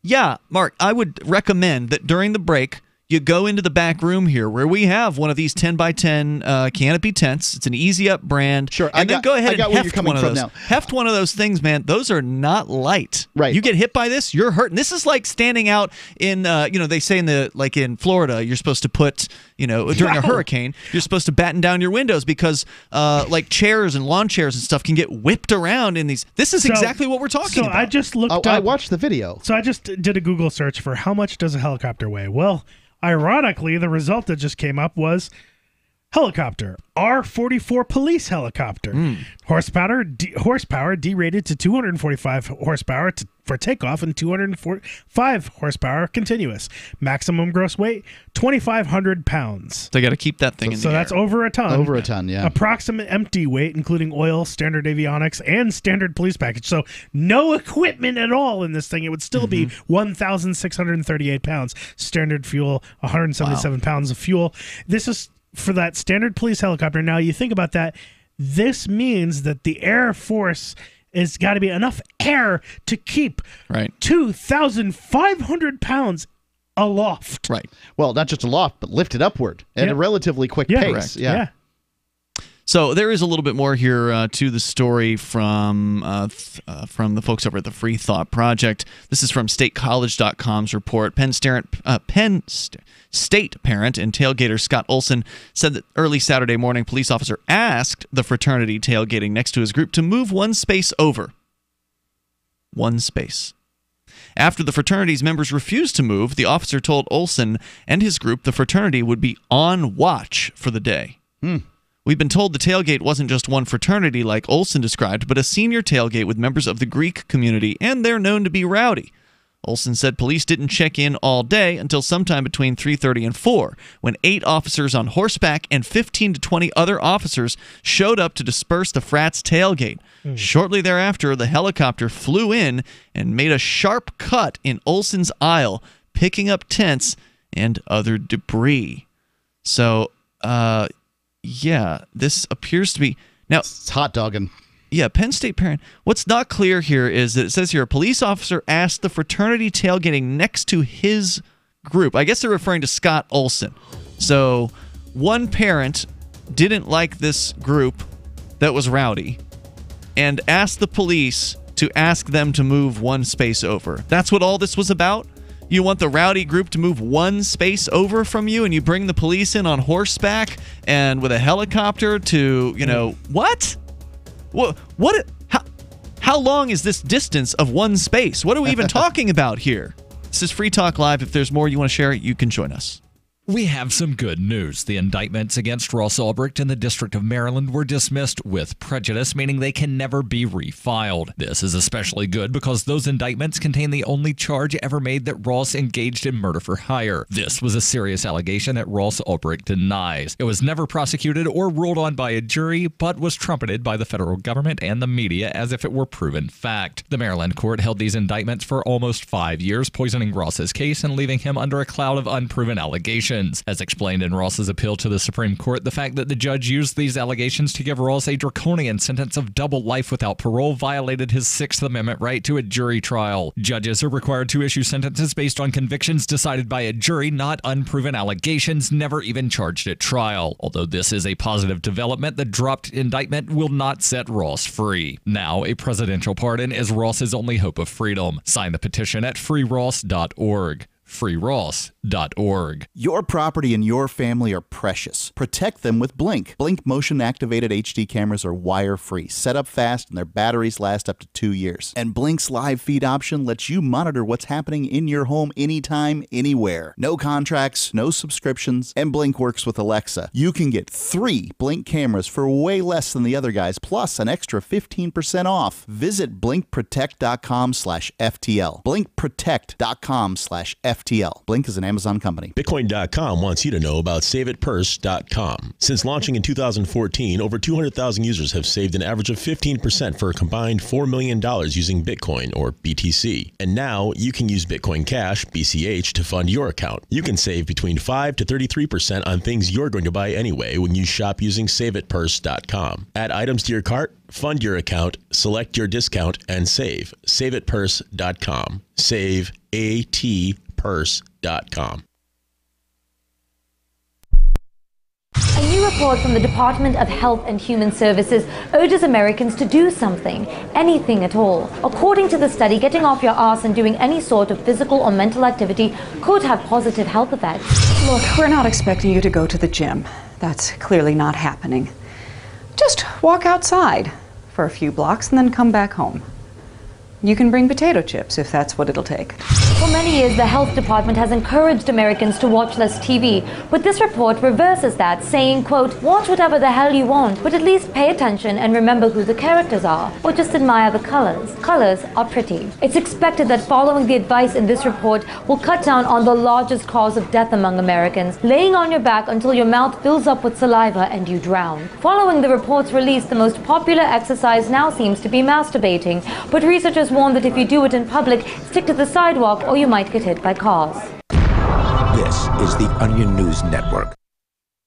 yeah, Mark, I would recommend that during the break you go into the back room here where we have one of these 10x10 canopy tents. It's an Easy Up brand. Sure, and then go ahead and heft one of those. Now. Heft one of those things, man. Those are not light. Right. You get hit by this, you're hurting. This is like standing out in, they say in Florida, you're supposed to put, during a hurricane, you're supposed to batten down your windows because like chairs and lawn chairs and stuff can get whipped around in these. This is exactly what we're talking about. I just looked up. I watched the video. So I just did a Google search for how much does a helicopter weigh? Well, ironically, the result that just came up was helicopter, R-44 police helicopter. Horsepower derated to 245 horsepower for takeoff and 245 horsepower continuous. Maximum gross weight, 2,500 pounds. They got to keep that thing in the air. So that's over a ton. Over a ton, yeah. Approximate empty weight, including oil, standard avionics, and standard police package. So no equipment at all in this thing. It would still be 1,638 pounds. Standard fuel, 177 pounds of fuel. This is for that standard police helicopter. Now, you think about that. This means that the Air Force has got to be enough air to keep 2,500 pounds aloft. Right. Well, not just aloft, but lifted upward at a relatively quick pace. Correct. Yeah. So there is a little bit more here to the story from the folks over at the Free Thought Project. This is from StateCollege.com's report. Penn State parent and tailgater Scott Olson said that early Saturday morning, police officer asked the fraternity tailgating next to his group to move one space over. One space. After the fraternity's members refused to move, the officer told Olson and his group the fraternity would be on watch for the day. We've been told the tailgate wasn't just one fraternity like Olson described, but a senior tailgate with members of the Greek community, and they're known to be rowdy. Olson said police didn't check in all day until sometime between 3:30 and 4, when 8 officers on horseback and 15 to 20 other officers showed up to disperse the frat's tailgate. Shortly thereafter, the helicopter flew in and made a sharp cut in Olson's aisle, picking up tents and other debris. So, this appears to be... Now, it's hot dogging. Yeah, Penn State parent. What's not clear here is that it says here a police officer asked the fraternity tailgating next to his group. I guess they're referring to Scott Olson. So one parent didn't like this group that was rowdy and asked the police to ask them to move one space over. That's what all this was about? You want the rowdy group to move one space over from you, and you bring the police in on horseback and with a helicopter to, what? What? How long is this distance of one space? What are we even talking about here? This is Free Talk Live. If there's more you want to share, you can join us. We have some good news. The indictments against Ross Ulbricht in the District of Maryland were dismissed with prejudice, meaning they can never be refiled. This is especially good because those indictments contain the only charge ever made that Ross engaged in murder for hire. This was a serious allegation that Ross Ulbricht denies. It was never prosecuted or ruled on by a jury, but was trumpeted by the federal government and the media as if it were proven fact. The Maryland court held these indictments for almost 5 years, poisoning Ross's case and leaving him under a cloud of unproven allegations. As explained in Ross's appeal to the Supreme Court, the fact that the judge used these allegations to give Ross a draconian sentence of double life without parole violated his Sixth Amendment right to a jury trial. Judges are required to issue sentences based on convictions decided by a jury, not unproven allegations never even charged at trial. Although this is a positive development, the dropped indictment will not set Ross free. Now, a presidential pardon is Ross's only hope of freedom. Sign the petition at freeross.org. freeross.org. Your property and your family are precious. Protect them with Blink. Blink motion-activated HD cameras are wire-free, set up fast, and their batteries last up to 2 years. And Blink's live feed option lets you monitor what's happening in your home anytime, anywhere. No contracts, no subscriptions, and Blink works with Alexa. You can get 3 Blink cameras for way less than the other guys, plus an extra 15% off. Visit blinkprotect.com/FTL. blinkprotect.com/FTL. Blink is an Amazon company. Bitcoin.com wants you to know about SaveItPurse.com. Since launching in 2014, over 200,000 users have saved an average of 15% for a combined $4 million using Bitcoin, or BTC. And now you can use Bitcoin Cash, BCH, to fund your account. You can save between 5 to 33% on things you're going to buy anyway when you shop using SaveItPurse.com. Add items to your cart, fund your account, select your discount, and save. SaveItPurse.com. Save ATPurse.com. A new report from the Department of Health and Human Services urges Americans to do something, anything at all. According to the study, getting off your ass and doing any sort of physical or mental activity could have positive health effects. Look, we're not expecting you to go to the gym. That's clearly not happening. Just walk outside for a few blocks and then come back home. You can bring potato chips if that's what it'll take. For many years, the health department has encouraged Americans to watch less TV, but this report reverses that, saying, quote, watch whatever the hell you want, but at least pay attention and remember who the characters are, or just admire the colors. Colors are pretty. It's expected that following the advice in this report will cut down on the largest cause of death among Americans, laying on your back until your mouth fills up with saliva and you drown. Following the report's release, the most popular exercise now seems to be masturbating, but researchers warn that if you do it in public, stick to the sidewalk or you might get hit by cars. This is the Onion News Network.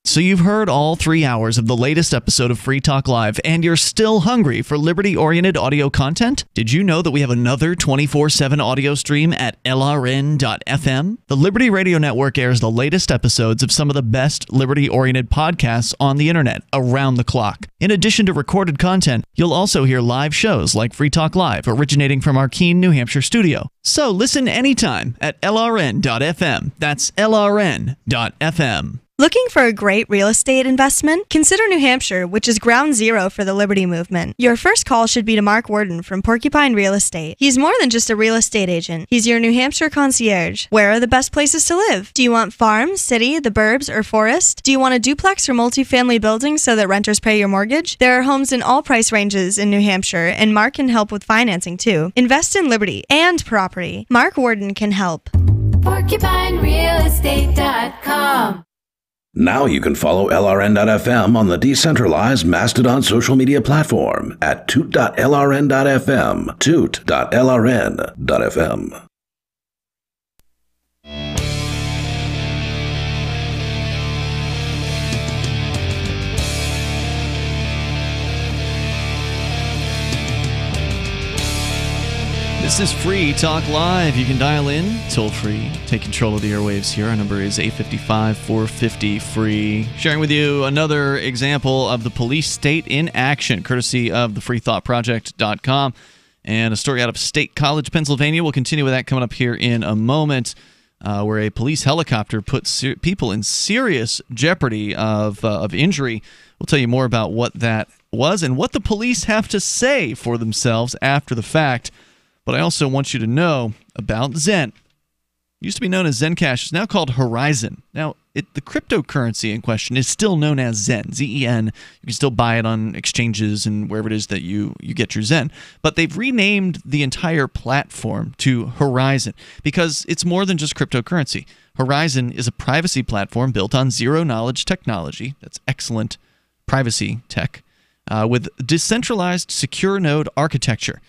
So you've heard all 3 hours of the latest episode of Free Talk Live, and you're still hungry for liberty-oriented audio content? Did you know that we have another 24/7 audio stream at LRN.FM? The Liberty Radio Network airs the latest episodes of some of the best liberty-oriented podcasts on the internet around the clock. In addition to recorded content, you'll also hear live shows like Free Talk Live, originating from our Keene, New Hampshire studio. So listen anytime at LRN.FM. That's LRN.FM. Looking for a great real estate investment? Consider New Hampshire, which is ground zero for the Liberty Movement. Your first call should be to Mark Worden from Porcupine Real Estate. He's more than just a real estate agent. He's your New Hampshire concierge. Where are the best places to live? Do you want farm, city, the burbs, or forest? Do you want a duplex or multifamily building so that renters pay your mortgage? There are homes in all price ranges in New Hampshire, and Mark can help with financing too. Invest in Liberty and property. Mark Worden can help. PorcupineRealEstate.com. Now you can follow LRN.FM on the decentralized Mastodon social media platform at toot.lrn.fm, toot.lrn.fm. This is Free Talk Live. You can dial in, toll free, take control of the airwaves here. Our number is 855-450-FREE. Sharing with you another example of the police state in action, courtesy of the freethoughtproject.com. And a story out of State College, Pennsylvania. We'll continue with that coming up here in a moment, where a police helicopter put people in serious jeopardy of injury. We'll tell you more about what that was and what the police have to say for themselves after the fact. But I also want you to know about Zen. It used to be known as Zencash. It's now called Horizon. Now, the cryptocurrency in question is still known as Zen, Z-E-N. You can still buy it on exchanges and wherever it is that you get your Zen. But they've renamed the entire platform to Horizon because it's more than just cryptocurrency. Horizon is a privacy platform built on zero-knowledge technology. That's excellent privacy tech with decentralized secure node architecture.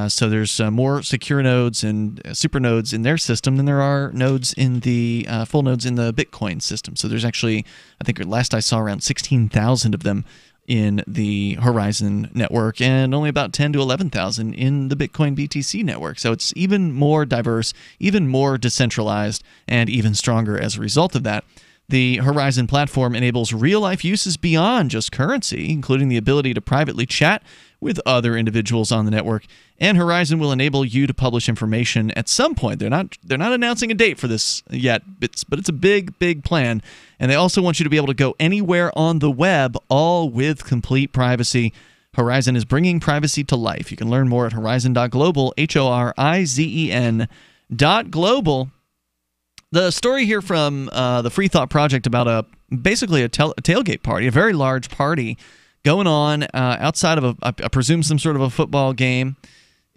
So there's more secure nodes and super nodes in their system than there are nodes in the full nodes in the Bitcoin system. So there's actually, I think last I saw, around 16,000 of them in the Horizon network and only about 10 to 11,000 in the Bitcoin BTC network. So it's even more diverse, even more decentralized, and even stronger as a result of that. The Horizon platform enables real-life uses beyond just currency, including the ability to privately chat with other individuals on the network. And Horizon will enable you to publish information at some point. They're not announcing a date for this yet, but it's a big, big plan. And they also want you to be able to go anywhere on the web, all with complete privacy. Horizon is bringing privacy to life. You can learn more at horizon.global, HORIZEN.global. The story here from the Free Thought Project about basically a tailgate party, a very large party going on outside of I presume some sort of a football game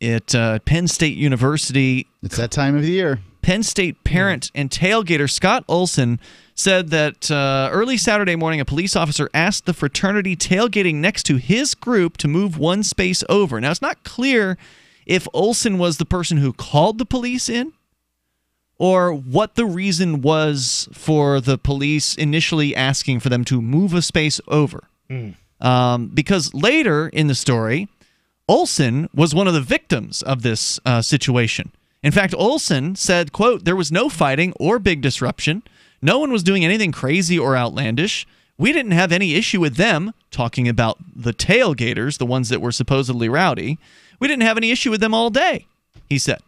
at Penn State University. It's that time of the year. Penn State parent and tailgater Scott Olson said that early Saturday morning, a police officer asked the fraternity tailgating next to his group to move one space over. Now, it's not clear if Olson was the person who called the police in, or what the reason was for the police initially asking for them to move a space over. Because later in the story, Olson was one of the victims of this situation. In fact, Olson said, quote, "There was no fighting or big disruption. No one was doing anything crazy or outlandish. We didn't have any issue with them," talking about the tailgaters, the ones that were supposedly rowdy. "We didn't have any issue with them all day," he said.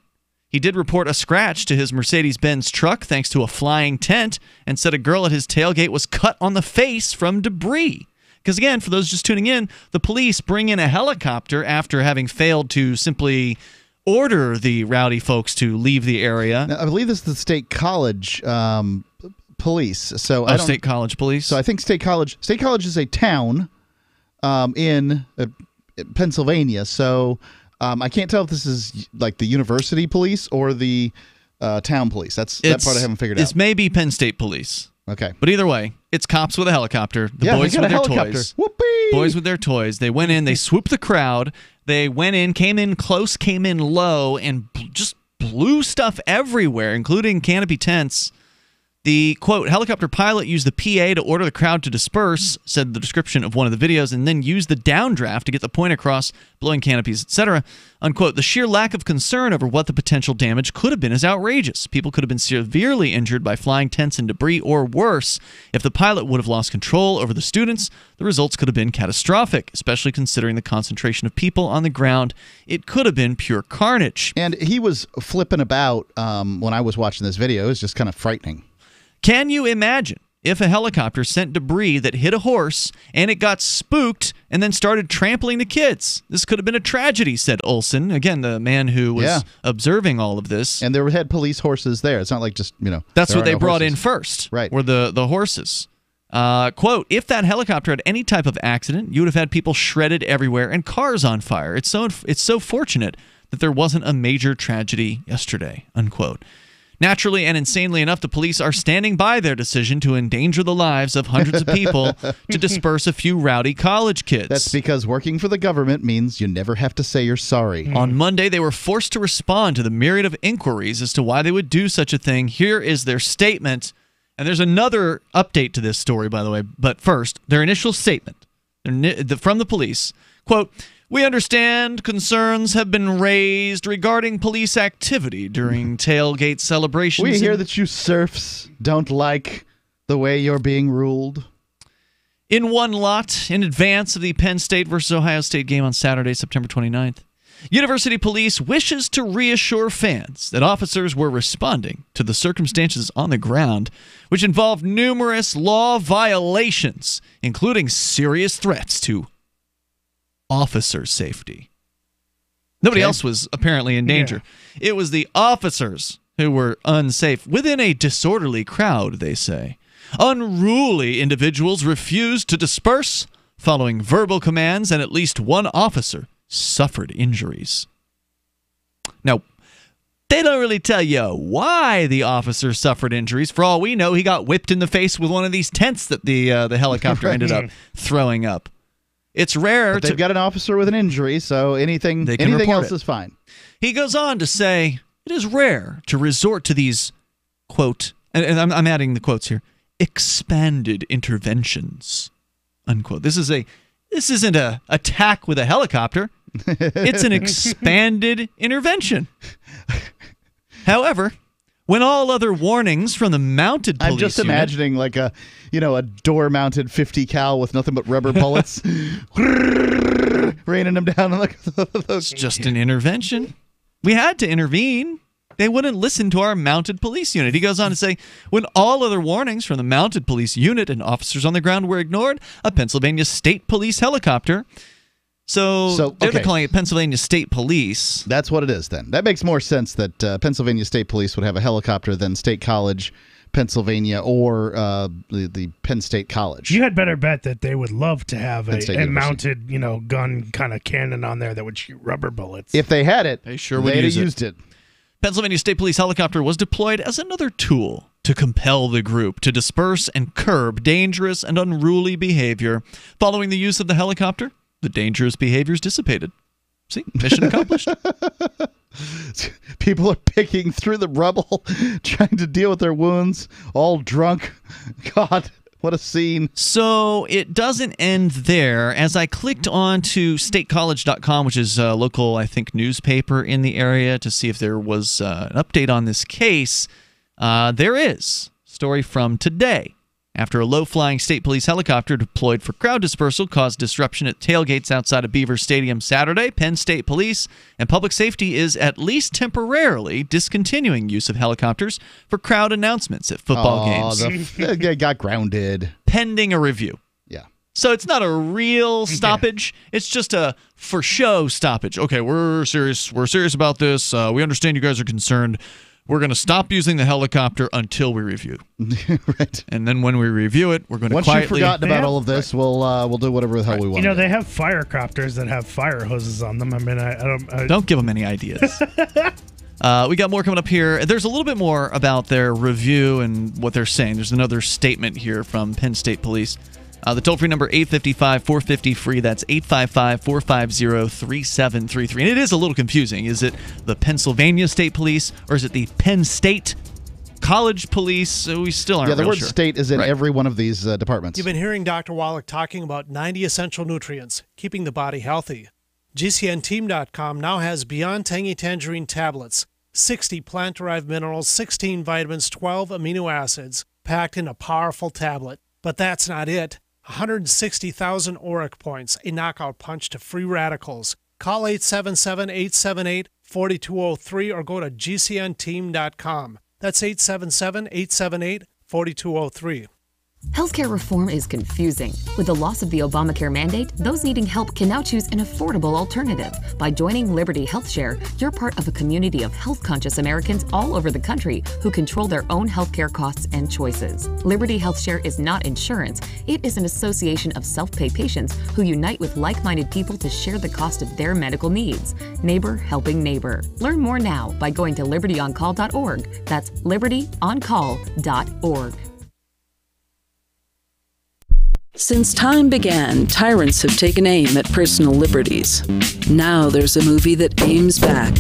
He did report a scratch to his Mercedes-Benz truck thanks to a flying tent, and said a girl at his tailgate was cut on the face from debris. Because again, for those just tuning in, the police bring in a helicopter after having failed to simply order the rowdy folks to leave the area. Now, I believe this is the State College police. So State College police. So I think State College is a town in Pennsylvania. So I can't tell if this is like the university police or the town police. That part I haven't figured out. It's maybe Penn State police. Okay. But either way, it's cops with a helicopter. The boys with their toys. Whoopee! Boys with their toys. They went in, they swooped the crowd. They went in, came in close, came in low, and just blew stuff everywhere, including canopy tents. The, quote, helicopter pilot used the PA to order the crowd to disperse, said the description of one of the videos, and then used the downdraft to get the point across, blowing canopies, etc. Unquote. The sheer lack of concern over what the potential damage could have been is outrageous. People could have been severely injured by flying tents and debris, or worse. If the pilot would have lost control over the students, the results could have been catastrophic, especially considering the concentration of people on the ground. It could have been pure carnage. And he was flipping about when I was watching this video. It was just kind of frightening. Can you imagine if a helicopter sent debris that hit a horse and it got spooked and then started trampling the kids. This could have been a tragedy, said Olson. Again, the man who was observing all of this. And there had police horses there. It's not like just, That's what they brought in first, right? Were the horses. Quote, if that helicopter had any type of accident, you would have had people shredded everywhere and cars on fire. It's so fortunate that there wasn't a major tragedy yesterday, unquote. Naturally and insanely enough, the police are standing by their decision to endanger the lives of hundreds of people to disperse a few rowdy college kids. That's because working for the government means you never have to say you're sorry. On Monday, they were forced to respond to the myriad of inquiries as to why they would do such a thing. Here is their statement. And there's another update to this story, by the way. But first, their initial statement from the police, quote, we understand concerns have been raised regarding police activity during tailgate celebrations. We hear that you serfs don't like the way you're being ruled. In one lot, in advance of the Penn State versus Ohio State game on Saturday, September 29th, University Police wishes to reassure fans that officers were responding to the circumstances on the ground, which involved numerous law violations, including serious threats to officer safety. Nobody else was apparently in danger. Yeah. It was the officers who were unsafe within a disorderly crowd, they say. Unruly individuals refused to disperse following verbal commands, and at least one officer suffered injuries. Now, they don't really tell you why the officer suffered injuries. For all we know, he got whipped in the face with one of these tents that the helicopter ended up throwing up. It's rare. But they've got an officer with an injury, so anything else is fine. He goes on to say, it is rare to resort to these, quote, and I'm adding the quotes here, expanded interventions, unquote. This isn't an attack with a helicopter. It's an expanded intervention. However, when all other warnings from the mounted police I'm just imagining like a door-mounted 50 cal with nothing but rubber bullets raining them down. It's just an intervention. We had to intervene. They wouldn't listen to our mounted police unit. He goes on to say, when all other warnings from the mounted police unit and officers on the ground were ignored, a Pennsylvania State Police helicopter. So they're calling it Pennsylvania State Police. That's what it is then. That makes more sense that Pennsylvania State Police would have a helicopter than State College, Pennsylvania, or the Penn State College. You had better bet that they would love to have a mounted, gun kind of cannon on there that would shoot rubber bullets. If they had it, they sure would have used it. Pennsylvania State Police helicopter was deployed as another tool to compel the group to disperse and curb dangerous and unruly behavior. Following the use of the helicopter, the dangerous behaviors dissipated. See, mission accomplished. People are picking through the rubble, trying to deal with their wounds, all drunk. God, what a scene. So it doesn't end there. As I clicked on to statecollege.com, which is a local, I think, newspaper in the area, to see if there was an update on this case, there is. Story from today. After a low-flying state police helicopter deployed for crowd dispersal caused disruption at tailgates outside of Beaver Stadium Saturday, Penn State Police and Public Safety is at least temporarily discontinuing use of helicopters for crowd announcements at football games. They got grounded. Pending a review. Yeah. So it's not a real stoppage. Yeah. It's just a for-show stoppage. Okay, we're serious. We're serious about this. We understand you guys are concerned. We're going to stop using the helicopter until we review. Right. And then when we review it, we're going to Once quietly... you've forgotten about all of this, we'll do whatever the hell we want. They have firecopters that have fire hoses on them. I mean, I don't give them any ideas. We got more coming up here. There's a little bit more about their review and what they're saying. There's another statement here from Penn State Police. The toll-free number, 855-450-FREE. That's 855-450-3733. And it is a little confusing. Is it the Pennsylvania State Police, or is it the Penn State College Police? We still aren't the word sure. state is in every one of these departments. You've been hearing Dr. Wallach talking about 90 essential nutrients, keeping the body healthy. GCNteam.com now has Beyond Tangy Tangerine tablets, 60 plant-derived minerals, 16 vitamins, 12 amino acids, packed in a powerful tablet. But that's not it. 160,000 auric points, a knockout punch to free radicals. Call 877-878-4203 or go to GCNteam.com. That's 877-878-4203. Healthcare reform is confusing. With the loss of the Obamacare mandate, those needing help can now choose an affordable alternative. By joining Liberty HealthShare, you're part of a community of health-conscious Americans all over the country who control their own healthcare costs and choices. Liberty HealthShare is not insurance. It is an association of self-pay patients who unite with like-minded people to share the cost of their medical needs. Neighbor helping neighbor. Learn more now by going to libertyoncall.org. That's libertyoncall.org. Since time began, tyrants have taken aim at personal liberties. Now there's a movie that aims back.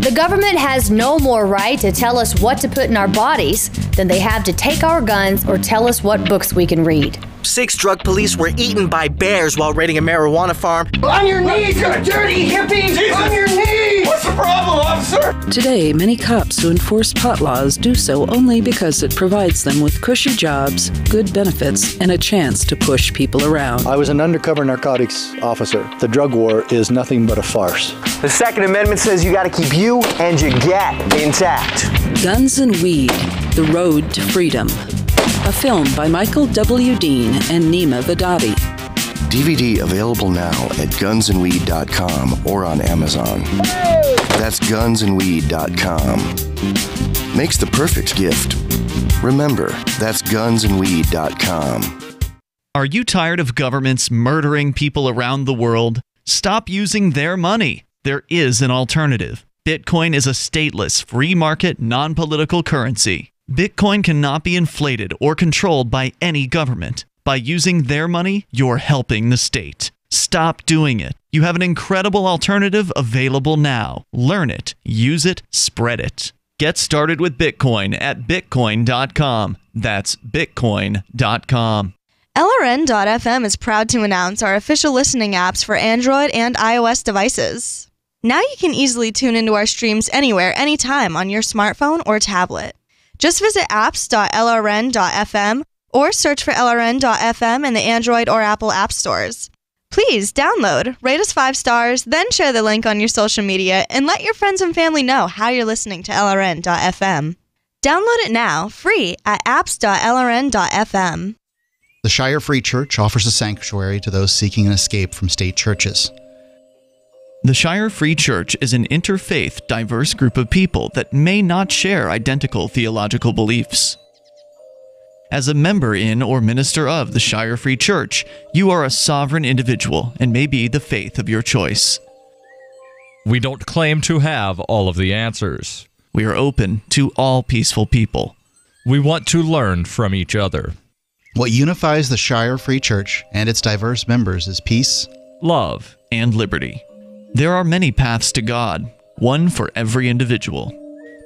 The government has no more right to tell us what to put in our bodies than they have to take our guns or tell us what books we can read. 6 drug police were eaten by bears while raiding a marijuana farm. On your knees, you dirty hippie! Jesus. On your knees! What's the problem, officer? Today, many cops who enforce pot laws do so only because it provides them with cushy jobs, good benefits, and a chance to push people around. I was an undercover narcotics officer. The drug war is nothing but a farce. The Second Amendment says you gotta keep you and your gat intact. Guns and Weed, The Road to Freedom. A film by Michael W. Dean and Nima Vadadi. DVD available now at gunsandweed.com or on Amazon. That's gunsandweed.com. Makes the perfect gift. Remember, that's gunsandweed.com. Are you tired of governments murdering people around the world? Stop using their money. There is an alternative. Bitcoin is a stateless, free market, non-political currency. Bitcoin cannot be inflated or controlled by any government. By using their money, you're helping the state. Stop doing it. You have an incredible alternative available now. Learn it, use it, spread it. Get started with Bitcoin at bitcoin.com. That's bitcoin.com. LRN.FM is proud to announce our official listening apps for Android and iOS devices. Now you can easily tune into our streams anywhere, anytime on your smartphone or tablet. Just visit apps.lrn.fm or search for LRN.FM in the Android or Apple app stores. Please download, rate us 5 stars, then share the link on your social media and let your friends and family know how you're listening to LRN.FM. Download it now, free at apps.lrn.fm. The Shire Free Church offers a sanctuary to those seeking an escape from state churches. The Shire Free Church is an interfaith, diverse group of people that may not share identical theological beliefs. As a member in or minister of the Shire Free Church, you are a sovereign individual and may be the faith of your choice. We don't claim to have all of the answers. We are open to all peaceful people. We want to learn from each other. What unifies the Shire Free Church and its diverse members is peace, love, and liberty. There are many paths to God, one for every individual.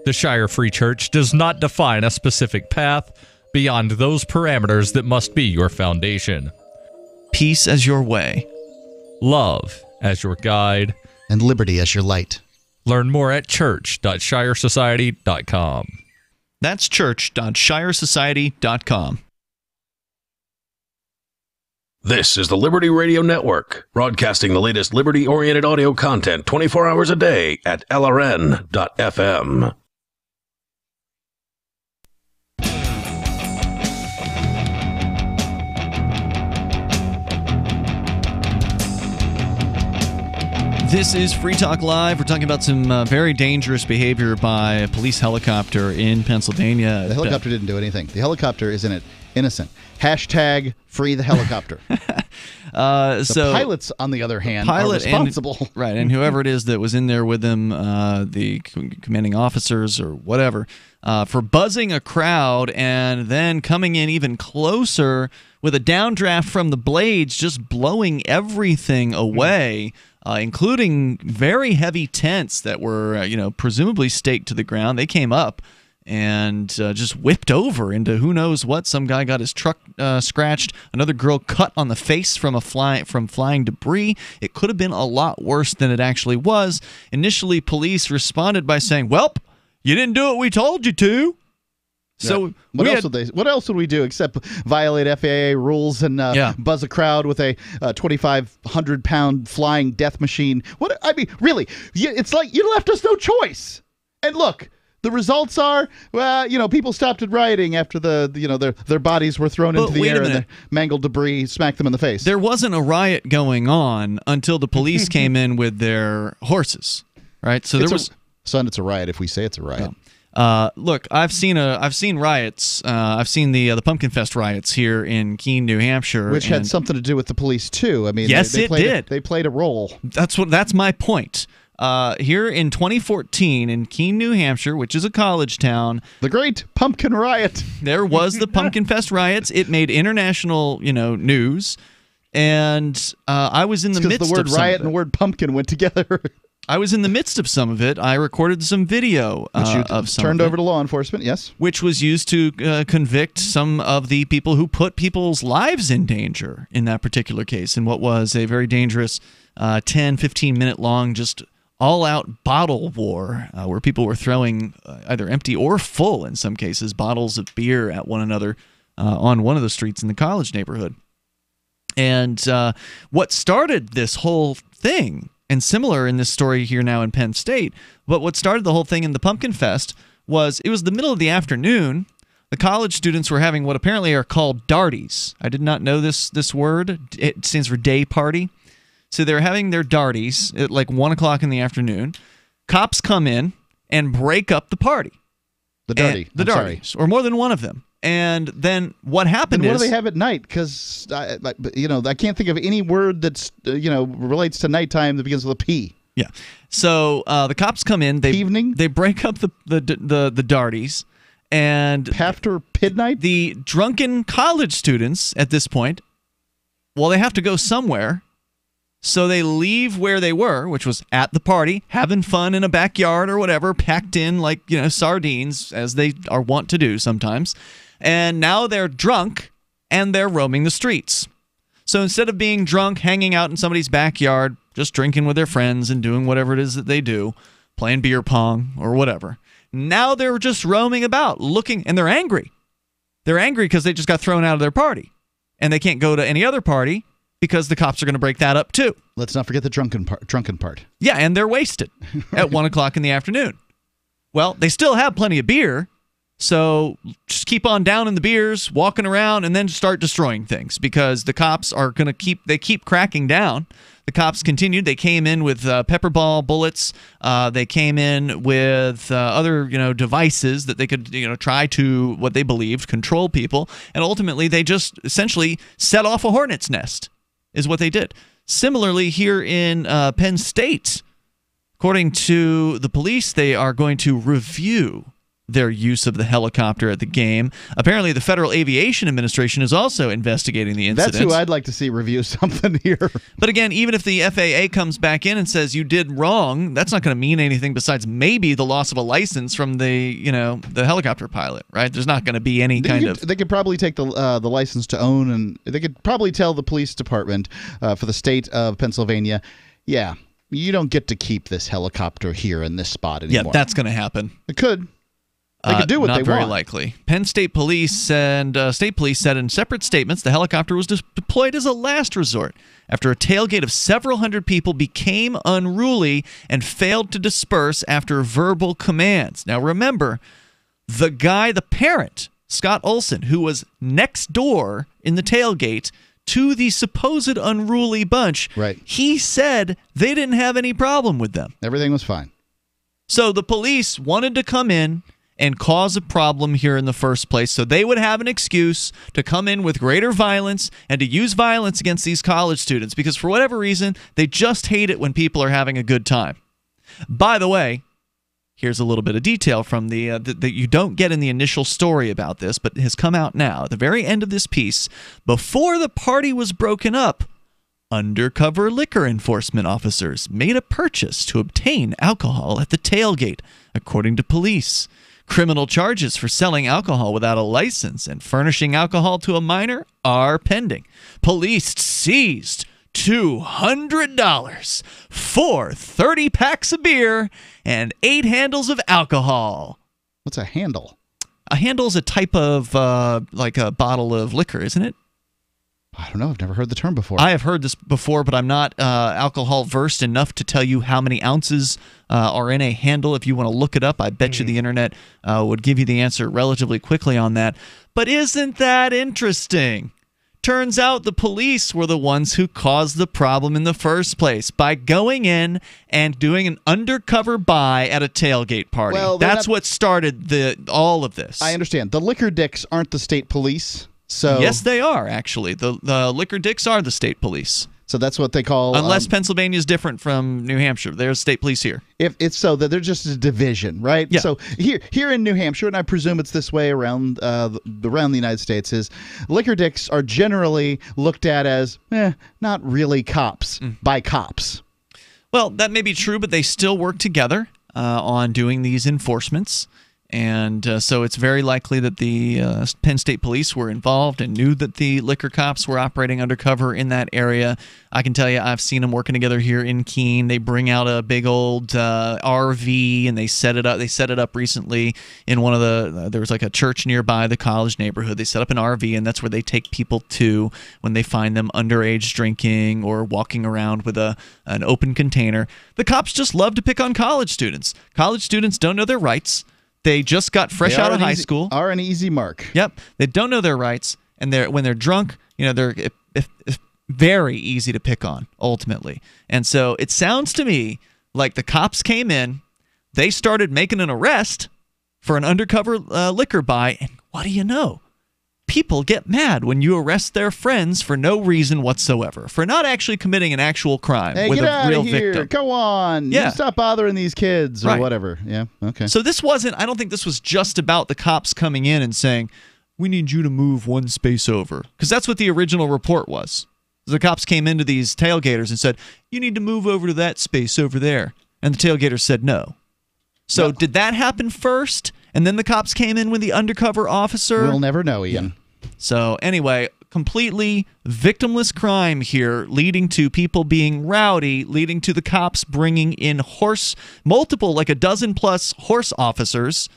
The Shire Free Church does not define a specific path beyond those parameters that must be your foundation. Peace as your way, love as your guide, and liberty as your light. Learn more at church.shiresociety.com. That's church.shiresociety.com. This is the Liberty Radio Network, broadcasting the latest liberty-oriented audio content 24 hours a day at LRN.FM. This is Free Talk Live. We're talking about some very dangerous behavior by a police helicopter in Pennsylvania. The helicopter didn't do anything. The helicopter is innocent. Hashtag free the helicopter. The pilots, on the other hand, are responsible. And whoever it is that was in there with them, the commanding officers or whatever, for buzzing a crowd and then coming in even closer with a downdraft from the blades, just blowing everything away, including very heavy tents that were, presumably staked to the ground. They came up and just whipped over into who knows what. Some guy got his truck scratched. Another girl cut on the face from flying debris. It could have been a lot worse than it actually was. Initially, police responded by saying, "Welp, you didn't do what we told you to." So what else would we do except violate FAA rules and buzz a crowd with a 2,500-pound flying death machine? Really, it's like you left us no choice. And look, The results are, well, people stopped at rioting after their bodies were thrown into the air and the mangled debris smacked them in the face. There wasn't a riot going on until the police came in with their horses, right? So Son, it's a riot if we say it's a riot. Look, I've seen riots. I've seen the Pumpkin Fest riots here in Keene, New Hampshire, which had something to do with the police too. I mean, yes, it did. They played a role. That's my point. Here in 2014 in Keene, New Hampshire, which is a college town, the Great Pumpkin Riot. There was the Pumpkin Fest riots. It made international, news, and I was in the midst of the word riot and the word pumpkin went together. I was in the midst of some of it. I recorded some video of some turned of it, over to law enforcement, yes. Which was used to convict some of the people who put people's lives in danger in that particular case, in what was a very dangerous 10, 15-minute long just all-out bottle war where people were throwing either empty or full, in some cases, bottles of beer at one another on one of the streets in the college neighborhood. And what started this whole thing, and similar in this story here now in Penn State, but what started the whole thing in the Pumpkin Fest was it was the middle of the afternoon. The college students were having what apparently are called darties. I did not know this word. It stands for day party. So they're having their darties at like 1 o'clock in the afternoon. Cops come in and break up the party. The darties, or more than one of them. And then what happened is... what do they have at night? Because, I can't think of any word that's, relates to nighttime that begins with a P. Yeah. So the cops come in. Evening? They break up the darties. And... After midnight? The drunken college students at this point, well, they have to go somewhere. So they leave where they were, which was at the party, having fun in a backyard or whatever, packed in like, sardines, as they are wont to do sometimes. And now they're drunk and they're roaming the streets. So instead of being drunk, hanging out in somebody's backyard, just drinking with their friends and doing whatever it is that they do, playing beer pong or whatever, now they're just roaming about, looking, and they're angry. They're angry because they just got thrown out of their party. And they can't go to any other party because the cops are going to break that up too. Let's not forget the drunken part. Yeah, and they're wasted at 1 o'clock in the afternoon. Well, they still have plenty of beer, so just keep on down in the beers, walking around, and then start destroying things because the cops are going to keep cracking down. The cops continued. They came in with pepper ball bullets. They came in with other devices that they could try to, what they believed, control people. And ultimately, they just essentially set off a hornet's nest. Is what they did. Similarly, here in Penn State, according to the police, they are going to review their use of the helicopter at the game. Apparently, the Federal Aviation Administration is also investigating the incident. That's who I'd like to see review something here. But again, even if the FAA comes back in and says you did wrong, that's not going to mean anything besides maybe the loss of a license from the helicopter pilot, right? There's not going to be any They could probably take the license to own, and they could probably tell the police department for the state of Pennsylvania, yeah, you don't get to keep this helicopter here in this spot anymore. Yeah, that's going to happen. It could. They could do what they want. Not very likely. Penn State Police and State Police said in separate statements the helicopter was deployed as a last resort after a tailgate of several hundred people became unruly and failed to disperse after verbal commands. Now remember, the parent, Scott Olson, who was next door in the tailgate to the supposed unruly bunch, right, he said they didn't have any problem with them. Everything was fine. So the police wanted to come in and cause a problem here in the first place so they would have an excuse to come in with greater violence and to use violence against these college students because for whatever reason, they just hate it when people are having a good time. By the way, here's a little bit of detail from that you don't get in the initial story about this, but has come out now. At the very end of this piece, before the party was broken up, undercover liquor enforcement officers made a purchase to obtain alcohol at the tailgate, according to police. Criminal charges for selling alcohol without a license and furnishing alcohol to a minor are pending. Police seized $200 for 30 packs of beer and 8 handles of alcohol. What's a handle? A handle is a type of like a bottle of liquor, isn't it? I don't know. I've never heard the term before. I have heard this before, but I'm not alcohol versed enough to tell you how many ounces are in a handle. If you want to look it up, I bet you the internet would give you the answer relatively quickly on that. But isn't that interesting? Turns out the police were the ones who caused the problem in the first place by going in and doing an undercover buy at a tailgate party. Well, that's what started all of this. I understand. The liquor dicks aren't the state police. So yes, they are, actually. The liquor dicks are the state police. So that's what they call... Unless Pennsylvania is different from New Hampshire. There's state police here. If it's so that they're just a division, right? Yeah. So here in New Hampshire, and I presume it's this way around the United States, is liquor dicks are generally looked at as not really cops by cops. Well, that may be true, but they still work together on doing these enforcements. And so it's very likely that the Penn State Police were involved and knew that the liquor cops were operating undercover in that area. I can tell you I've seen them working together here in Keene. They bring out a big old RV and they set it up. They set it up recently in one of there was like a church nearby the college neighborhood. They set up an RV, and that's where they take people to when they find them underage drinking or walking around with an open container. The cops just love to pick on college students. College students don't know their rights. They just got fresh out of high school. Are an easy mark. Yep. They don't know their rights, and when they're drunk, they're very easy to pick on, ultimately. And so it sounds to me like the cops came in, they started making an arrest for an undercover liquor buy, and what do you know? People get mad when you arrest their friends for no reason whatsoever, for not actually committing an actual crime with a real victim. Go on. Yeah. You stop bothering these kids or whatever. Yeah. Okay. So I don't think this was just about the cops coming in and saying, we need you to move one space over. Because that's what the original report was. The cops came into these tailgaters and said, you need to move over to that space over there. And the tailgaters said no. So did that happen first? And then the cops came in with the undercover officer? We'll never know, Ian. Yeah. So anyway, completely victimless crime here, leading to people being rowdy, leading to the cops bringing in multiple, like a dozen plus horse officers,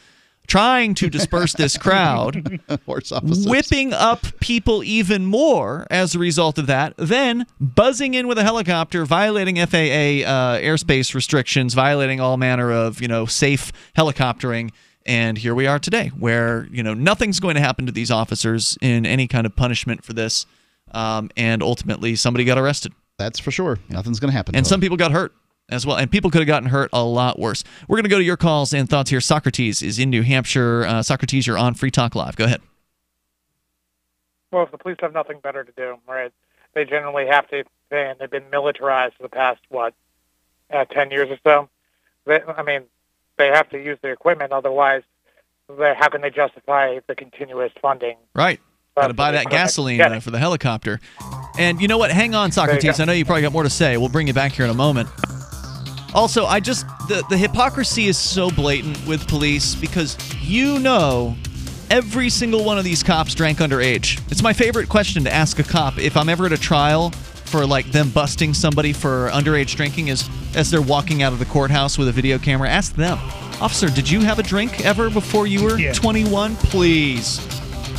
trying to disperse this crowd, horse officers, whipping up people even more as a result of that, then buzzing in with a helicopter, violating FAA airspace restrictions, violating all manner of safe helicoptering. And here we are today, where nothing's going to happen to these officers in any kind of punishment for this, and ultimately somebody got arrested. That's for sure. Nothing's going to happen. And some people got hurt as well, and people could have gotten hurt a lot worse. We're going to go to your calls and thoughts here. Socrates is in New Hampshire. Socrates, you're on Free Talk Live. Go ahead. Well, if the police have nothing better to do, right? They generally have to, and they've been militarized for the past 10 years or so. They have to use the equipment, otherwise, how can they justify the continuous funding? Right. Got to buy that gasoline for the helicopter. And you know what? Hang on, Socrates. I know you probably got more to say. We'll bring you back here in a moment. Also, the hypocrisy is so blatant with police because every single one of these cops drank underage. It's my favorite question to ask a cop if I'm ever at a trial for them busting somebody for underage drinking as they're walking out of the courthouse with a video camera. Ask them, officer, did you have a drink ever before you were 21? Please.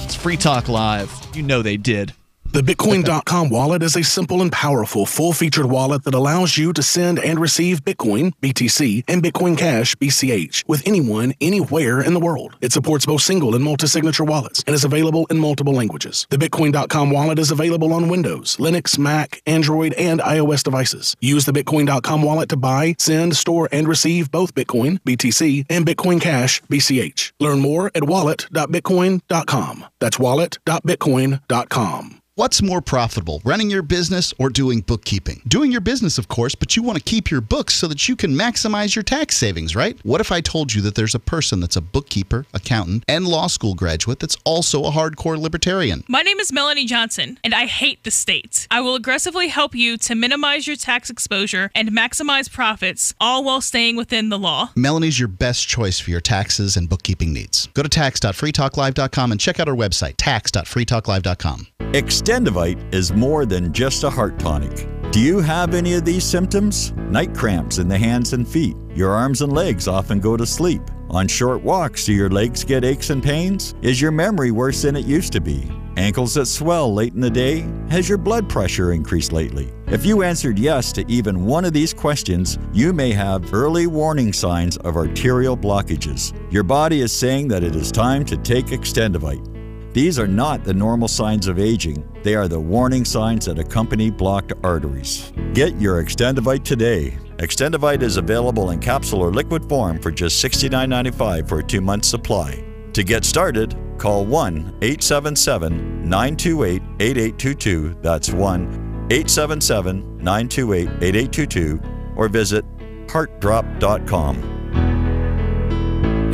It's Free Talk Live. You know they did. The Bitcoin.com wallet is a simple and powerful full-featured wallet that allows you to send and receive Bitcoin, BTC, and Bitcoin Cash, BCH, with anyone, anywhere in the world. It supports both single and multi-signature wallets and is available in multiple languages. The Bitcoin.com wallet is available on Windows, Linux, Mac, Android, and iOS devices. Use the Bitcoin.com wallet to buy, send, store, and receive both Bitcoin, BTC, and Bitcoin Cash, BCH. Learn more at wallet.bitcoin.com. That's wallet.bitcoin.com. What's more profitable, running your business or doing bookkeeping? Doing your business, of course, but you want to keep your books so that you can maximize your tax savings, right? What if I told you that there's a person that's a bookkeeper, accountant, and law school graduate that's also a hardcore libertarian? My name is Melanie Johnson, and I hate the state. I will aggressively help you to minimize your tax exposure and maximize profits, all while staying within the law. Melanie's your best choice for your taxes and bookkeeping needs. Go to tax.freetalklive.com and check out our website, tax.freetalklive.com. Extendivite is more than just a heart tonic. Do you have any of these symptoms? Night cramps in the hands and feet. Your arms and legs often go to sleep. On short walks, do your legs get aches and pains? Is your memory worse than it used to be? Ankles that swell late in the day? Has your blood pressure increased lately? If you answered yes to even one of these questions, you may have early warning signs of arterial blockages. Your body is saying that it is time to take Extendivite. These are not the normal signs of aging. They are the warning signs that accompany blocked arteries. Get your Extendivite today. Extendivite is available in capsule or liquid form for just $69.95 for a 2-month supply. To get started, call 1-877-928-8822. That's 1-877-928-8822 or visit heartdrop.com.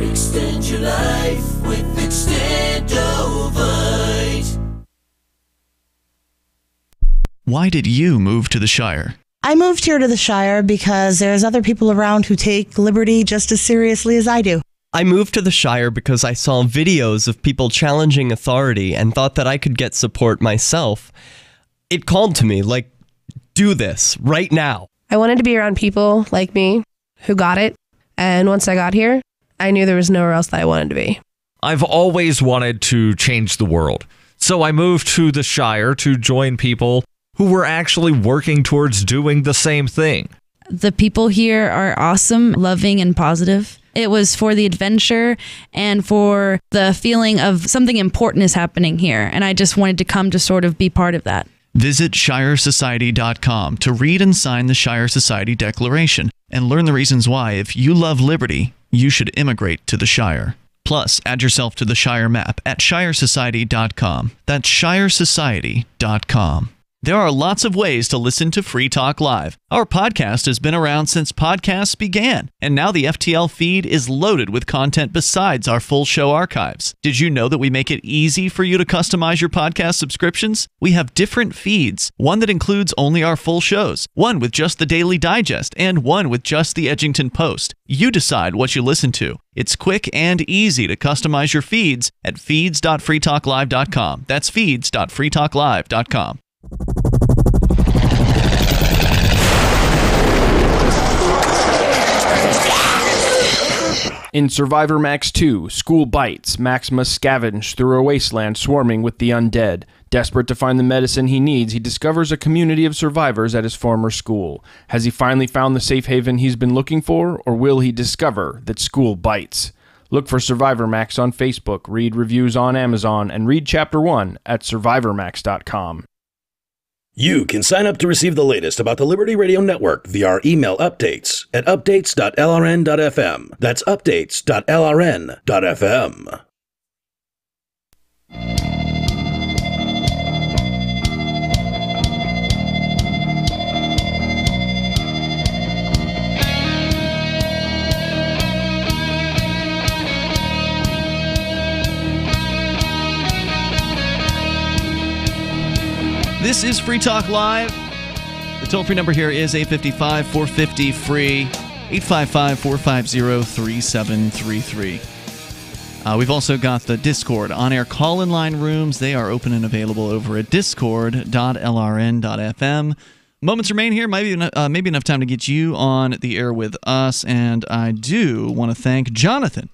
Extend your life with Extendovite. Why did you move to the Shire? I moved here to the Shire because there's other people around who take liberty just as seriously as I do. I moved to the Shire because I saw videos of people challenging authority and thought that I could get support myself. It called to me, like, do this right now. I wanted to be around people like me who got it, and once I got here, I knew there was nowhere else that I wanted to be. I've always wanted to change the world, so I moved to the Shire to join people who were actually working towards doing the same thing. The people here are awesome, loving, and positive. It was for the adventure and for the feeling of something important is happening here. And I just wanted to come to sort of be part of that. Visit ShireSociety.com to read and sign the Shire Society Declaration and learn the reasons why, if you love liberty, you should immigrate to the Shire. Plus, add yourself to the Shire map at ShireSociety.com. That's ShireSociety.com. There are lots of ways to listen to Free Talk Live. Our podcast has been around since podcasts began, and now the FTL feed is loaded with content besides our full show archives. Did you know that we make it easy for you to customize your podcast subscriptions? We have different feeds, one that includes only our full shows, one with just the Daily Digest, and one with just the Edgington Post. You decide what you listen to. It's quick and easy to customize your feeds at feeds.freetalklive.com. That's feeds.freetalklive.com. In Survivor Max 2, School Bites, Max must scavenge through a wasteland swarming with the undead. Desperate to find the medicine he needs, he discovers a community of survivors at his former school. Has he finally found the safe haven he's been looking for, or will he discover that school bites? Look for Survivor Max on Facebook, read reviews on Amazon, and read Chapter 1 at survivormax.com. You can sign up to receive the latest about the Liberty Radio Network via our email updates at updates.lrn.fm. That's updates.lrn.fm. This is Free Talk Live. The toll-free number here is 855-450-FREE, 855-450-3733. We've also got the Discord on-air call-in line rooms. They are open and available over at discord.lrn.fm. Moments remain here. Maybe enough time to get you on the air with us. And I do want to thank Jonathan,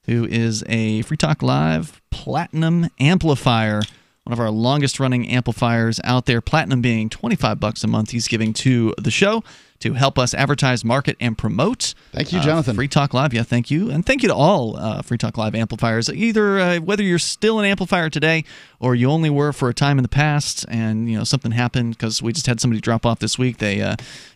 who is a Free Talk Live Platinum Amplifier, one of our longest-running amplifiers out there. Platinum being $25 a month he's giving to the show to help us advertise, market, and promote. Thank you, Jonathan. Free Talk Live, yeah, thank you. And thank you to all Free Talk Live amplifiers, either whether you're still an amplifier today or you only were for a time in the past and something happened because we just had somebody drop off this week. They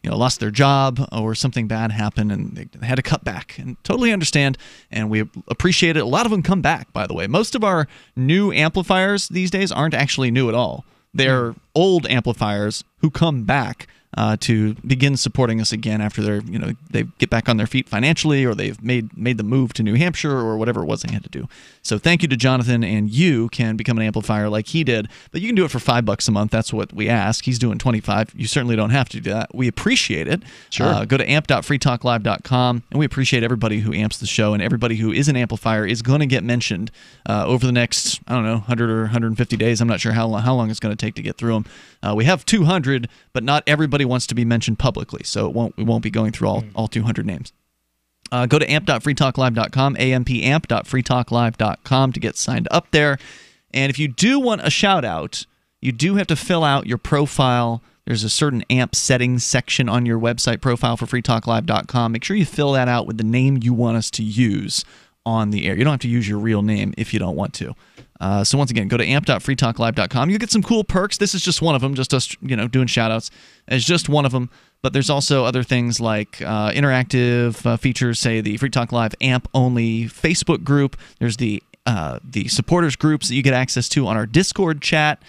lost their job or something bad happened and they had to cut back. And totally understand, and we appreciate it. A lot of them come back, by the way. Most of our new amplifiers these days aren't actually new at all. They're old amplifiers who come back to begin supporting us again after they get back on their feet financially, or they've made the move to New Hampshire, or whatever it was they had to do. So thank you to Jonathan, and you can become an amplifier like he did, but you can do it for $5 a month. That's what we ask. He's doing $25. You certainly don't have to do that. We appreciate it. Sure. Go to amp.freetalklive.com, and we appreciate everybody who amps the show, and everybody who is an amplifier is going to get mentioned over the next 100 or 150 days. I'm not sure how long it's going to take to get through them. We have 200, but not everybody wants to be mentioned publicly, so we won't be going through all 200 names. Go to amp.freetalklive.com, ampamp.freetalklive.com to get signed up there. And if you do want a shout-out, you do have to fill out your profile. There's a certain AMP settings section on your website profile for freetalklive.com. Make sure you fill that out with the name you want us to use on the air. You don't have to use your real name if you don't want to. So once again, go to amp.freetalklive.com. You'll get some cool perks. This is just one of them, just us doing shout-outs. It's just one of them. But there's also other things like interactive features, say the Free Talk Live AMP-only Facebook group. There's the supporters groups that you get access to on our Discord chat,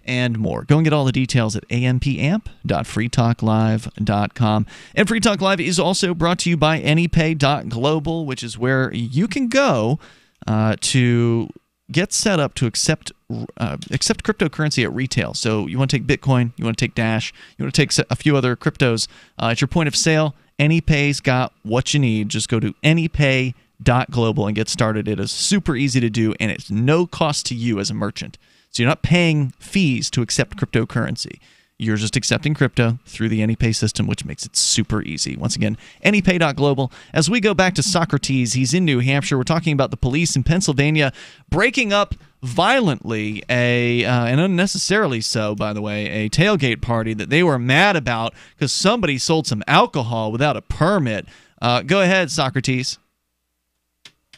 and more. Go and get all the details at ampamp.freetalklive.com. And Free Talk Live is also brought to you by anypay.global, which is where you can go to get set up to accept cryptocurrency at retail. So you want to take Bitcoin, you want to take Dash, you want to take a few other cryptos at your point of sale. AnyPay's got what you need. Just go to anypay.global and get started. It is super easy to do, and it's no cost to you as a merchant. So you're not paying fees to accept cryptocurrency. You're just accepting crypto through the AnyPay system, which makes it super easy. Once again, anypay.global. As we go back to Socrates, he's in New Hampshire. We're talking about the police in Pennsylvania breaking up violently and unnecessarily so, by the way, a tailgate party that they were mad about because somebody sold some alcohol without a permit. Go ahead, Socrates.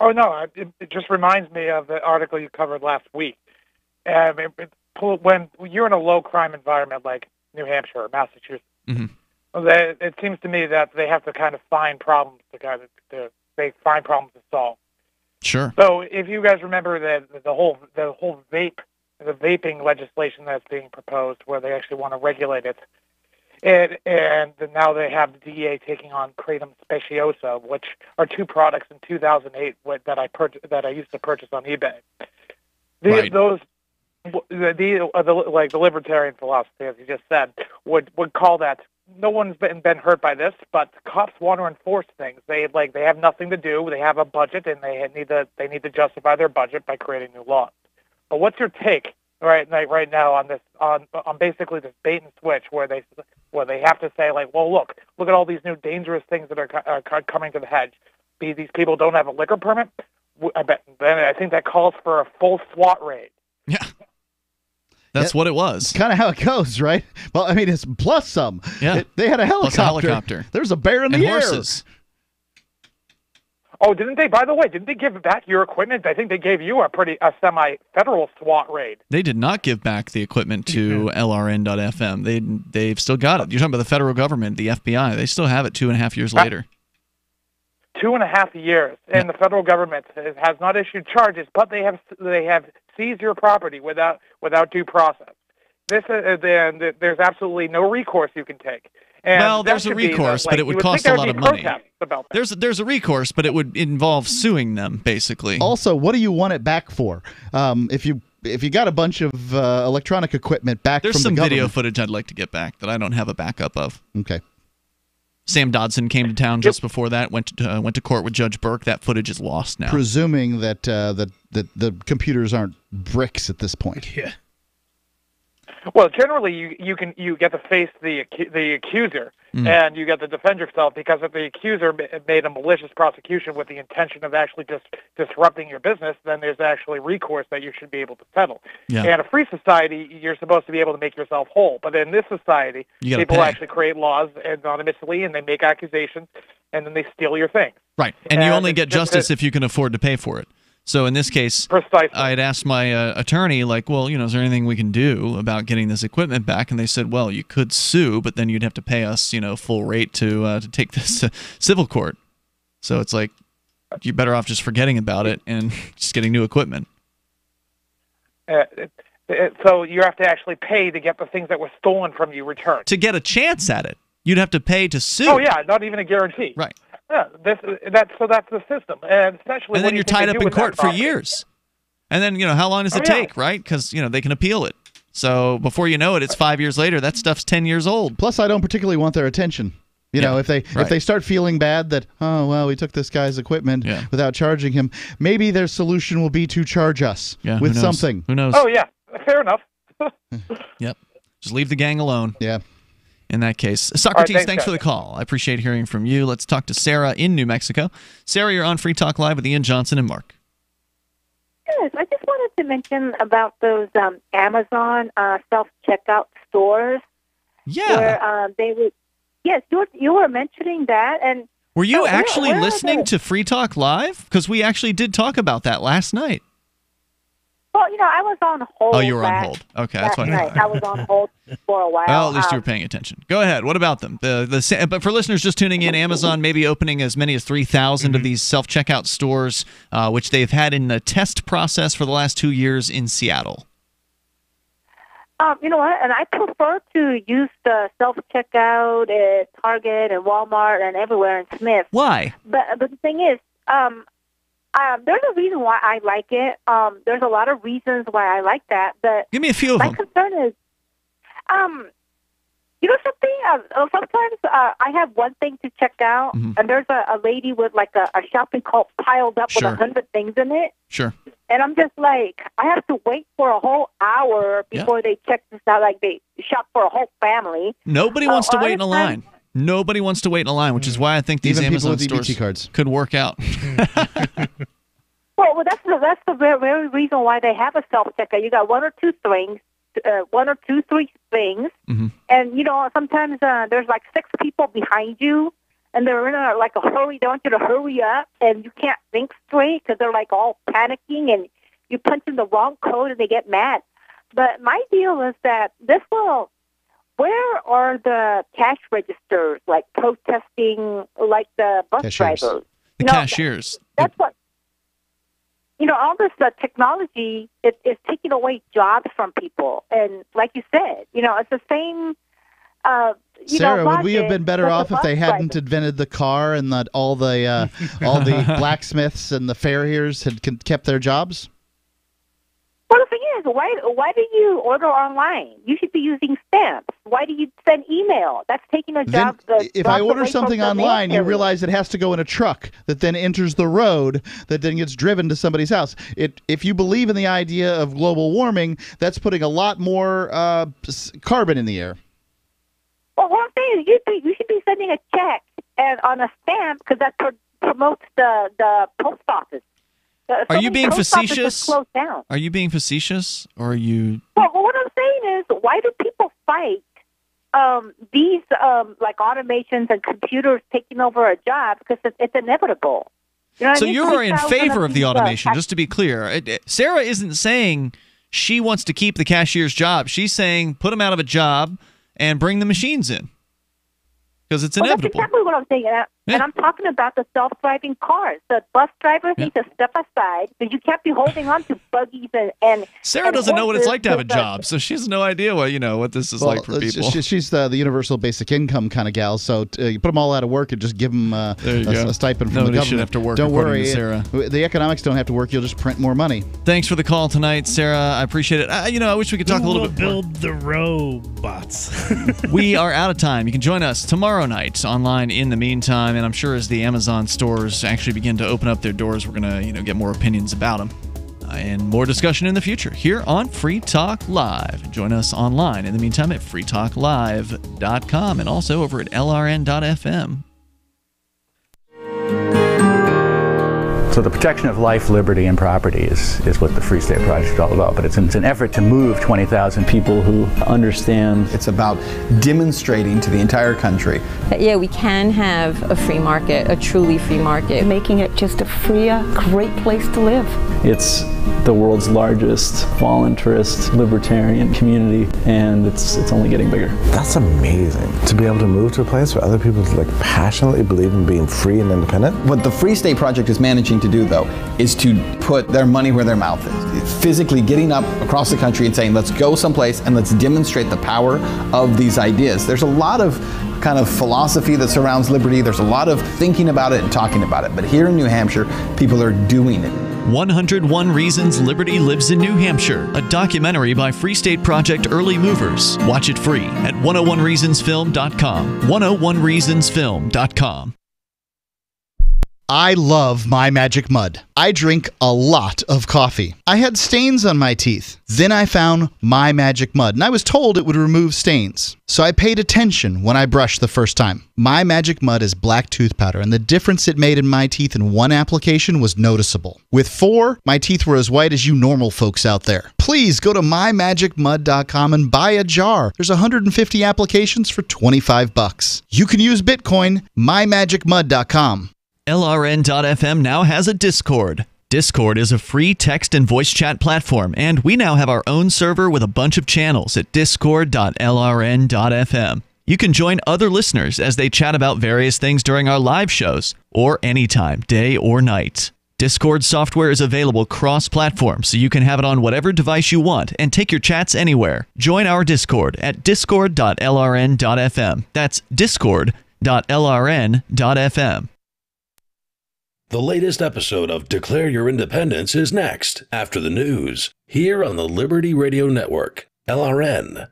Oh, no, it just reminds me of the article you covered last week. When you're in a low-crime environment like New Hampshire or Massachusetts, it seems to me that they have to kind of find problems to solve. Sure. So if you guys remember the whole vaping legislation that's being proposed, where they actually want to regulate it, and now they have the DEA taking on Kratom Speciosa, which are two products in 2008 that I used to purchase on eBay. Those. The libertarian philosophy, as you just said, would call that no one's been hurt by this, but cops want to enforce things. They have nothing to do. They have a budget, and they need to justify their budget by creating new laws. But what's your take right now on this on basically this bait and switch where they have to say well look at all these new dangerous things that are coming to the hedge. These people don't have a liquor permit. I think that calls for a full SWAT raid. Yeah. That's what it was. It's kind of how it goes, right? Well, I mean, it's plus some. Yeah. They had a helicopter. There's a bear in the air. Horses. Oh, didn't they? By the way, didn't they give back your equipment? I think they gave you a semi-federal SWAT raid. They did not give back the equipment to LRN.FM. They've still got it. You're talking about the federal government, the FBI. They still have it 2.5 years later. 2.5 years, and the federal government has not issued charges, but they have seized your property without due process. There's absolutely no recourse you can take. And there's a recourse, but it would cost a lot of money. There's a recourse, but it would involve suing them, basically. Also, what do you want it back for? If you got a bunch of electronic equipment back from the government. There's some video footage I'd like to get back that I don't have a backup of. Okay. Sam Dodson came to town just before that. Went to court with Judge Burke. That footage is lost now. Presuming that the computers aren't bricks at this point. Yeah. Well, generally you get to face the accuser, and you get to defend yourself, because if the accuser made a malicious prosecution with the intention of actually just disrupting your business, then there's actually recourse that you should be able to settle. Yeah. And a free society, you're supposed to be able to make yourself whole. But in this society, people actually create laws anonymously, and they make accusations, and then they steal your things. Right, and you only get justice if you can afford to pay for it. So in this case, precisely, I had asked my attorney, is there anything we can do about getting this equipment back? And they said, well, you could sue, but then you'd have to pay us, full rate to take this civil court. So it's like, you're better off just forgetting about it and just getting new equipment. So you have to actually pay to get the things that were stolen from you returned. To get a chance at it, you'd have to pay to sue. Oh yeah, not even a guarantee. Right. Yeah, that's the system, and essentially. And then you're tied up in court for years. And then how long does it take, right? Because they can appeal it. So before you know it, it's 5 years later. That stuff's 10 years old. Plus, I don't particularly want their attention. If they start feeling bad that we took this guy's equipment without charging him, maybe their solution will be to charge us with something. Who knows? Oh yeah, fair enough. Yep. Just leave the gang alone. Yeah. In that case. Socrates, right, thanks for the call. I appreciate hearing from you. Let's talk to Sarah in New Mexico. Sarah, you're on Free Talk Live with Ian Johnson and Mark. Yes, I just wanted to mention about those Amazon self-checkout stores. Yeah. Where they would. Yes, you were mentioning that, and were you actually listening to Free Talk Live? Because we actually did talk about that last night. Well, I was on hold. Oh, you were on hold. Okay, that's what I was on hold for a while. Well, at least you were paying attention. Go ahead. What about them? But for listeners just tuning in, Amazon may be opening as many as 3,000 of these self-checkout stores, which they've had in the test process for the last 2 years in Seattle. You know what? And I prefer to use the self-checkout at Target and Walmart and everywhere in Smith. Why? But the thing is, there's a reason why I like it. There's a lot of reasons why I like that. But give me a few of them. My concern is, something. Sometimes I have one thing to check out, and there's a lady with like a shopping cart piled up with 100 things in it. Sure. And I'm just like, I have to wait for a whole hour before they check this out. Like they shop for a whole family. Nobody wants to wait in a line. Nobody wants to wait in a line, which is why I think these Amazon stores cards could work out. Well, that's the very reason why they have a self-checkout. You got one or two, three things, and sometimes there's like 6 people behind you, and they're in a hurry. They want you to hurry up, and you can't think straight because they're like all panicking, and you punch in the wrong code, and they get mad. But my deal is that where are the cash registers, like protesting, like the bus drivers? The cashiers. That's what. All this technology is taking away jobs from people. And like you said, it's the same. Sarah, would we have been better off if they hadn't invented the car and that all the blacksmiths and the farriers had kept their jobs? Well, the thing is, why do you order online? You should be using stamps. Why do you send email? That's taking a job. If I order something online, you realize it has to go in a truck that then enters the road that then gets driven to somebody's house. If you believe in the idea of global warming, that's putting a lot more carbon in the air. Well, what I'm saying is you should be sending a check and on a stamp because that promotes the post office. Are you being facetious? Are you being facetious, or are you? Well, what I'm saying is, why do people fight these like automations and computers taking over a job? Because it's inevitable. So you are in favor of the automation, just to be clear. Sarah isn't saying she wants to keep the cashier's job. She's saying put them out of a job and bring the machines in. Because it's inevitable. That's exactly what I'm saying. And I'm talking about the self-driving cars. The bus drivers need to step aside because you can't be holding on to buggies and Sarah doesn't know what it's like to have a job, so she has no idea what this is like for people. She's the universal basic income kind of gal, so you put them all out of work and just give them a stipend from the government. Should have to work. Don't worry, Sarah. The economics don't have to work. You'll just print more money. Thanks for the call tonight, Sarah. I appreciate it. I wish we could talk a little bit more. Build the robots. We are out of time. You can join us tomorrow night online in the meantime, and I'm sure as the Amazon stores actually begin to open up their doors, we're going to get more opinions about them and more discussion in the future here on Free Talk Live. Join us online in the meantime at freetalklive.com and also over at lrn.fm. So the protection of life, liberty, and property is what the Free State Project is all about. But it's an effort to move 20,000 people who understand. It's about demonstrating to the entire country. Yeah, we can have a free market, a truly free market. Making it just a freer, great place to live. It's the world's largest voluntarist libertarian community, and it's only getting bigger. That's amazing, to be able to move to a place where other people passionately believe in being free and independent. What the Free State Project is managing to do, though, is to put their money where their mouth is. Physically getting up across the country and saying, let's go someplace and let's demonstrate the power of these ideas. There's a lot of kind of philosophy that surrounds liberty. There's a lot of thinking about it and talking about it. But here in New Hampshire, people are doing it. 101 Reasons Liberty Lives in New Hampshire, a documentary by Free State Project Early Movers. Watch it free at 101reasonsfilm.com. 101reasonsfilm.com. I love My Magic Mud. I drink a lot of coffee. I had stains on my teeth. Then I found My Magic Mud, and I was told it would remove stains. So I paid attention when I brushed the first time. My Magic Mud is black tooth powder, and the difference it made in my teeth in one application was noticeable. With 4, my teeth were as white as you normal folks out there. Please go to mymagicmud.com and buy a jar. There's 150 applications for $25. You can use Bitcoin, mymagicmud.com. LRN.FM now has a Discord. Discord is a free text and voice chat platform, and we now have our own server with a bunch of channels at discord.lrn.fm. You can join other listeners as they chat about various things during our live shows, or anytime, day or night. Discord software is available cross-platform, so you can have it on whatever device you want and take your chats anywhere. Join our Discord at discord.lrn.fm. That's discord.lrn.fm. The latest episode of Declare Your Independence is next, after the news, here on the Liberty Radio Network, LRN.FM.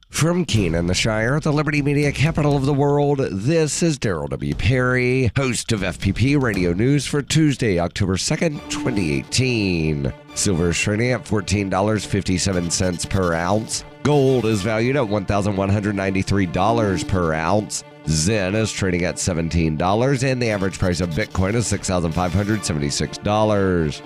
From Keene in the Shire, the Liberty Media capital of the world, this is Daryl W. Perry, host of FPP Radio News for Tuesday, October 2nd, 2018. Silver is trading at $14.57 per ounce. Gold is valued at $1,193 per ounce. Zen is trading at $17, and the average price of Bitcoin is $6,576.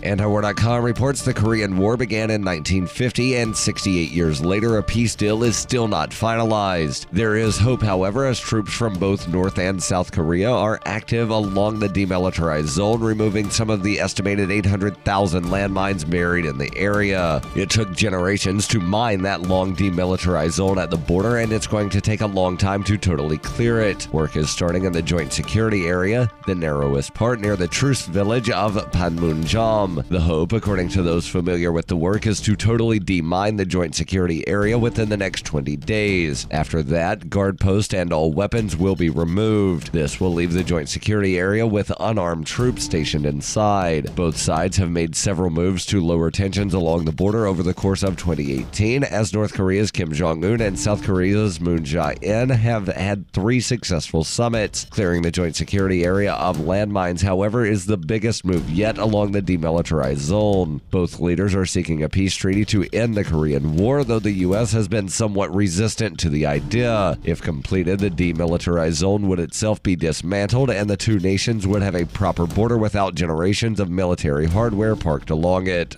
Antiwar.com reports the Korean War began in 1950, and 68 years later, a peace deal is still not finalized. There is hope, however, as troops from both North and South Korea are active along the demilitarized zone, removing some of the estimated 800,000 landmines buried in the area. It took generations to mine that long demilitarized zone at the border, and it's going to take a long time to totally clear it. Work is starting in the Joint Security Area, the narrowest part near the truce village of Panmunjom. The hope, according to those familiar with the work, is to totally demine the Joint Security Area within the next 20 days. After that, guard posts and all weapons will be removed. This will leave the Joint Security Area with unarmed troops stationed inside. Both sides have made several moves to lower tensions along the border over the course of 2018, as North Korea's Kim Jong-un and South Korea's Moon Jae-in have had 3 successful summits. Clearing the Joint Security Area of landmines, however, is the biggest move yet along the demilitarized zone. Both leaders are seeking a peace treaty to end the Korean War, though the U.S. has been somewhat resistant to the idea. If completed, the demilitarized zone would itself be dismantled, and the two nations would have a proper border without generations of military hardware parked along it.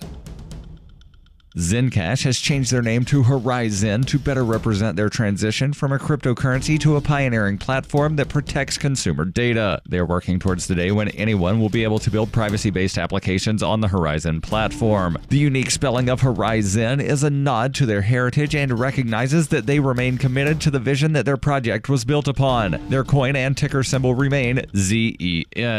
Zencash has changed their name to Horizon to better represent their transition from a cryptocurrency to a pioneering platform that protects consumer data. They are working towards the day when anyone will be able to build privacy-based applications on the Horizon platform. The unique spelling of Horizon is a nod to their heritage and recognizes that they remain committed to the vision that their project was built upon. Their coin and ticker symbol remain ZEN.